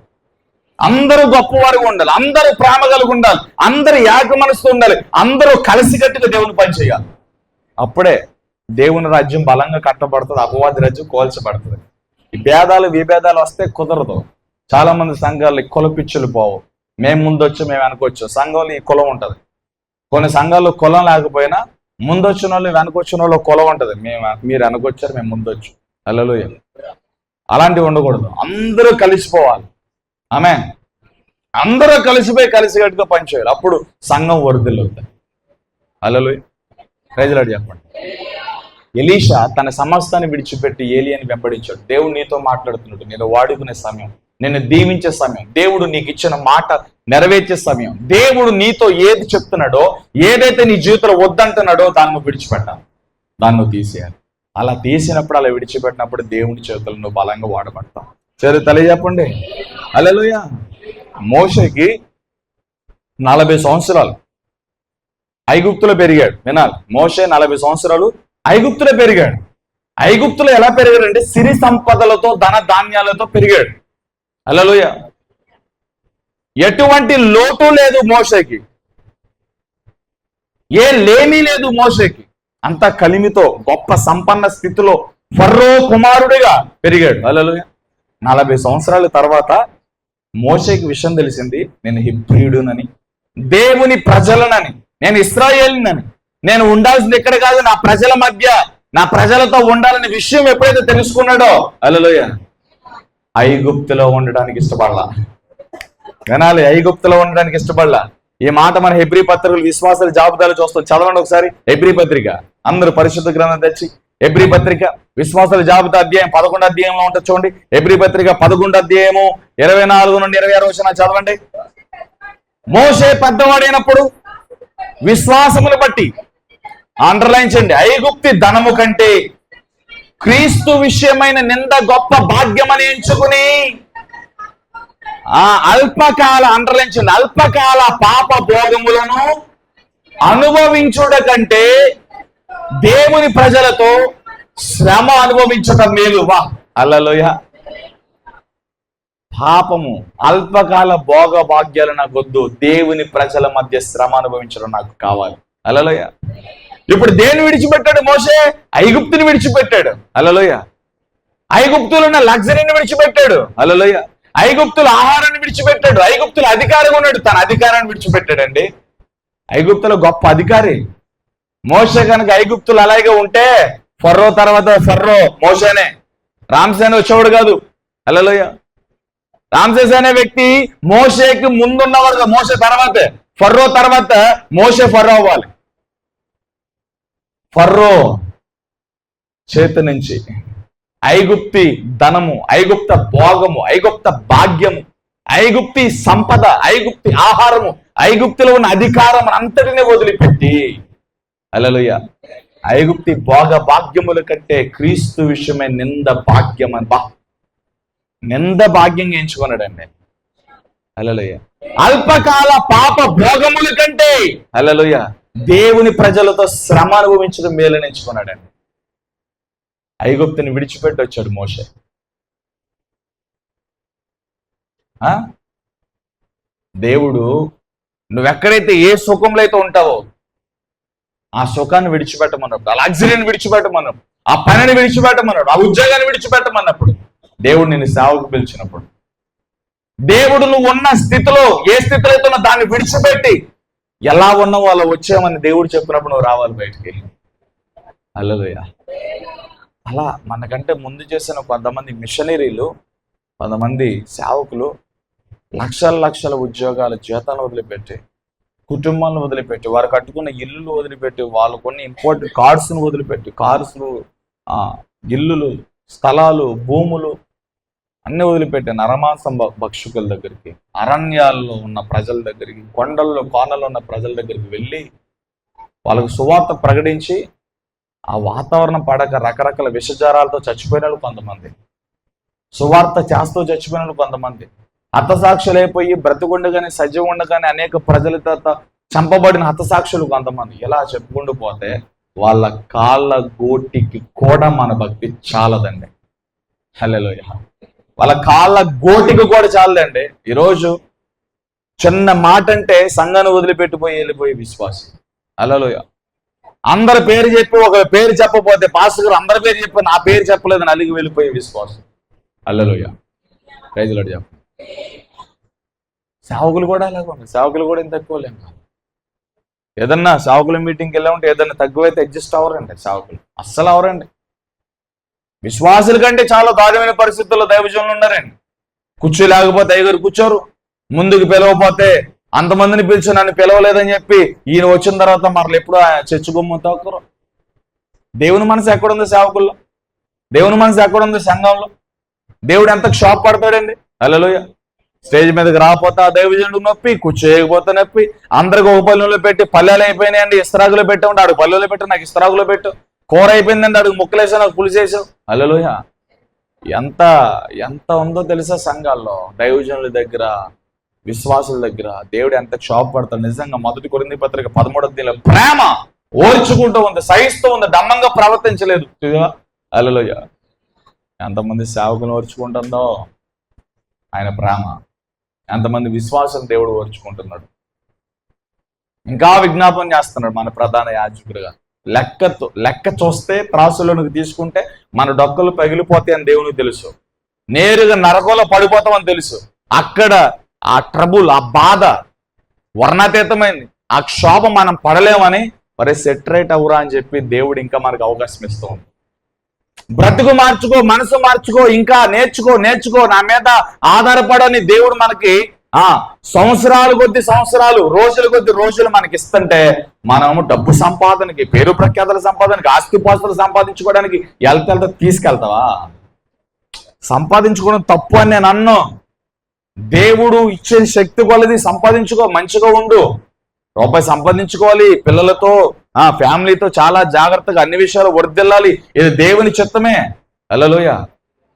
అందరూ గొప్పవారుగా ఉండాలి, అందరూ ప్రేమ కలిగి ఉండాలి, అందరూ ఏక మనసుతో ఉండాలి, అందరూ కలిసికట్టుగా దేవుని పని చేయాలి. అప్పుడే దేవుని రాజ్యం బలంగా కట్టబడుతుంది, అపవాది రాజ్యం కోల్చబడుతుంది. ఈ భేదాలు విభేదాలు వస్తే కుదరదు. చాలా మంది సంఘాలు కులపిచ్చులు పోవు. మేము ముందొచ్చు, మేము వెనకొచ్చు. సంఘంలో ఈ కులం ఉంటుంది. కొన్ని సంఘాల్లో కులం లేకపోయినా ముందొచ్చిన వాళ్ళు వెనకొచ్చిన వాళ్ళు కులం ఉంటుంది. మీరు వెనకొచ్చారు, మేము ముందొచ్చు. హల్లెలూయా. అలాంటివి ఉండకూడదు. అందరూ కలిసిపోవాలి. ఆమె అందరూ కలిసిపోయి కలిసికట్టుగా పనిచేయాలి. అప్పుడు సంఘం వృద్ధిల్లుతుంది. హల్లెలూయా. ప్రైజ్ లార్డ్ చెప్పండి. ఎలీషా తన సమస్తాన్ని విడిచిపెట్టి ఏలియాని వెంబడించాడు. దేవుడు నీతో మాట్లాడుతున్నాడు. నేను వాడుకునే సమయం, నిన్ను దీవించే సమయం, దేవుడు నీకు ఇచ్చిన మాట నెరవేర్చే సమయం. దేవుడు నీతో ఏది చెప్తున్నాడో, ఏదైతే నీ జీవితంలో వద్దంటున్నాడో దాన్ని విడిచిపెట్టాలి, దాన్ని తీసేయాలి. అలా తీసినప్పుడు, అలా విడిచిపెట్టినప్పుడు దేవుని చేతులను నువ్వు బలంగా వాడబడతావు. సరే తెలియజెప్పండి. హల్లెలూయా. మోషేకి 40 సంవత్సరాలు ఐగుప్తులో పెరిగాడు. వినాలి, మోషే 40 సంవత్సరాలు ఐగుప్తులో పెరిగాడు. ఐగుప్తులో ఎలా పెరిగాడంటే సిరి సంపదలతో, ధన ధాన్యాలతో పెరిగాడు. హల్లెలూయా. ఎటువంటి లోటు లేదు మోషేకి, ఏ లేమి లేదు మోషేకి. అంత కలిమితో గొప్ప సంపన్న స్థితిలో ఫరో కుమారుడిగా పెరిగాడు. హల్లెలూయా. 40 సంవత్సరాల తర్వాత మోషేకి విషయం తెలిసింది, నేను హెబ్రీయుడునని, దేవుని ప్రజలనని, నేను ఇశ్రాయేలునని, నేను ఉండాల్సింది ఇక్కడ కాదు, నా ప్రజల మధ్య, నా ప్రజలతో ఉండాలనే విషయం ఎప్పుడైతే తెలుసుకున్నాడో, హల్లెలూయా, ఐగుప్తులో ఉండడానికి ఇష్టపడలా. వినాలి, ఐగుప్తులో ఉండడానికి ఇష్టపడలా. ఈ మాట మన హెబ్రీ పత్రికలు విశ్వాసాల జాబితాలు చూస్తాం. చదవండి ఒకసారి హెబ్రీ పత్రిక. అందరూ పరిశుద్ధ గ్రంథం తెచ్చి హెబ్రీ పత్రిక విశ్వాసాల జాబితా అధ్యాయం 11 అధ్యాయంలో ఉంటుంది చూడండి. హెబ్రీ పత్రిక 11 అధ్యాయము 24 నుండి 26 వచనాలు చదవండి. మోషే పెద్దవాడైనప్పుడు విశ్వాసమును బట్టి, అండర్లైన్ చేయండి, ఐగుప్తి ధనము కంటే క్రీస్తు విషయమైన నింద గొప్ప భాగ్యమని ఎంచుకుని అల్పకాల, అండర్లైన్ చేయండి, అల్పకాల పాప భోగములను అనుభవించుట కంటే దేవుని ప్రజలతో శ్రమ అనుభవించటం మేలు. వా, హల్లెలూయా. పాపము, అల్పకాల భోగ భాగ్యాలు నాకు వద్దు, దేవుని ప్రజల మధ్య శ్రమ అనుభవించడం నాకు కావాలి. హల్లెలూయా. ఇప్పుడు దేన్ని విడిచిపెట్టాడు మోషే? ఐగుప్తుని విడిచిపెట్టాడు. హల్లెలూయా. ఐగుప్తులు ఉన్న లగ్జరీని విడిచిపెట్టాడు. హల్లెలూయా. ఐగుప్తుల ఆహారాన్ని విడిచిపెట్టాడు. ఐగుప్తుల అధికారిగా ఉన్నాడు, తన అధికారాన్ని విడిచిపెట్టాడండి. ఐగుప్తుల గొప్ప అధికారి మోషే. కనుక ఐగుప్తులు అలాగే ఉంటే ఫర్రో తర్వాత ఫర్రో మోషేనే. రామ్సేన వచ్చేవాడు కాదు. హల్లెలూయా. రామ్సేస్ అనే వ్యక్తి మోషేకి ముందున్నవాడు, మోషే తర్వాతే. ఫర్రో తర్వాత మోషే ఫర్రో అవ్వాలి. ఫర్రో చేతి నుంచి ఐగుప్తి ధనము, ఐగుప్త భోగము, ఐగుప్త భాగ్యము, ఐగుప్తి సంపద, ఐగుప్తి ఆహారము, ఐగుప్తిలో ఉన్న అధికారం అంతటినే వదిలిపెట్టి, హల్లెలూయా, ఐగుప్తి భోగ భాగ్యముల కంటే క్రీస్తు విషయమే నింద భాగ్యం అని నింద భాగ్యంగా ఎంచుకున్నాడండి. హల్లెలూయా. అల్పకాల పాప భోగముల కంటే, హల్లెలూయా, దేవుని ప్రజలతో శ్రమ అనుభవించడం మేలని ఎంచుకున్నాడండి. ఐగుప్తుని విడిచిపెట్టి వచ్చాడు మోషే. దేవుడు నువ్వెక్కడైతే ఏ సుఖంలో అయితే ఉంటావో ఆ సుఖాన్ని విడిచిపెట్టమన్నప్పుడు, ఆ లగ్జరీని విడిచిపెట్టమన్నప్పుడు, ఆ పనిని విడిచిపెట్టమన్నాడు, ఆ ఉద్యోగాన్ని విడిచిపెట్టమన్నప్పుడు, దేవుడు నిన్ను సేవకు పిలిచినప్పుడు, దేవుడు నువ్వు ఉన్న స్థితిలో ఏ స్థితిలో అయితే ఉన్నా దాన్ని విడిచిపెట్టి ఎలా ఉన్నావో అలా వచ్చామని దేవుడు చెప్పినప్పుడు నువ్వు రావాలి బయటికి. హల్లెలూయా. అలా మనకంటే ముందు చేసిన కొంతమంది మిషనరీలు, కొంతమంది సేవకులు లక్షల లక్షల ఉద్యోగాల జీతాలను వదిలిపెట్టి, కుటుంబాలను వదిలిపెట్టి, వారు కట్టుకున్న ఇల్లు వదిలిపెట్టి, వాళ్ళు కొన్ని ఇంపార్టెంట్ కార్డ్స్ను వదిలిపెట్టి, కార్స్ను ఇల్లులు, స్థలాలు, భూములు అన్ని వదిలిపెట్టి నరమాంసం భక్షకుల దగ్గరికి, అరణ్యాల్లో ఉన్న ప్రజల దగ్గరికి, కొండల్లో కోనల్లో ఉన్న ప్రజల దగ్గరికి వెళ్ళి వాళ్ళకు సువార్త ప్రకటించి ఆ వాతావరణం పడక రకరకాల విషజ్వరాలతో చచ్చిపోయిన వాళ్ళు కొంతమంది, సువార్త చేస్తూ చచ్చిపోయిన వాళ్ళు కొంతమంది, హతసాక్షులైపోయి బ్రతికుండగానే సజీవం ఉండగానే అనేక ప్రజలతో చంపబడిన హతసాక్షులు కొంతమంది. ఇలా చెప్పుకుంటూ పోతే వాళ్ళ కాళ్ళ గోటికి కూడా మన భక్తి చాలదండి. హల్లెలూయా. వాళ్ళ కాళ్ళ గోటికి కూడా చాలదండి. ఈరోజు చిన్న మాట అంటే సంఘాన్ని వదిలిపెట్టిపోయి వెళ్ళిపోయి విశ్వాసం. హల్లెలూయా. అందరి పేరు చెప్పి ఒక పేరు చెప్పకపోతే పాస్టర్ గారు అందరి పేరు చెప్పి నా పేరు చెప్పలేదని అలిగి వెళ్ళిపోయే విశ్వాసం. హల్లెలూయా. ప్రైజ్ లార్డ్ చెప్పండి. సేవకులు కూడా అలాగే ఉన్నాయి. సేవకులు కూడా ఇంత తక్కువ లేము. ఏదన్నా సేవకుల మీటింగ్కి వెళ్ళా ఉంటే ఏదన్నా తక్కువైతే అడ్జస్ట్ అవ్వరండి సేవకులు, అస్సలు అవరండి. విశ్వాసుల కంటే చాలా దారుణమైన పరిస్థితుల్లో దైవజనులు ఉన్నారండి. కూర్చో లేకపోతే అయ్యగారు కూర్చోరు, ముందుకు పిలవపోతే అంతమందిని పిలిచి నన్ను పిలవలేదని చెప్పి ఈయన వచ్చిన తర్వాత మరలు ఎప్పుడు చర్చి గుమ్మ తోకరు. దేవుని మనసు ఎక్కడుంది సేవకుల్లో? దేవుని మనసు ఎక్కడుంది సంఘంలో? దేవుడు ఎంత షాప్ పడతాడండి. హల్లెలూయా. స్టేజ్ మీదకి రాకపోతే ఆ దైవజనుడు నొప్పి, కూర్చోయకపోతే నొప్పి, అందరికి ఒక పల్లెలో పెట్టి పల్లెలు అయిపోయినాయండి ఇస్తరాకులో పెట్టామంటే ఆడు పల్లెలో పెట్టు, నాకు ఇస్తరాకులో పెట్టు, కూర అయిపోయిందండి అడుగు ముక్కలేసావు, నాకు పులిసేసావు. హల్లెలూయా. ఎంత ఎంత ఉందో తెలుసా సంఘాల్లో, దైవజనుల దగ్గర, విశ్వాసుల దగ్గర దేవుడు ఎంత క్షోభ పడతాడు. నిజంగా 1 కొరింథీ పత్రిక 13వ ప్రేమ ఓర్చుకుంటూ ఉంది, సహిస్తూ ఉంది, దమ్మంగా ప్రవర్తించలేదు. హల్లెలూయా. ఎంతమంది సేవకులు ఓర్చుకుంటుందో ఆయన ప్రేమ, ఎంతమంది విశ్వాసం దేవుడు ఓర్చుకుంటున్నాడు. ఇంకా విజ్ఞాపన చేస్తున్నాడు మన ప్రధాన యాజకుడిగా, లెక్క చూస్తే త్రాసులోనికి తీసుకుంటే మన డొక్కలు పగిలిపోతాయని దేవునికి తెలుసు, నేరుగా నరకంలో పడిపోతామని తెలుసు. అక్కడ ఆ ట్రబుల్, ఆ బాధ వర్ణాతీతమైంది, ఆ క్షోభ మనం పడలేమని మరి సెటరేట్ అవురా అని చెప్పి దేవుడు ఇంకా మనకు అవకాశం ఇస్తూ ఉంది. బ్రతుకు మార్చుకో, మనసు మార్చుకో, ఇంకా నేర్చుకో, నా మీద ఆధారపడని దేవుడు మనకి సంవత్సరాలు కొద్ది సంవత్సరాలు, రోజుల కొద్ది రోజులు మనకి ఇస్తుంటే మనము డబ్బు సంపాదనకి, పేరు ప్రఖ్యాతుల సంపాదనకి, ఆస్తిపాస్తులు సంపాదించుకోవడానికి వెళ్తా తీసుకెళ్తావా? సంపాదించుకోవడం తప్పు అని నేను అన్ను. దేవుడు ఇచ్చే శక్తి కొలది సంపాదించుకో, మంచిగా ఉండు. రూపాయి సంపాదించుకోవాలి, పిల్లలతో ఫ్యామిలీతో చాలా జాగ్రత్తగా అన్ని విషయాలు వర్ధిల్లాలి. ఇది దేవుని చిత్తమే. హల్లెలూయా.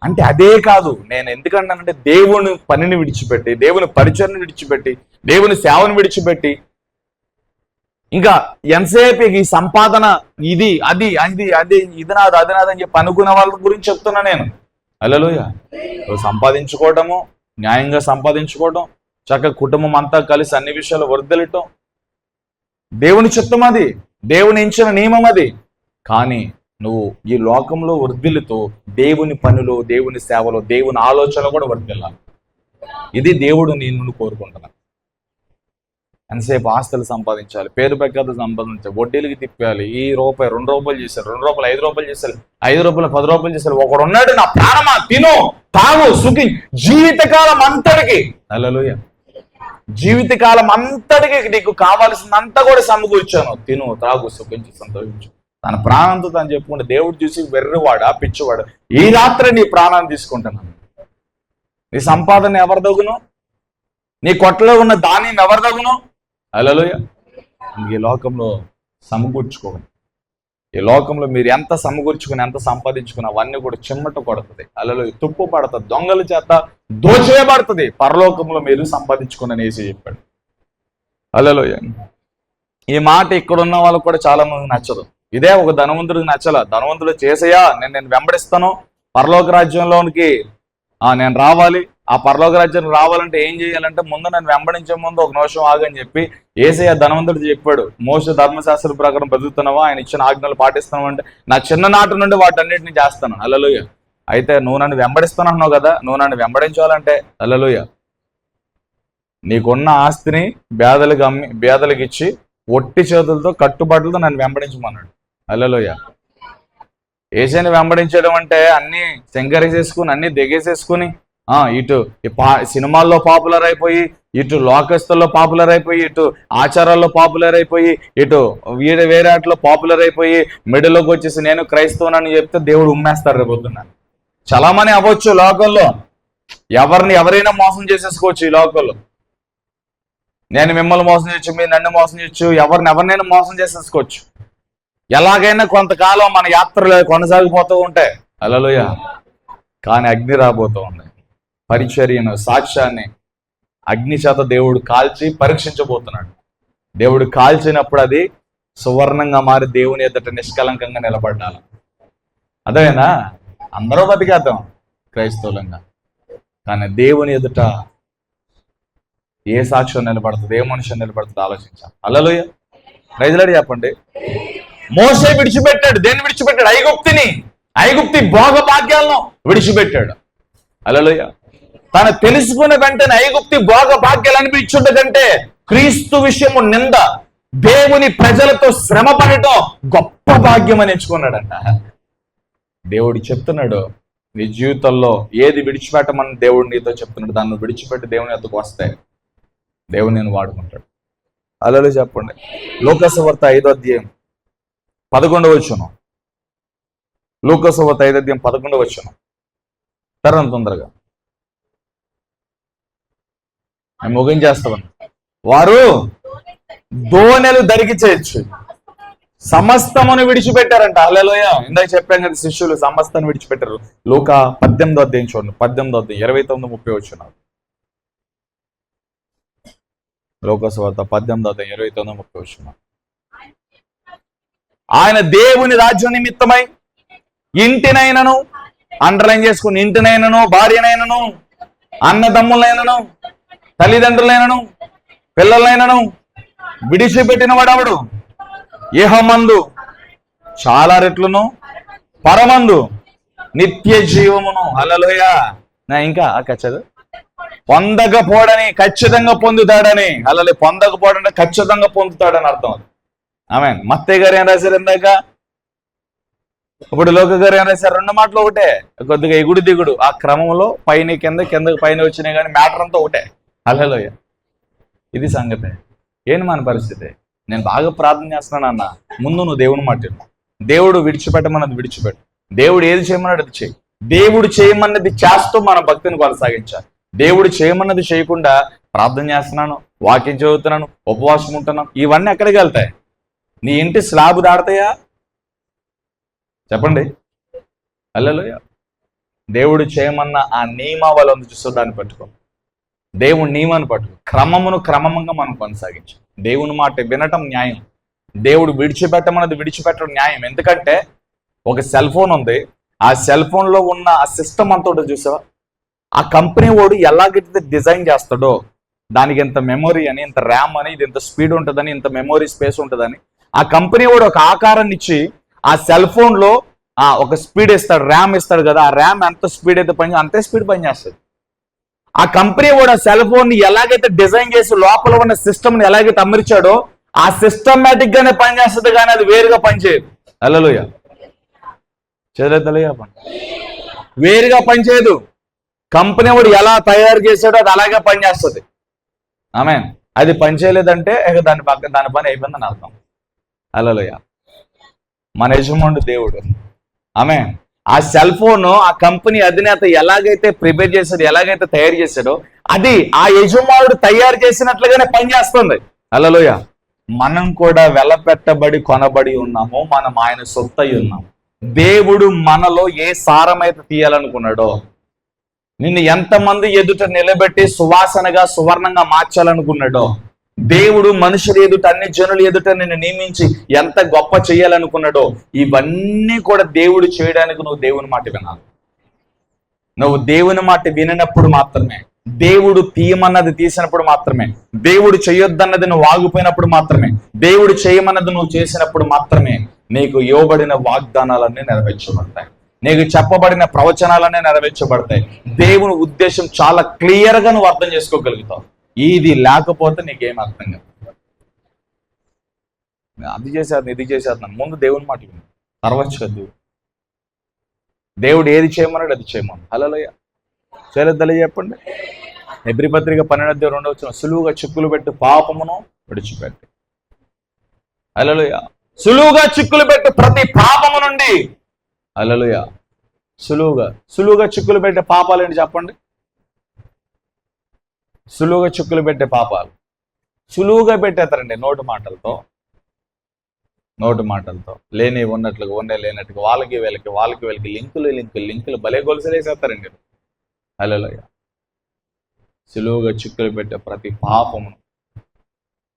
అంటే అదే కాదు, నేను ఎందుకంటానంటే దేవుని పనిని విడిచిపెట్టి, దేవుని పరిచయను విడిచిపెట్టి, దేవుని సేవను విడిచిపెట్టి ఇంకా ఎంతసేపు ఈ సంపాదన ఇది అది అది అది ఇది నాది అది నాదని చెప్పి అనుకునే వాళ్ళ గురించి చెప్తున్నా నేను. హల్లెలూయా. సంపాదించుకోవటము, న్యాయంగా సంపాదించుకోవటం, చక్కగా కుటుంబం అంతా కలిసి అన్ని విషయాలు వర్ధిల్లటం దేవుని చిత్తం, అది దేవుని ఇచ్చిన నియమం అది. కానీ నువ్వు ఈ లోకంలో వర్ధిల్లుతూ దేవుని పనులు, దేవుని సేవలు, దేవుని ఆలోచనలు కూడా వర్ధిల్లాలి. ఇది దేవుడు నిన్ను కోరుకుంటున్నాను. ఎంతసేపు ఆస్తులు సంపాదించాలి, పేరు ప్రఖ్యాతులు సంపాదించాలి, వడ్డీలకి తిప్పాలి. ఈ రూపాయి 2 రూపాయలు చేశారు, 2 రూపాయలు 5 రూపాయలు చేశారు, 5 రూపాయలు 10 రూపాయలు చేశారు. ఒకడు ఉన్నాడు, నా ప్రాణమా తిను తాగు సుఖి జీవితకాలం అంతటికి. హల్లెలూయా. జీవితకాలం అంతటికి నీకు కావాల్సినంతా కూడా సమకూర్చాను, తిను త్రాగు సుఖించి సంతోషించు. తన ప్రాణంతో తను చెప్పుకుంటే దేవుడు చూసి వెర్రివాడా పిచ్చివాడు, ఈ రాత్రి నీ ప్రాణాన్ని తీసుకుంటున్నాను. నీ సంపాదన ఎవరి దగును? నీ కొట్టలో ఉన్న ధాన్యం ఎవరి దగును? హల్లెలూయా. ఈ లోకంలో సమకూర్చుకోవాలి. ఈ లోకంలో మీరు ఎంత సమకూర్చుకుని, ఎంత సంపాదించుకుని అవన్నీ కూడా చిమ్మట కొడుతుంది. హల్లెలూయా. తుప్పు పడుతుంది, దొంగల చేత దోచేయబడుతుంది. పరలోకంలో మీరు సంపాదించుకుని వేసి చెప్పాడు. హల్లెలూయా. ఈ మాట ఇక్కడున్న వాళ్ళకు కూడా చాలా మంది నచ్చదు. ఇదే ఒక ధనవంతుడికి నచ్చల. ధనవంతుడు చేసేయా, నేను వెంబడిస్తాను, పరలోక రాజ్యంలోనికి నేను రావాలి, ఆ పరలోక రాజ్యం రావాలంటే ఏం చేయాలంటే ముందు నన్ను వెంబడించే ముందు ఒక నిమిషం ఆగని చెప్పి యేసయ్య ధనవంతుడు చెప్పాడు. మోషే ధర్మశాస్త్ర ప్రకారం బతుకుతున్నావా, ఆయన ఇచ్చిన ఆజ్ఞలు పాటిస్తున్నావు అంటే నా చిన్ననాటి నుండి వాటన్నిటిని చేస్తాను. హల్లెలూయా. అయితే నువ్వు నన్ను వెంబడిస్తానన్నావు కదా, నువ్వు నన్ను వెంబడించాలంటే హల్లెలూయా నీకున్న ఆస్తిని పేదలకు ఇచ్చి ఒట్టి చేతులతో కట్టుబాటులతో నన్ను వెంబడించమన్నాడు. హల్లెలూయా. యేసయ్యని వెంబడించడం అంటే అన్ని శంకరేసేసుకుని, అన్ని దిగేసేసుకుని, ఇటు సినిమాల్లో పాపులర్ అయిపోయి, ఇటు లోకస్తుల్లో పాపులర్ అయిపోయి, ఇటు ఆచారాల్లో పాపులర్ అయిపోయి, ఇటు వేరే వాటిలో పాపులర్ అయిపోయి మిడిల్లోకి వచ్చేసి నేను క్రైస్తవునని చెప్తే దేవుడు ఉమ్మేస్తారు రేపొద్దున. చలామణి అవ్వచ్చు లోకంలో, ఎవరైనా మోసం చేసేసుకోవచ్చు ఈ లోకంలో. నేను మిమ్మల్ని మోసం చేయొచ్చు, మీరు నన్ను మోసం చేయొచ్చు, ఎవరినైనా మోసం చేసేసుకోవచ్చు. ఎలాగైనా కొంతకాలం మన యాత్రలు కొనసాగిపోతూ ఉంటాయి. హల్లెలూయా. కానీ అగ్ని రాబోతూ ఉంది. పరిచర్యను, సాక్ష్యాన్ని అగ్ని చేత దేవుడు కాల్చి పరీక్షించబోతున్నాడు. దేవుడు కాల్చినప్పుడు అది సువర్ణంగా మారి దేవుని ఎదుట నిష్కలంకంగా నిలబడ్డాలి. అదేనా అందరూ బతికేద్దాం క్రైస్తవులంగా, కానీ దేవుని ఎదుట ఏ సాక్ష్యం నిలబడుతుంది, ఏ మనుషులు నిలబడుతుంది ఆలోచించాలి. హల్లెలూయా. ప్రైజ్ లార్డ్ చెప్పండి. మోషే విడిచిపెట్టాడు. దేన్ని విడిచిపెట్టాడు? ఐగుప్తి భోగ భాగ్యాలను విడిచిపెట్టాడు. హల్లెలూయా. తను తెలుసుకున్న వెంటనే ఐగుప్తి భోగ భాగ్యాలు అనిపించుండదంటే క్రీస్తు విషయము నింద, దేవుని ప్రజలతో శ్రమ పడటం గొప్ప భాగ్యం అని ఎంచుకున్నాడంట. దేవుడు చెప్తున్నాడు, నీ జీవితంలో ఏది విడిచిపెట్టమని దేవుడు నీతో చెప్తున్నాడు, దాన్ని విడిచిపెట్టి దేవుని ఎద్దకు వస్తే దేవుడు నేను వాడుకుంటాడు. హల్లెలూయా చెప్పండి. లూకాసువార్త 5వ అధ్యాయం 11వ వచనం. లూకాసువార్త 5వ అధ్యాయం 11వ వచనం. తొందరగా మేము ముగించేస్తామని. వారు దోణెలు ధరికి చేయొచ్చు, సమస్తమును విడిచిపెట్టారంట. హల్లెలూయా. ఇందాక చెప్పాం కదా, శిష్యులు సమస్తాన్ని విడిచిపెట్టారు. లూకా 18వ అధ్యాయం చూడండి, 18వ అధ్యాయం 29-30 వచనాలు. లూకాసువార్త 18వ అధ్యాయం 29-30 వచనాలు. ఆయన దేవుని రాజ్యం నిమిత్తమై ఇంటినైనను, అండర్లైన్ చేసుకుని, ఇంటినైనను, భార్యనైనను, అన్నదమ్ములైనను, తల్లిదండ్రులైనను, పిల్లలైనను విడిచిపెట్టిన వాడవడు ఇహమందు చాలా రెట్లను, పరమందు నిత్య జీవమును. హల్లెలూయా. ఇంకా చదువు. పొందకపోడని ఖచ్చితంగా పొందుతాడని. హల్లెలూయా. పొందకపోవడంటే ఖచ్చితంగా పొందుతాడని అర్థం. ఆమేన్. మత్తయి గారు ఏం రాశారు ఇందాక? ఇప్పుడు లోక గారు ఏం రాశారు? 2 మాటలు ఒకటే, కొద్దిగా ఎగుడు దిగుడు. ఆ క్రమంలో పైన కిందకి పైన వచ్చినాయి, కానీ మ్యాటర్ అంతా ఒకటే. హల్లెలూయా. ఇది సంగతి. ఏంటి మన పరిస్థితి? నేను బాగా ప్రార్థన చేస్తున్నాను అన్న, ముందు నువ్వు దేవుని మాట విను. దేవుడు విడిచిపెట్టమన్నది విడిచిపెట్టు. దేవుడు ఏది చేయమన్నాడు అది చేయి. దేవుడు చేయమన్నది చేస్తూ మన భక్తిని కొనసాగించాలి. దేవుడు చేయమన్నది చేయకుండా ప్రార్థన చేస్తున్నాను, వాక్యం చదువుతున్నాను, ఉపవాసం ఉంటున్నాను, ఇవన్నీ ఎక్కడికి వెళ్తాయి? నీ ఇంటి స్లాబ్ దాడతాయా? చెప్పండి. హల్లెలూయా. దేవుడు చేయమన్న ఆ నియమావళి ఉంది చూస్తూ దాన్ని పట్టుకో. దేవుని నియమాన్ని పట్టుకో. క్రమంగా మనం కొనసాగించాం. దేవుని మాట వినటం న్యాయం. దేవుడు విడిచిపెట్టమన్నది విడిచిపెట్టడం న్యాయం. ఎందుకంటే ఒక సెల్ ఫోన్ ఉంది, ఆ సెల్ ఫోన్లో ఉన్న ఆ సిస్టమ్ అంతా ఉంటుంది చూసావా? ఆ కంపెనీ వాడు ఎలాగైతే డిజైన్ చేస్తాడో, దానికి ఇంత మెమొరీ అని, ఇంత ర్యామ్ అని, ఇది ఇంత స్పీడ్ ఉంటుందని, ఇంత మెమొరీ స్పేస్ ఉంటుందని, ఆ కంపెనీ వాడు ఒక ఆకారాన్ని ఇచ్చి ఆ సెల్ ఫోన్లో ఒక స్పీడ్ ఇస్తాడు, ర్యామ్ ఇస్తాడు కదా. ఆ ర్యామ్ ఎంత స్పీడ్ అయితే అంతే స్పీడ్ పనిచేస్తుంది. ఆ కంపెనీ వాడు ఆ సెల్ ఫోన్ ని ఎలాగైతే డిజైన్ చేసి లోపల ఉన్న సిస్టమ్ ని ఎలాగైతే అమర్చాడో ఆ సిస్టమేటిక్ గానే పనిచేస్తుంది, కానీ అది వేరుగా పనిచేయదు. హల్లెలూయా. వేరుగా పనిచేయదు. కంపెనీ వాడు ఎలా తయారు చేశాడో అది అలాగే పనిచేస్తుంది. ఆమేన్. అది పనిచేయలేదంటే ఇక దాని పని అయిపోయిందని అర్థం. హల్లెలూయా. మన యజమానుడు దేవుడు. ఆమేన్. ఆ సెల్ ఫోన్ ఆ కంపెనీ అధినేత ఎలాగైతే ప్రిపేర్ చేశాడో, ఎలాగైతే తయారు చేశాడో, అది ఆ యజమానుడు తయారు చేసినట్లుగానే పనిచేస్తుంది. హల్లెలూయా. మనం కూడా వెలపెట్టబడి కొనబడి ఉన్నాము. మనం ఆయన సొత్తై ఉన్నాము. దేవుడు మనలో ఏ సారమైతే తీయాలనుకున్నాడో, నిన్ను ఎంతమంది ఎదుట నిలబెట్టి సువాసనగా సువర్ణంగా మార్చాలనుకున్నాడో, దేవుడు మనుషుల ఎదుట, అన్ని జనుల ఎదుట నిన్ను నియమించి ఎంత గొప్ప చేయాలనుకున్నాడో, ఇవన్నీ కూడా దేవుడు చేయడానికి నువ్వు దేవుని మాట వినాలి. నువ్వు దేవుని మాట వినప్పుడు మాత్రమే, దేవుడు తీయమన్నది తీసినప్పుడు మాత్రమే, దేవుడు చేయొద్దన్నది నువ్వు ఆగిపోయినప్పుడు మాత్రమే, దేవుడు చేయమన్నది నువ్వు చేసినప్పుడు మాత్రమే నీకు ఇవ్వబడిన వాగ్దానాలన్నీ నెరవేర్చబడతాయి. నీకు చెప్పబడిన ప్రవచనాలన్నీ నెరవేర్చబడతాయి. దేవుని ఉద్దేశం చాలా క్లియర్గా నువ్వు అర్థం చేసుకోగలుగుతావు. ఇది లేకపోతే నీకేం అర్థం కాదు. అది చేసేది ఇది చేసేది ముందు దేవుని మాట విను, తర్వాత చదువు. దేవుడు ఏది చేయమన్నాడు అది చేయమన్నాడు. హల్లెలూయా. చేయలేదు తెలియజెప్పండి. హెబ్రీ పత్రిక 12:2 సులువుగా చిక్కులు పెట్టి పాపమును విడిచిపెట్టి. హల్లెలూయా. సులువుగా చిక్కులు పెట్టి ప్రతి పాపము నుండి. హల్లెలూయా. సులువుగా చిక్కులు పెట్టే పాపాలు ఏంటి చెప్పండి? సులువుగా చిక్కులు పెట్టే పాపాలు సులువుగా పెట్టేస్తారండి నోటి మాటలతో లేని ఉన్నట్లుగా ఉండే లేనట్టుగా వాళ్ళకి వీళ్ళకి లింకులు భలే గొలుసులేసేస్తారండి. హల్లెలూయా. సులువుగా చిక్కులు పెట్టే ప్రతి పాపమును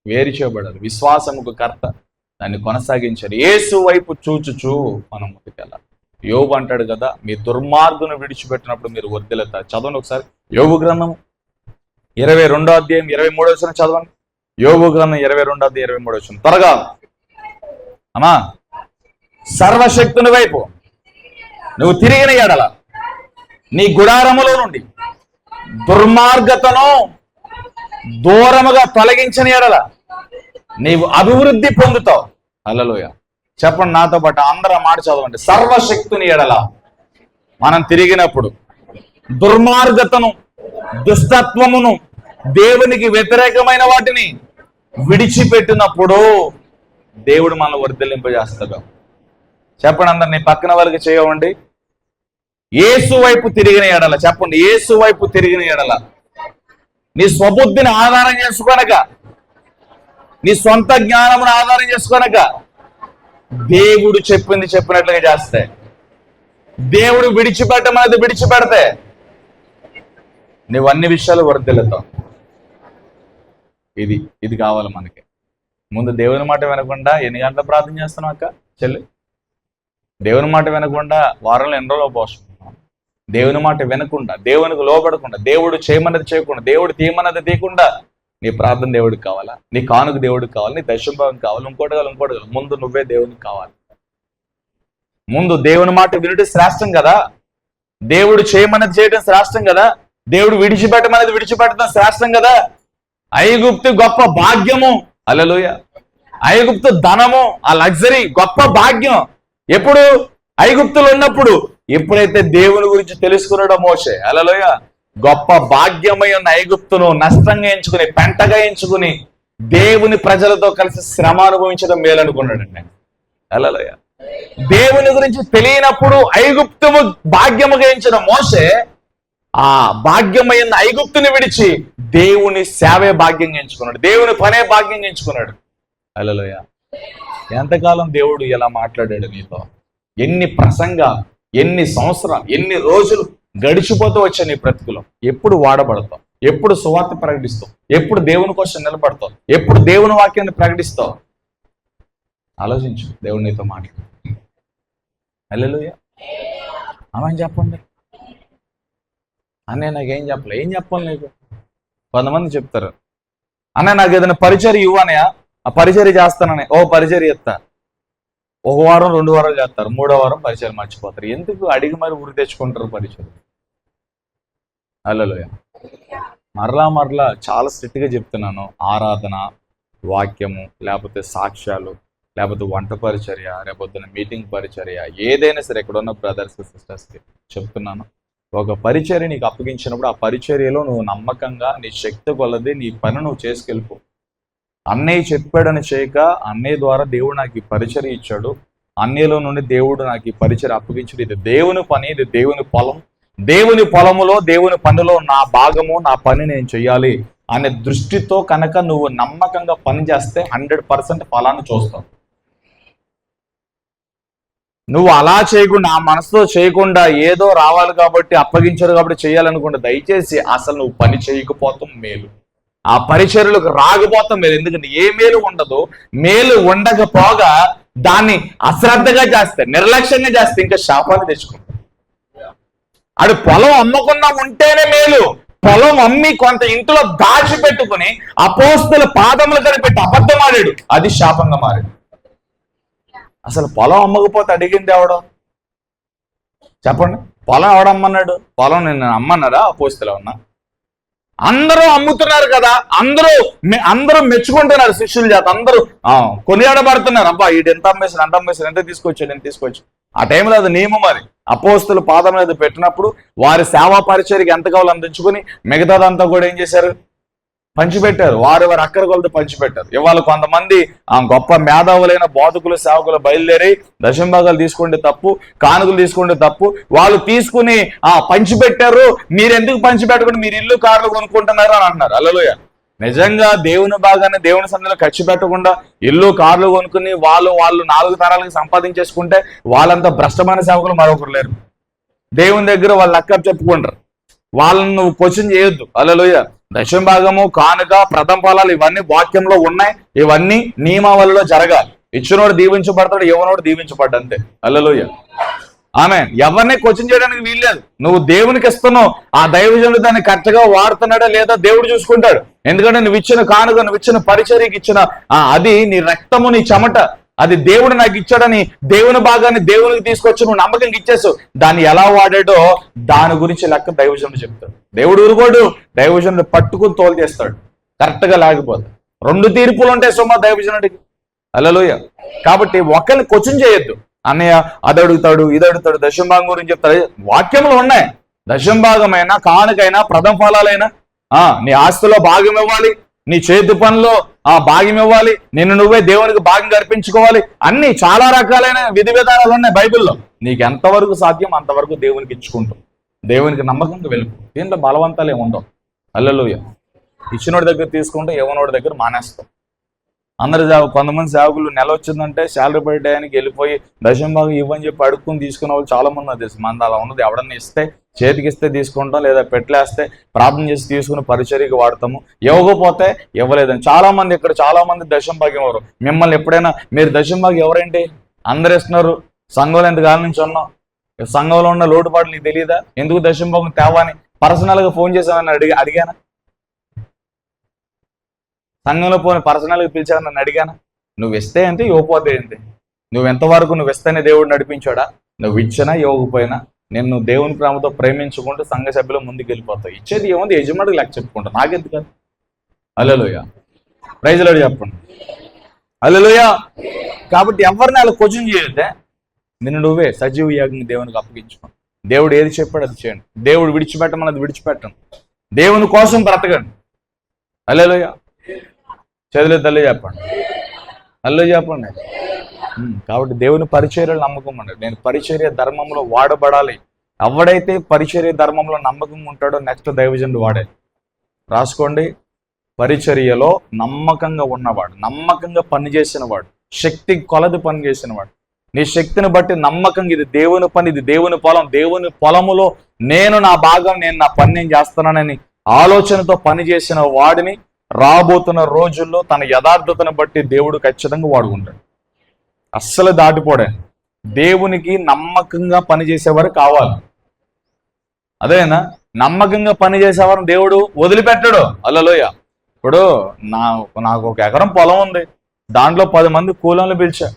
వేరు చేయబడాలి. విశ్వాసముకు కర్త దాన్ని కొనసాగించారు. యేసు వైపు చూచుచూ మనం ముందుకెళ్ళాలి. యోబు అంటాడు కదా, మీ దుర్మార్గును విడిచిపెట్టినప్పుడు మీరు వర్ధిల్లుతారు. చదవండి ఒకసారి యోబు గ్రంథం 22:23 చదవండి. యోబు గ్రంథం 22:23 త్వరగా అమ్మా. సర్వశక్తుని వైపు నువ్వు తిరిగిన ఎడల నీ గుడారములో నుండి దుర్మార్గతను దూరముగా తొలగించిన ఎడల నీవు అభివృద్ధి పొందుతావు. హల్లెలూయా. చెప్పండి నాతో పాటు అందరూ మాట చదవండి. సర్వశక్తుని ఎడల మనం తిరిగినప్పుడు దుర్మార్గతను దుష్టత్వమును దేవునికి వ్యతిరేకమైన వాటిని విడిచిపెట్టినప్పుడు దేవుడు మనల్ని వర్ధిల్లింపజేస్తాడు. చెప్పండి అందరు నీ పక్కన వాళ్ళకి చేయవండి. యేసు వైపు తిరిగిన ఎడల చెప్పండి. యేసు వైపు తిరిగిన ఎడల నీ స్వబుద్ధిని ఆధారం చేసుకోనక, నీ సొంత జ్ఞానమును ఆధారం చేసుకోనక దేవుడు చెప్పినట్లుగా చేస్తే, దేవుడు విడిచిపెట్టమనేది విడిచిపెడితే నువ్వు అన్ని విషయాలు వర్ధిల్లుతావు. ఇది కావాలి మనకి. ముందు దేవుని మాట వినకుండా ఎన్ని గంటల ప్రార్థన చేస్తున్నావు అక్క చెల్లి? దేవుని మాట వినకుండా వారంలో ఎన్ని రోజులు పోస్తున్నాం? దేవుని మాట వినకుండా, దేవునికి లోబడకుండా, దేవుడు చేయమన్నది చేయకుండా, దేవుడు తీయమన్నది తీయకుండా నీ ప్రార్థన దేవుడికి కావాలా? నీ కానుక దేవుడికి కావాలి, నీ దశంభాగం కావాలి, ఇంకోటి కావాలి. ముందు నువ్వే దేవునికి కావాలి. ముందు దేవుని మాట వినడం శ్రేష్టం కదా. దేవుడు చేయమన్నది చేయడం శ్రేష్టం కదా. దేవుడు విడిచిపెట్టమనేది విడిచిపెట్టడం శ్రేష్టం కదా. ఐగుప్తు గొప్ప భాగ్యము. హల్లెలూయా. ఐగుప్తు ధనము, ఆ లగ్జరీ గొప్ప భాగ్యం. ఎప్పుడు? ఐగుప్తులు ఉన్నప్పుడు. ఎప్పుడైతే దేవుని గురించి తెలుసుకున్నాడో మోషే, హల్లెలూయా, గొప్ప భాగ్యమై ఉన్న ఐగుప్తును నష్టంగా ఎంచుకుని, పెంటగా ఎంచుకుని దేవుని ప్రజలతో కలిసి శ్రమ అనుభవించడం మేలనుకున్నాడండి. హల్లెలూయా. దేవుని గురించి తెలియనప్పుడు ఐగుప్తు భాగ్యముగా ఎంచిన మోషే ఆ భాగ్యమైన ఐగుప్తుని విడిచి దేవుని సేవే భాగ్యంగా ఎంచుకున్నాడు, దేవుని పనే భాగ్యంగా ఎంచుకున్నాడు. హల్లెలూయా. ఎంతకాలం దేవుడు ఎలా మాట్లాడాడు నీతో? ఎన్ని ప్రసంగాలు, ఎన్ని సంవత్సరాలు, ఎన్ని రోజులు గడిచిపోతూ వచ్చా నీ బ్రతుకులో? ఎప్పుడు వాడబడతావు? ఎప్పుడు సువార్త ప్రకటిస్తావు? ఎప్పుడు దేవుని కోసం నిలబడతావు? ఎప్పుడు దేవుని వాక్యాన్ని ప్రకటిస్తావు? ఆలోచించు. దేవుడు నీతో మాట్లాడు. హల్లెలూయా. ఆమె చెప్పండి. అన్నయ్య నాకేం చెప్పలే. ఏం చెప్పాలి నీకు? కొంతమంది చెప్తారు, అన్నయ్య నాకు ఏదైనా పరిచర్య ఇవ్వు అన్నయ్య, ఆ పరిచర్య చేస్తానని. ఓ పరిచర్య చేస్తా, 1 వారం 2 వారాలు చేస్తారు, 3వ వారం పరిచయం మర్చిపోతారు. ఎందుకు? అడిగి మరి ఊరి తెచ్చుకుంటారు పరిచయం. హల్లెలూయా. మరలా చాలా స్ట్రిక్ట్గా చెప్తున్నాను. ఆరాధన, వాక్యము, లేకపోతే సాక్ష్యాలు, లేకపోతే వంట పరిచర్య, లేకపోతే మీటింగ్ పరిచర్య, ఏదైనా సరే ఇక్కడ ఉన్న బ్రదర్స్ సిస్టర్స్కి చెప్తున్నాను. ఒక పరిచర్య నీకు అప్పగించినప్పుడు ఆ పరిచర్యలో నువ్వు నమ్మకంగా నీ శక్తి కొలది నీ పని నువ్వు చేసుకెళ్ళిపో. అన్నయ్య చెప్పాడని చేయక, అన్నయ్య ద్వారా దేవుడు నాకు ఈ పరిచర్య ఇచ్చాడు, అన్నయ్యలో నుండి దేవుడు నాకు ఈ పరిచర్య అప్పగించాడు, ఇది దేవుని పని, ఇది దేవుని పొలం, దేవుని పొలములో దేవుని పనిలో నా భాగము, నా పని నేను చెయ్యాలి అనే దృష్టితో కనుక నువ్వు నమ్మకంగా పని చేస్తే 100% ఫలాన్ని చూస్తావు. నువ్వు అలా చేయకుండా, ఆ మనసుతో చేయకుండా, ఏదో రావాలి కాబట్టి అప్పగించారు కాబట్టి చేయాలనుకుంటే దయచేసి అసలు నువ్వు పని చేయకపోతాం మేలు, ఆ పరిచర్యలకు రాకపోతాం మేలు. ఎందుకంటే ఏ మేలు ఉండదు. మేలు ఉండకపోగా దాన్ని అశ్రద్ధగా చేస్తే, నిర్లక్ష్యంగా చేస్తే ఇంకా శాపాన్ని తెచ్చుకుంటాం. అది పొలం అమ్మకుండా ఉంటేనే మేలు. పొలం అమ్మి కొంత ఇంట్లో దాచిపెట్టుకుని అపోస్తల పాదములు కనిపెట్టి అబద్ధం ఆడాడు, అది శాపంగా మారాడు. అసలు పొలం అమ్మకపోతే అడిగింది ఎవడం? చెప్పండి. పొలం ఎవడమ్మన్నాడు? పొలం నేను అమ్మన్నారా? అపోస్తలు ఉన్నా అందరూ అమ్ముతున్నారు కదా, అందరూ మెచ్చుకుంటున్నారు శిష్యుల చేత, అందరూ కొనియాడబడుతున్నారు. అబ్బా ఈడు ఎంత అమ్మేసాడు, ఎంత తీసుకొచ్చాడు. ఆ టైంలో అది నియమం. అది అపోస్తుల పాదం మీద పెట్టినప్పుడు వారి సేవా పరిచర్యకి ఎంత కావాలో అందించుకుని మిగతాదంతా కూడా ఏం చేశారు, పంచిపెట్టారు. వారి అక్కర కొలత పంచిపెట్టారు. ఇవాళ కొంతమంది గొప్ప మేధావులైన బోధకులు సేవకులు బయలుదేరి దశంభాగాలు తీసుకుంటే తప్పు, కానుకలు తీసుకుంటే తప్పు, వాళ్ళు తీసుకుని పంచిపెట్టారు, మీరు ఎందుకు పంచిపెట్టకుండా మీరు ఇల్లు కార్లు కొనుక్కుంటున్నారు అని అంటున్నారు. హల్లెలూయా. నిజంగా దేవుని భాగాన్ని దేవుని సన్నిధిలో ఖర్చు పెట్టకుండా ఇల్లు కార్లు కొనుక్కుని వాళ్ళు 4 తరాలకు సంపాదించేసుకుంటే వాళ్ళంతా భ్రష్టమైన సేవకులు మరొకరు లేరు. దేవుని దగ్గర వాళ్ళు లెక్క చెప్పుకుంటారు. వాళ్ళని నువ్వు క్వశ్చన్ చేయొద్దు. హల్లెలూయా. దశమ భాగము, కానుక, ప్రథమ ఫలాలు ఇవన్నీ వాక్యంలో ఉన్నాయి. ఇవన్నీ నియమావళిలో జరగాలి. ఇచ్చినోడు దీవించబడతాడు, ఎవనోడు దీవించబడ్డ అంతే. హల్లెలూయా. ఆమేన్. ఎవరిని క్వశ్చన్ చేయడానికి వీల్లేదు. నువ్వు దేవునికి ఇస్తున్నావు, ఆ దైవజనుడు దాన్ని కరెక్ట్గా వాడుతున్నాడా లేదా దేవుడు చూసుకుంటాడు. ఎందుకంటే నువ్వు ఇచ్చిన కానుక, నువ్వు ఇచ్చిన పరిచర్యకి ఇచ్చిన అది నీ రక్తము, నీ చెమట, అది దేవుడు నాకు ఇచ్చాడని దేవుని భాగాన్ని దేవునికి తీసుకొచ్చి నువ్వు నమ్మకంగా ఇచ్చేసావు. దాన్ని ఎలా వాడాడో దాని గురించి లెక్క దైవజనుడు చెప్తాడు. దేవుడు ఊరుకోడు, దైవజనుడు పట్టుకుని తోలు చేస్తాడు కరెక్ట్ గా లేకపోతే. 2 తీర్పులు ఉంటాయి సుమా దైవజనుడికి. హల్లెలూయా. కాబట్టి ఒకరిని క్వశ్చన్ చేయొద్దు. అన్నయ్య అది అడుగుతాడు, ఇది అడుగుతాడు, దశంభాగం గురించి చెప్తాడు. వాక్యంలో ఉన్నాయి. దశంభాగమైనా, కానుకైనా, ప్రథమ ఫలాలైనా నీ ఆస్తిలో భాగం ఇవ్వాలి, నీ చేతి పనిలో భాగం ఇవ్వాలి, నిన్ను నువ్వే దేవునికి భాగం అర్పించుకోవాలి. అన్ని చాలా రకాలైన విధి విధానాలు ఉన్నాయి బైబిల్లో. నీకు ఎంతవరకు సాధ్యం అంతవరకు దేవునికి ఇచ్చుకుంటాం. దేవునికి నమ్మకంగా వెళ్ళిపో. దీంట్లో బలవంతాలు ఏమి ఉండవు. హల్లెలూయా. ఇచ్చినోడి దగ్గర తీసుకుంటే ఎవనోడి దగ్గర మానేస్తాం. అందరు కొంతమంది సేవకులు నెల వచ్చిందంటే శాలరీ పడే టయానికి వెళ్ళిపోయి దశంభాగం ఇవ్వని చెప్పి అడుక్కుని తీసుకునే వాళ్ళు చాలా మంది నాకు తెలుసు. మన అలా ఉన్నది. ఎవడన్నా ఇస్తే చేతికి ఇస్తే తీసుకుంటాం, లేదా పెట్టలేస్తే ప్రార్థన చేసి తీసుకుని పరిచర్యకి వాడతాము. ఇవ్వకపోతే ఇవ్వలేదని చాలా మంది దశంభాగం ఎవరు. మిమ్మల్ని ఎప్పుడైనా మీరు దశంభాగం ఎవరేంటి అందరు ఇస్తున్నారు, సంఘంలో ఎంత కాలం నుంచి ఉన్నాం, సంఘంలో ఉన్న లోటుపాట్లు నీకు తెలియదా, ఎందుకు దశంభాగం తేవాని పర్సనల్గా ఫోన్ చేసామని అడిగానా? సంఘంలో పోని పర్సనల్గా పిలిచాను నన్ను అడిగానా? నువ్వు ఇస్తే అంటే ఇవ్వకపోతే ఏంటి? నువ్వు ఎంతవరకు నువ్వు ఇస్తేనే దేవుడు నడిపించాడా? నువ్వు ఇచ్చినా ఇవ్వకపోయినా నిన్ను దేవుని ప్రేమతో ప్రేమించుకుంటూ సంఘ సభ్యులు ముందుకు వెళ్ళిపోతావు. ఇచ్చేది ఏముంది, యజమానికి లెక్క చెప్పుకుంటా, నాకెందుకు కాదు. హల్లెలూయా. ప్రైజ్ లార్డ్ చెప్పండి. హల్లెలూయా. కాబట్టి ఎవరిని అలా క్వశ్చన్ చేయొద్దే. నిన్ను నువ్వే సజీవ యాగంగా దేవునికి అప్పగించుకో. దేవుడు ఏది చెప్పాడు అది చేయండి. దేవుడు విడిచిపెట్టమన్నది విడిచిపెట్టండి. దేవుని కోసం బ్రతకండి. హల్లెలూయా. చదిలే తల్లి చెప్పండి. హల్లెలూయా చెప్పండి. కాబట్టి దేవుని పరిచర్యలు నమ్మకం అండి. నేను పరిచర్య ధర్మంలో వాడబడాలి. ఎవడైతే పరిచర్య ధర్మంలో నమ్మకంగా ఉంటాడో నెక్స్ట్ దైవజనుడు వాడే. రాసుకోండి. పరిచర్యలో నమ్మకంగా ఉన్నవాడు, నమ్మకంగా పనిచేసిన వాడు, శక్తి కొలది పనిచేసిన వాడు, నీ శక్తిని బట్టి నమ్మకంగా ఇది దేవుని పని, ఇది దేవుని పొలం, దేవుని పొలములో నేను నా భాగం, నేను నా పని నేను చేస్తున్నానని ఆలోచనతో పనిచేసిన వాడిని రాబోతున్న రోజుల్లో తన యథార్థతను బట్టి దేవుడు ఖచ్చితంగా వాడుకుంటాడు. అస్సలు దాటిపోడే. దేవునికి నమ్మకంగా పనిచేసేవారు కావాలి. అదేనా నమ్మకంగా పనిచేసేవారు దేవుడు వదిలిపెట్టాడు. హల్లెలూయా. ఇప్పుడు నాకు 1 ఎకరం పొలం ఉంది, దాంట్లో 10 మంది కూలీలను పిలిచా.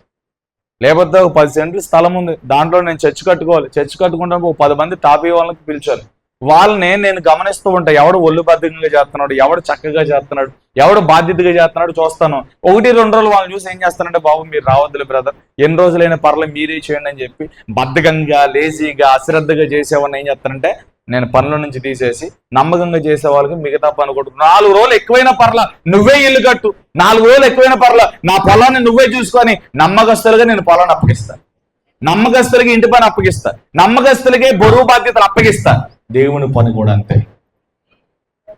లేకపోతే 10 సెంట్లు స్థలం ఉంది, దాంట్లో నేను చర్చి కట్టుకోవాలి. చర్చి కట్టుకుంటే 10 మంది టాపీ వాళ్ళకి పిలిచాను. వాళ్ళని నేను గమనిస్తూ ఉంటా. ఎవడు ఒళ్ళు బద్ధకంగా చేస్తున్నాడు, ఎవడు చక్కగా చేస్తున్నాడు, ఎవడు బాధ్యతగా చేస్తున్నాడు చూస్తాను. 1-2 రోజులు వాళ్ళని చూసి ఏం చేస్తానంటే, బాబు మీరు రావద్దులే బ్రదర్, ఎన్ని రోజులైనా పర్లేదు మీరే చేయండి అని చెప్పి బద్ధకంగా, లేజీగా, అశ్రద్ధగా చేసేవాడిని ఏం చేస్తానంటే నేను పనుల నుంచి తీసేసి నమ్మకంగా చేసే వాళ్ళకి మిగతా పని కొట్టు. 4 రోజులు ఎక్కువైనా పర్లా నువ్వే ఇల్లు కట్టు, 4 రోజులు ఎక్కువైనా పర్లా నా పొలాన్ని నువ్వే చూసుకొని నమ్మకస్తులుగా నేను పొలాన్ని అప్పగిస్తాను, నమ్మకస్తులకి ఇంటి పని అప్పగిస్తా, నమ్మకస్తులకే బరువు బాధ్యతలు అప్పగిస్తా. దేవుని పని కూడా అంతే.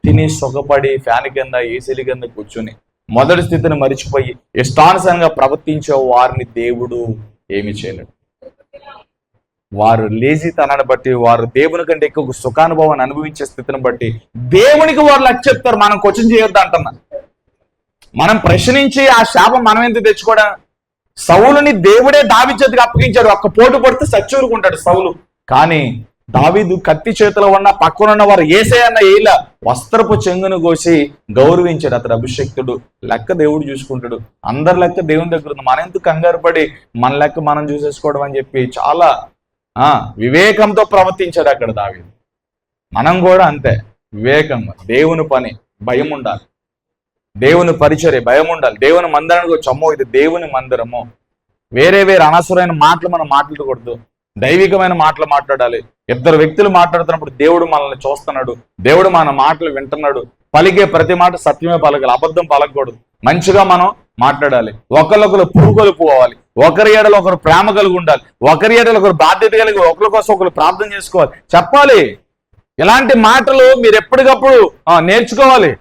తిని సుఖపడి ఫ్యాన్ కింద ఏసీల కింద కూర్చుని మొదటి స్థితిని మరిచిపోయి ఇష్టానుసారంగా ప్రవర్తించే వారిని దేవుడు ఏమి చేయలేడు. వారు లేజీతనాన్ని బట్టి, వారు దేవుని కంటే ఎక్కువ సుఖానుభవాన్ని అనుభవించే స్థితిని బట్టి దేవునికి వారు లెక్క చెప్తారు. మనం క్వశ్చన్ చేయొద్దు అంటున్నా. మనం ప్రశ్నించి ఆ శాపం మనం ఎందుకు తెచ్చుకోవడం? సౌలుని దేవుడే దావీదు చేతికి అప్పగించాడు. ఒక్క పోటు పడితే సచ్చూరుకుంటాడు సౌలు. కానీ దావీదు కత్తి చేతిలో ఉన్న పక్కనున్న వారు ఏసే అన్న ఏలా వస్త్రపు చెంగును కోసి గౌరవించాడు. అతడు అభిషక్తుడు. లెక్క దేవుడు చూసుకుంటాడు. అందరి లెక్క దేవుని దగ్గర ఉంది. మన ఎందుకు కంగారు పడి మన లెక్క మనం చూసేసుకోవడం అని చెప్పి చాలా వివేకంతో ప్రవర్తించాడు అక్కడ దావీదు. మనం కూడా అంతే వివేకంగా. దేవుని పని భయం ఉండాలి, దేవుని పరిచర్య భయం ఉండాలి. దేవుని మందిరానికి వచ్చి అమ్మో ఇది దేవుని మందిరము, వేరే అనవసరమైన మాటలు మనం మాట్లాడకూడదు. దైవికమైన మాటలు మాట్లాడాలి. ఇద్దరు వ్యక్తులు మాట్లాడుతున్నప్పుడు దేవుడు మనల్ని చూస్తున్నాడు, దేవుడు మన మాటలు వింటున్నాడు. పలికే ప్రతి మాట సత్యమే పలకాలి, అబద్ధం పలకూడదు. మంచిగా మనం మాట్లాడాలి. ఒకరికొకరు పురుగొలుపుకోవాలి. ఒకరి ఏడలో ఒకరు ప్రేమ కలిగి ఉండాలి. ఒకరి ఏడలో ఒకరు బాధ్యత కలిగి ఒకరి కోసం ఒకరు ప్రార్థన చేసుకోవాలి, చెప్పాలి. ఇలాంటి మాటలు మీరు ఎప్పటికప్పుడు నేర్చుకోవాలి.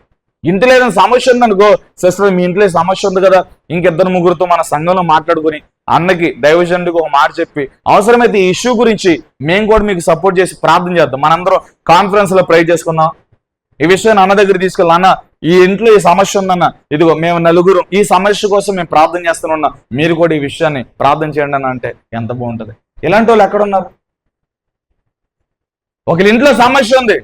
ఇంట్లో ఏదైనా సమస్య ఉందనుకో, సిస్టర్ మీ ఇంట్లో సమస్య ఉంది కదా, ఇంకిద్దరు ముగ్గురితో మన సంఘంలో మాట్లాడుకుని అన్నకి దైవజనుడికి ఒక మాట చెప్పి అవసరమైతే ఈ ఇష్యూ గురించి మేము కూడా మీకు సపోర్ట్ చేసి ప్రార్థన చేద్దాం. మనందరం కాన్ఫరెన్స్ లో ప్రే చేసుకుందాం. ఈ విషయాన్ని అన్న దగ్గర తీసుకెళ్ళి, అన్న ఈ ఇంట్లో ఈ సమస్య ఉందన్న, ఇదిగో మేము నలుగురు ఈ సమస్య కోసం మేము ప్రార్థన చేస్తున్నాం, మీరు కూడా ఈ విషయాన్ని ప్రార్థన చేయండి అన్న అంటే ఎంత బాగుంటది. ఇలాంటి వాళ్ళు ఎక్కడున్నారు? ఒక ఇంట్లో సమస్య ఉంది,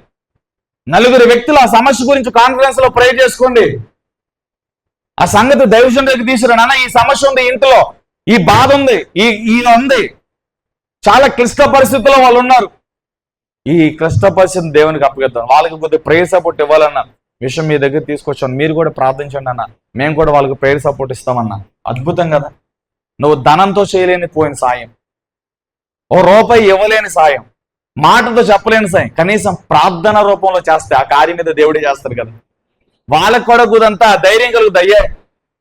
నలుగురు వ్యక్తులు ఆ సమస్య గురించి కాన్ఫరెన్స్ లో ప్రే చేసుకోండి. ఆ సంగతి దైవజనుడి దగ్గర తీసుకురా, నాన్న ఈ సమస్య ఉంది, ఇంట్లో ఈ బాధ ఉంది, ఈ ఉంది, చాలా క్లిష్ట పరిస్థితుల్లో వాళ్ళు ఉన్నారు. ఈ క్లిష్ట పరిస్థితిని దేవునికి అప్పగిద్దాం. వాళ్ళకి కొద్దిగా ప్రేయర్ సపోర్ట్ ఇవ్వాలన్న విషయం మీ దగ్గర తీసుకొచ్చాను, మీరు కూడా ప్రార్థించండి అన్న, మేము కూడా వాళ్ళకి ప్రేయర్ సపోర్ట్ ఇస్తామన్నా. అద్భుతం కదా. నువ్వు ధనంతో చేయలేని పోయిన సాయం, ఓ రూపాయి ఇవ్వలేని సాయం, మాటతో చెప్పలేని సాయం, కనీసం ప్రార్థన రూపంలో చేస్తే ఆ కార్యం మీద దేవుడే చేస్తారు కదా. వాళ్ళకు కూడా కుదంతా ధైర్యం కలుగుతుంది. అయ్యే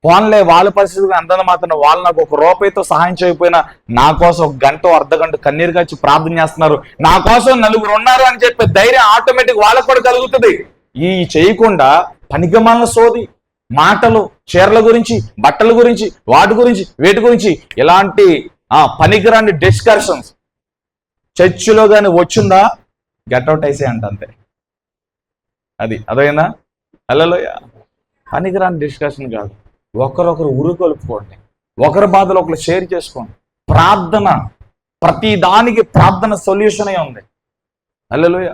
పోన్లే, వాళ్ళ పరిస్థితి అందని మాత్రం వాళ్ళు నాకు ఒక రూపాయితో సహాయం చేయకపోయినా నా కోసం ఒక గంట అర్ధ గంట కన్నీరుగా వచ్చి ప్రార్థన చేస్తున్నారు, నా కోసం నలుగురు ఉన్నారు అని చెప్పే ధైర్యం ఆటోమేటిక్ వాళ్ళకు కూడా కలుగుతుంది. ఈ చేయకుండా పనికిమాలిన సోది మాటలు, చీరల గురించి, బట్టల గురించి, వాటి గురించి, వేటి గురించి, ఇలాంటి పనికిరాని డిస్కషన్స్ చర్చిలో కానీ వచ్చిందా గెట్అవుట్ అయిసే అంట, అంతే. అది అదేనా? హల్లెలూయా. పనికిరాని డిస్కషన్ కాదు, ఒకరొకరు ఉరుకొలుపుకోండి, ఒకరి బాధలు ఒకరు షేర్ చేసుకోండి. ప్రార్థన, ప్రతి దానికి ప్రార్థన సొల్యూషన్ అయి ఉంది. హల్లెలూయా.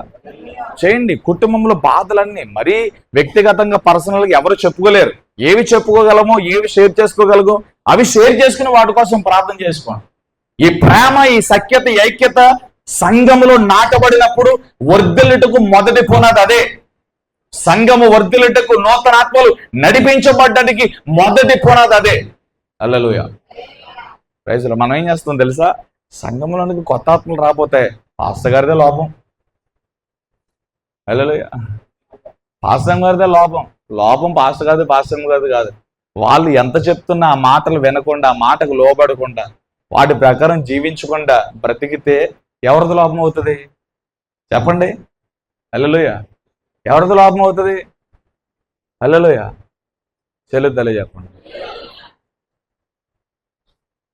చేయండి. కుటుంబంలో బాధలన్నీ మరీ వ్యక్తిగతంగా పర్సనల్గా ఎవరు చెప్పుకోలేరు. ఏవి చెప్పుకోగలమో, ఏవి షేర్ చేసుకోగలగో అవి షేర్ చేసుకుని వాటి కోసం ప్రార్థన చేసుకోండి. ఈ ప్రేమ, ఈ సఖ్యత, ఈ ఐక్యత సంఘములో నాటబడినప్పుడు వర్ధిల్లుటకు మొదటి పునాది అదే. సంఘము వర్ధిల్లుటకు, నూతన ఆత్మలు నడిపించబడ్డానికి మొదటి పునాది అదే. హల్లెలూయా. Praise Lord. మనం ఏం చేస్తాం తెలుసా? సంఘంలోనికి కొత్త ఆత్మలు రాపోతే పాస్టర్ గారిదే లోపం. హల్లెలూయా. పాస్టర్ గారిదే లోపం పాస్టర్ గారిది, పాస్టర్ గారిది కాదు. వాళ్ళు ఎంత చెప్తున్నా ఆ మాటలు వినకుండా, ఆ మాటకు లోబడకుండా, వాటి ప్రకారం జీవించకుండా బ్రతికితే ఎవరిది లోపం అవుతుంది చెప్పండి? హల్లెలూయా. ఎవరిది లోపం అవుతుంది? హల్లెలూయా. చెల్లుద్దలే చెప్పండి.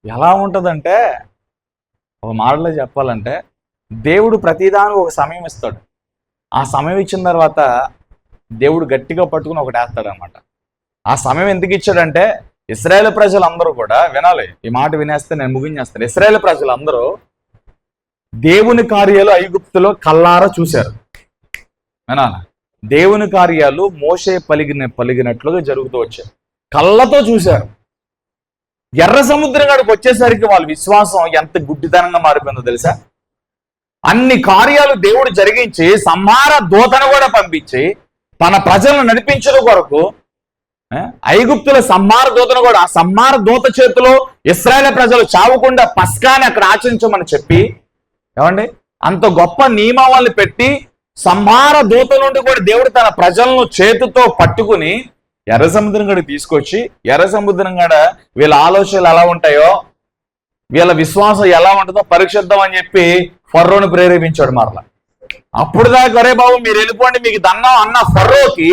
ఎలా ఉంటుందంటే, ఒక మాటలో చెప్పాలంటే, దేవుడు ప్రతిదానికి ఒక సమయం ఇస్తాడు. ఆ సమయం ఇచ్చిన తర్వాత దేవుడు గట్టిగా పట్టుకుని ఒకటి వేస్తాడు అనమాట. ఆ సమయం ఎందుకు ఇచ్చాడంటే, ఇశ్రాయేలు ప్రజలందరూ కూడా వినాలి. ఈ మాట వినేస్తే నేను ముగించేస్తాను. ఇశ్రాయేలు ప్రజలందరూ దేవుని కార్యాలు ఐగుప్తులో కల్లారా చూశారు. వినాలి. దేవుని కార్యాలు మోషే పలిగినట్లుగా జరుగుతూ వచ్చాయి, కళ్ళతో చూశారు. ఎర్ర సముద్రం కాడికి వచ్చేసరికి వాళ్ళ విశ్వాసం ఎంత గుడ్డితనంగా మారిపోయిందో తెలుసా? అన్ని కార్యాలు దేవుడు జరిగించి సంహార దూతను కూడా పంపించి తన ప్రజలను నడిపించడం కొరకు ఐగుప్తుల సంహార దూతను కూడా, ఆ సంహార దూత చేతిలో ఇశ్రాయేలు ప్రజలు చావకుండా పస్కాని అక్కడ ఆచరించమని చెప్పి, ఏమండి అంత గొప్ప నియమావళిని పెట్టి సంహార దూత నుండి కూడా దేవుడు తన ప్రజలను చేతితో పట్టుకుని ఎర్ర సముద్రం గడికి తీసుకొచ్చి, ఎర్ర సముద్రం గడ వీళ్ళ ఆలోచనలు ఎలా ఉంటాయో, వీళ్ళ విశ్వాసం ఎలా ఉంటుందో పరీక్షిద్దాం అని చెప్పి ఫరోను ప్రేరేపించాడు మరలా. అప్పుడు దాకా అరే బాబు మీరు వెళ్ళిపోండి మీకు దన్నం అన్న ఫరోకి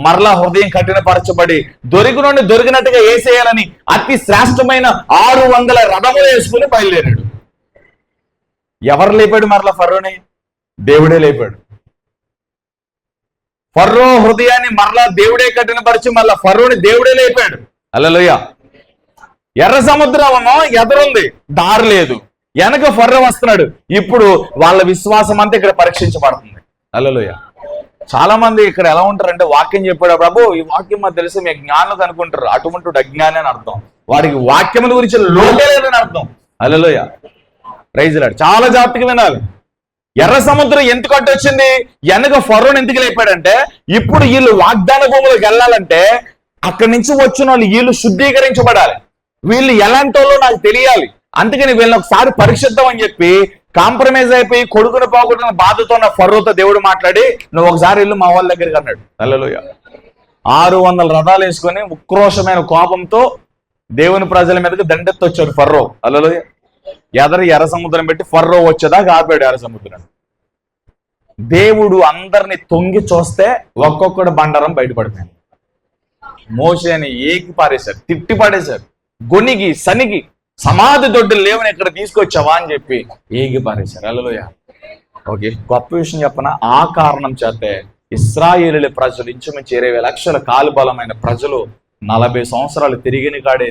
మరలా హృదయం కఠినపరచబడి దొరికినట్టుగా వేసేయాలని అతి శ్రేష్టమైన 600 రథములు వేసుకుని బయలుదేరాడు. ఎవరు లేపాడు మరలా ఫరోని? దేవుడే లేపాడు. ఫరో హృదయాన్ని మరలా దేవుడే కఠినపరిచి మరలా ఫరోని దేవుడే లేపాడు. హల్లెలూయా. ఎర్ర సముద్రం ఎదురుంది, దారి లేదు, వెనక ఫరో వస్తున్నాడు. ఇప్పుడు వాళ్ళ విశ్వాసం అంతా ఇక్కడ పరీక్షించబడుతుంది. హల్లెలూయా. చాలా మంది ఇక్కడ ఎలా ఉంటారంటే, వాక్యం చెప్పాడు ప్రభు ఈ వాక్యం మాకు తెలిసి మీ జ్ఞానం అనుకుంటారు. అటువంటి అజ్ఞాని అని అర్థం, వాడికి వాక్యముల గురించి లోటే లేదని అర్థం. హల్లెలూయా. Praise Lord. చాలా జాగ్రత్తగా వినాలి. ఎర్ర సముద్రం ఎందుకు అడ్డొచ్చింది? వెనక ఫరోని ఎందుకు లేపాడంటే, ఇప్పుడు వీళ్ళు వాగ్దాన భూములకు వెళ్ళాలంటే అక్కడి నుంచి వచ్చిన వాళ్ళు వీళ్ళు శుద్ధీకరించబడాలి. వీళ్ళు ఎలాంటి వాళ్ళో నాకు తెలియాలి, అందుకని వీళ్ళని ఒకసారి పరీక్షిద్దాం అని చెప్పి కాంప్రమైజ్ అయిపోయి కొడుకుని పోగొట్టిన బాధతో ఉన్న ఫరోతో దేవుడు మాట్లాడి, నువ్వు ఒకసారి వెళ్ళు మా వాళ్ళ దగ్గరికి అన్నాడు. హల్లెలూయా. 600 రథాలు వేసుకొని ఉక్రోషమైన కోపంతో దేవుని ప్రజల మీదకి దండెత్తి వచ్చాడు ఫర్రో. హల్లెలూయా. ఎర్ర సముద్రం పెట్టి ఫర్రో వచ్చేదాకా ఆపాడు ఎర్ర సముద్రం. దేవుడు అందరిని తొంగి చూస్తే ఒక్కొక్కడు బండారం బయటపడిపోయింది. మోషేని ఏకి పారేశారు, తిట్టి పాడేశారు, గొనిగి సనిగి సమాధి దొడ్డులు లేవని ఇక్కడ తీసుకొచ్చావా అని చెప్పి ఏగి పారేశారు. హల్లెలూయా. ఓకే, గొప్ప విషయం చెప్పనా, ఆ కారణం చేతే ఇశ్రాయేలు ప్రజలు ఇంచుమించు 20 లక్షల కాలు బలమైన ప్రజలు 40 సంవత్సరాలు తిరిగిన కాడే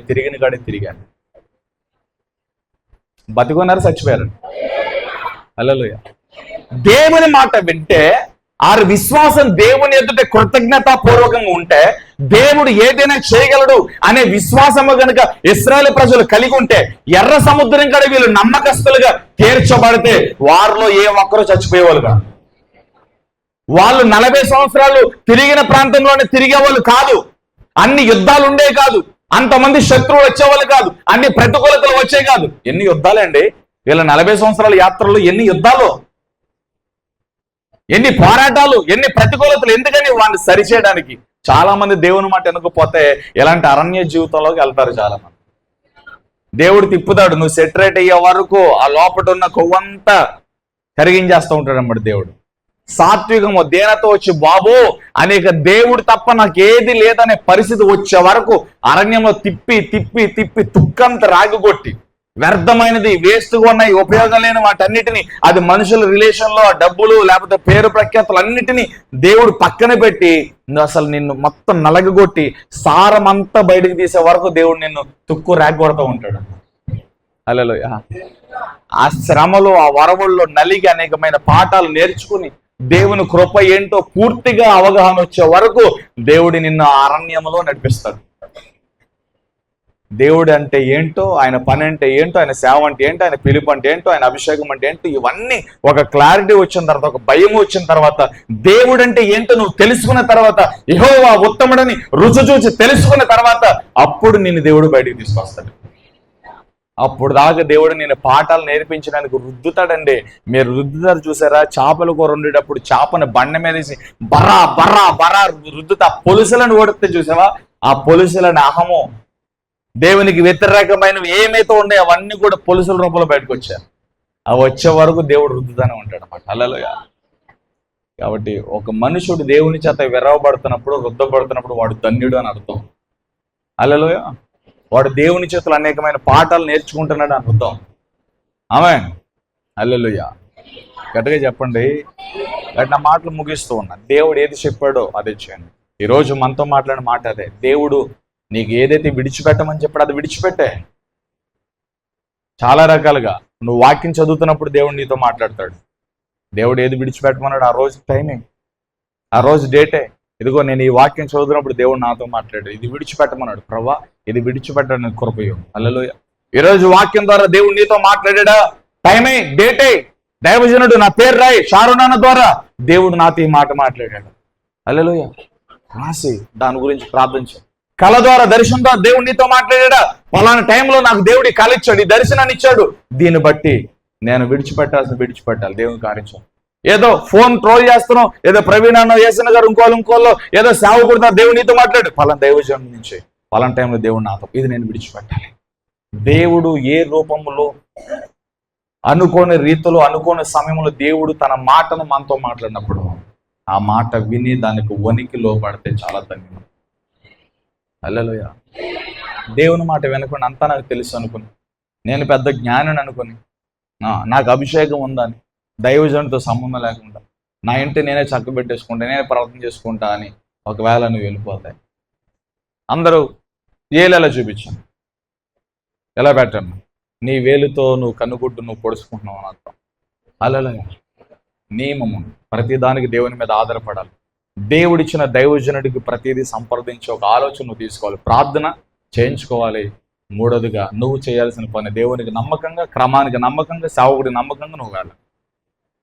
తిరిగారు. బతికొన్నారు, చచ్చిపోయారు. హల్లెలూయా. దేవుని మాట వింటే, ఆ విశ్వాసం దేవుని ఎదుట కృతజ్ఞతాపూర్వకంగా ఉంటే దేవుడు ఏదైనా చేయగలడు అనే విశ్వాసము గనుక ఇశ్రాయేలు ప్రజలు కలిగి ఉంటే, ఎర్ర సముద్రం కాడ వీళ్ళు నమ్మకస్తులుగా తీర్చబడితే వారిలో ఏ ఒక్కరూ చచ్చిపోయేవాళ్ళుగా. వాళ్ళు 40 సంవత్సరాలు తిరిగిన ప్రాంతంలోనే తిరిగేవాళ్ళు కాదు, అన్ని యుద్ధాలు ఉండే కాదు, అంతమంది శత్రువులు వచ్చేవాళ్ళు కాదు, అన్ని ప్రతికూలతలు వచ్చే కాదు. ఎన్ని యుద్ధాలండి వీళ్ళ 40 సంవత్సరాల యాత్రలో, ఎన్ని యుద్ధాలు, ఎన్ని పోరాటాలు, ఎన్ని ప్రతికూలతలు. ఎందుకని వాడిని సరిచేయడానికి. చాలా మంది దేవుని మాట వెనకపోతే ఎలాంటి అరణ్య జీవితంలోకి వెళ్తారు. చాలా మంది దేవుడు తిప్పుతాడు, నువ్వు సెటరేట్ అయ్యే వరకు ఆ లోపల ఉన్న కొవ్వంతా కరిగించేస్తూ ఉంటాడు అన్నమాట దేవుడు. సాత్వికము దేనతో వచ్చి బాబు అనేక దేవుడు తప్ప నాకు ఏది లేదనే పరిస్థితి వచ్చే వరకు అరణ్యంలో తిప్పి తుక్కంత రాగికొట్టి వ్యర్థమైనది, వేస్ట్గా ఉన్నాయి, ఉపయోగం లేని వాటన్నిటిని, అది మనుషుల రిలేషన్లో డబ్బులు లేకపోతే పేరు ప్రఖ్యాతులు అన్నిటినీ దేవుడు పక్కన పెట్టి అసలు నిన్ను మొత్తం నలగగొట్టి సారమంతా బయటకు తీసే వరకు దేవుడు నిన్ను తుక్కు రాగొడుతూ ఉంటాడు. హల్లెలూయా. ఆ శ్రమలో, ఆ వరవల్లో నలిగి అనేకమైన పాఠాలు నేర్చుకుని దేవుని కృప ఏంటో పూర్తిగా అవగాహన వచ్చే వరకు దేవుడి నిన్ను అరణ్యంలో నడిపిస్తాడు. దేవుడు అంటే ఏంటో, ఆయన పని అంటే ఏంటో, ఆయన సేవ అంటే ఏంటో, ఆయన పిలుపు అంటే ఏంటో, ఆయన అభిషేకం అంటే ఏంటో, ఇవన్నీ ఒక క్లారిటీ వచ్చిన తర్వాత, ఒక భయం వచ్చిన తర్వాత, దేవుడు అంటే ఏంటో నువ్వు తెలుసుకున్న తర్వాత, యెహోవా ఉత్తముడని రుచి చూసి తెలుసుకున్న తర్వాత అప్పుడు నిన్ను దేవుడు బయటికి తీసుకొస్తాడు. అప్పుడు దాకా దేవుడు నేను పాఠాలు నేర్పించడానికి రుద్దుతాడండి. మీరు రుద్దుతారు చూసారా, చేపల కూర వండేటప్పుడు చేపను బండ మీద వేసి బర్రా రుద్దుతా పొలుసులను ఓడితే చూసావా, ఆ పొలుసులని అహము దేవునికి వ్యతిరేకమైనవి ఏమైతే ఉన్నాయో అవన్నీ కూడా పొలుసుల రూపంలో బయటకు వచ్చారు. అవి వచ్చే వరకు దేవుడు రుద్దుతానే ఉంటాడు అన్నమాట. హల్లెలూయా. కాబట్టి ఒక మనుషుడు దేవుని చేత విరవబడుతున్నప్పుడు, రుద్దబడుతున్నప్పుడు వాడు ధన్యుడు అని అర్థం. హల్లెలూయా. వాడు దేవుని చేతులు అనేకమైన పాఠాలు నేర్చుకుంటున్నాడు అని అర్థం. ఆమేన్. హల్లెలూయా. గట్టిగా చెప్పండి. గట్టి నా మాటలు ముగిస్తూ ఉన్నా. దేవుడు ఏది చెప్పాడో అదే చేయండి. ఈరోజు మనతో మాట్లాడిన మాట అదే. దేవుడు నీకు ఏదైతే విడిచిపెట్టమని చెప్పాడో అది విడిచిపెట్టే. చాలా రకాలుగా నువ్వు వాక్యం చదువుతున్నప్పుడు దేవుడు నీతో మాట్లాడతాడు. దేవుడు ఏది విడిచిపెట్టమన్నాడు ఆ రోజు టైమింగ్, ఆ రోజు డేటే. ఇదిగో నేను ఈ వాక్యం చదువుతున్నప్పుడు దేవుడు నాతో మాట్లాడాడు, ఇది విడిచిపెట్టమన్నాడు. ప్రభా ఇది విడిచిపెట్టడానికి కృపయు. హల్లెలూయా. ఈరోజు వాక్యం ద్వారా దేవుడు నీతో మాట్లాడా, టైమే, డేటే. దైవజనుడు నా పేరు రాయి షారునాన్న ద్వారా దేవుడు నాతో ఈ మాట మాట్లాడాడు. హల్లెలూయా. రాసి దాని గురించి ప్రార్థించు. కళ ద్వారా, దర్శనం ద్వారా దేవుడు నీతో మాట్లాడా, పలానా టైంలో నాకు దేవుడి కళ ఇచ్చాడు, ఈ దర్శనాన్ని ఇచ్చాడు, దీన్ని బట్టి నేను విడిచిపెట్టాలి దేవుని కార్యం. ఏదో ఫోన్ ట్రోల్ చేస్తున్నాం, ఏదో ప్రవీణ్ అన్న, ఏసన్న గారు, ఇంకోలో ఏదో సేవకుడు దేవుడు నీతో మాట్లాడు, పలానా దైవజనం నుంచి పలానా టైంలో దేవుడు నాతో, ఇది నేను విడిచిపెట్టాలి. దేవుడు ఏ రూపంలో, అనుకోని రీతిలో, అనుకోని సమయంలో దేవుడు తన మాటను మనతో మాట్లాడినప్పుడు ఆ మాట విని దానికి వణికి లోపడితే చాలా ధన్యవాదం. హల్లెలూయా. దేవుని మాట వినకుండా అంతా నాకు తెలుసు అనుకుని, నేను పెద్ద జ్ఞానిని అనుకుని, నాకు అభిషేకం ఉందని, దైవజనుడితో సంబంధం లేకుండా నా ఇంటి నేనే చక్కబెట్టేసుకుంటా, నేనే ప్రార్థన చేసుకుంటా అని ఒకవేళ నువ్వు వెళ్ళిపోతాయి. అందరూ ఏలేలా చూపించాను, ఎలా పెట్టాను, నీ వేలుతో నువ్వు కన్నుగుడ్డు నువ్వు పొడుచుకుంటున్నావు అని అర్థం. హల్లెలూయా. నియమము ప్రతిదానికి దేవుని మీద ఆధారపడాలి. దేవుడిచ్చిన దైవజనుడికి ప్రతిదీ సంప్రదించి ఒక ఆలోచన నువ్వు తీసుకోవాలి, ప్రార్థన చేయించుకోవాలి. మూడోదిగా నువ్వు చేయాల్సిన పని దేవునికి నమ్మకంగా, క్రమానికి నమ్మకంగా, సేవకుడి నమ్మకంగా నువ్వు వెళ్ళాలి.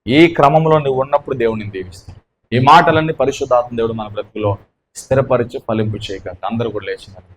ఈ క్రమంలో నువ్వు ఉన్నప్పుడు దేవుడిని దీవిస్తాడు. ఈ మాటలన్నీ పరిశుద్ధాత్మ దేవుడు మన బ్రతుకులో స్థిరపరిచి ఫలింపు చేయగలరు. అందరూ కూడా లేచినారు.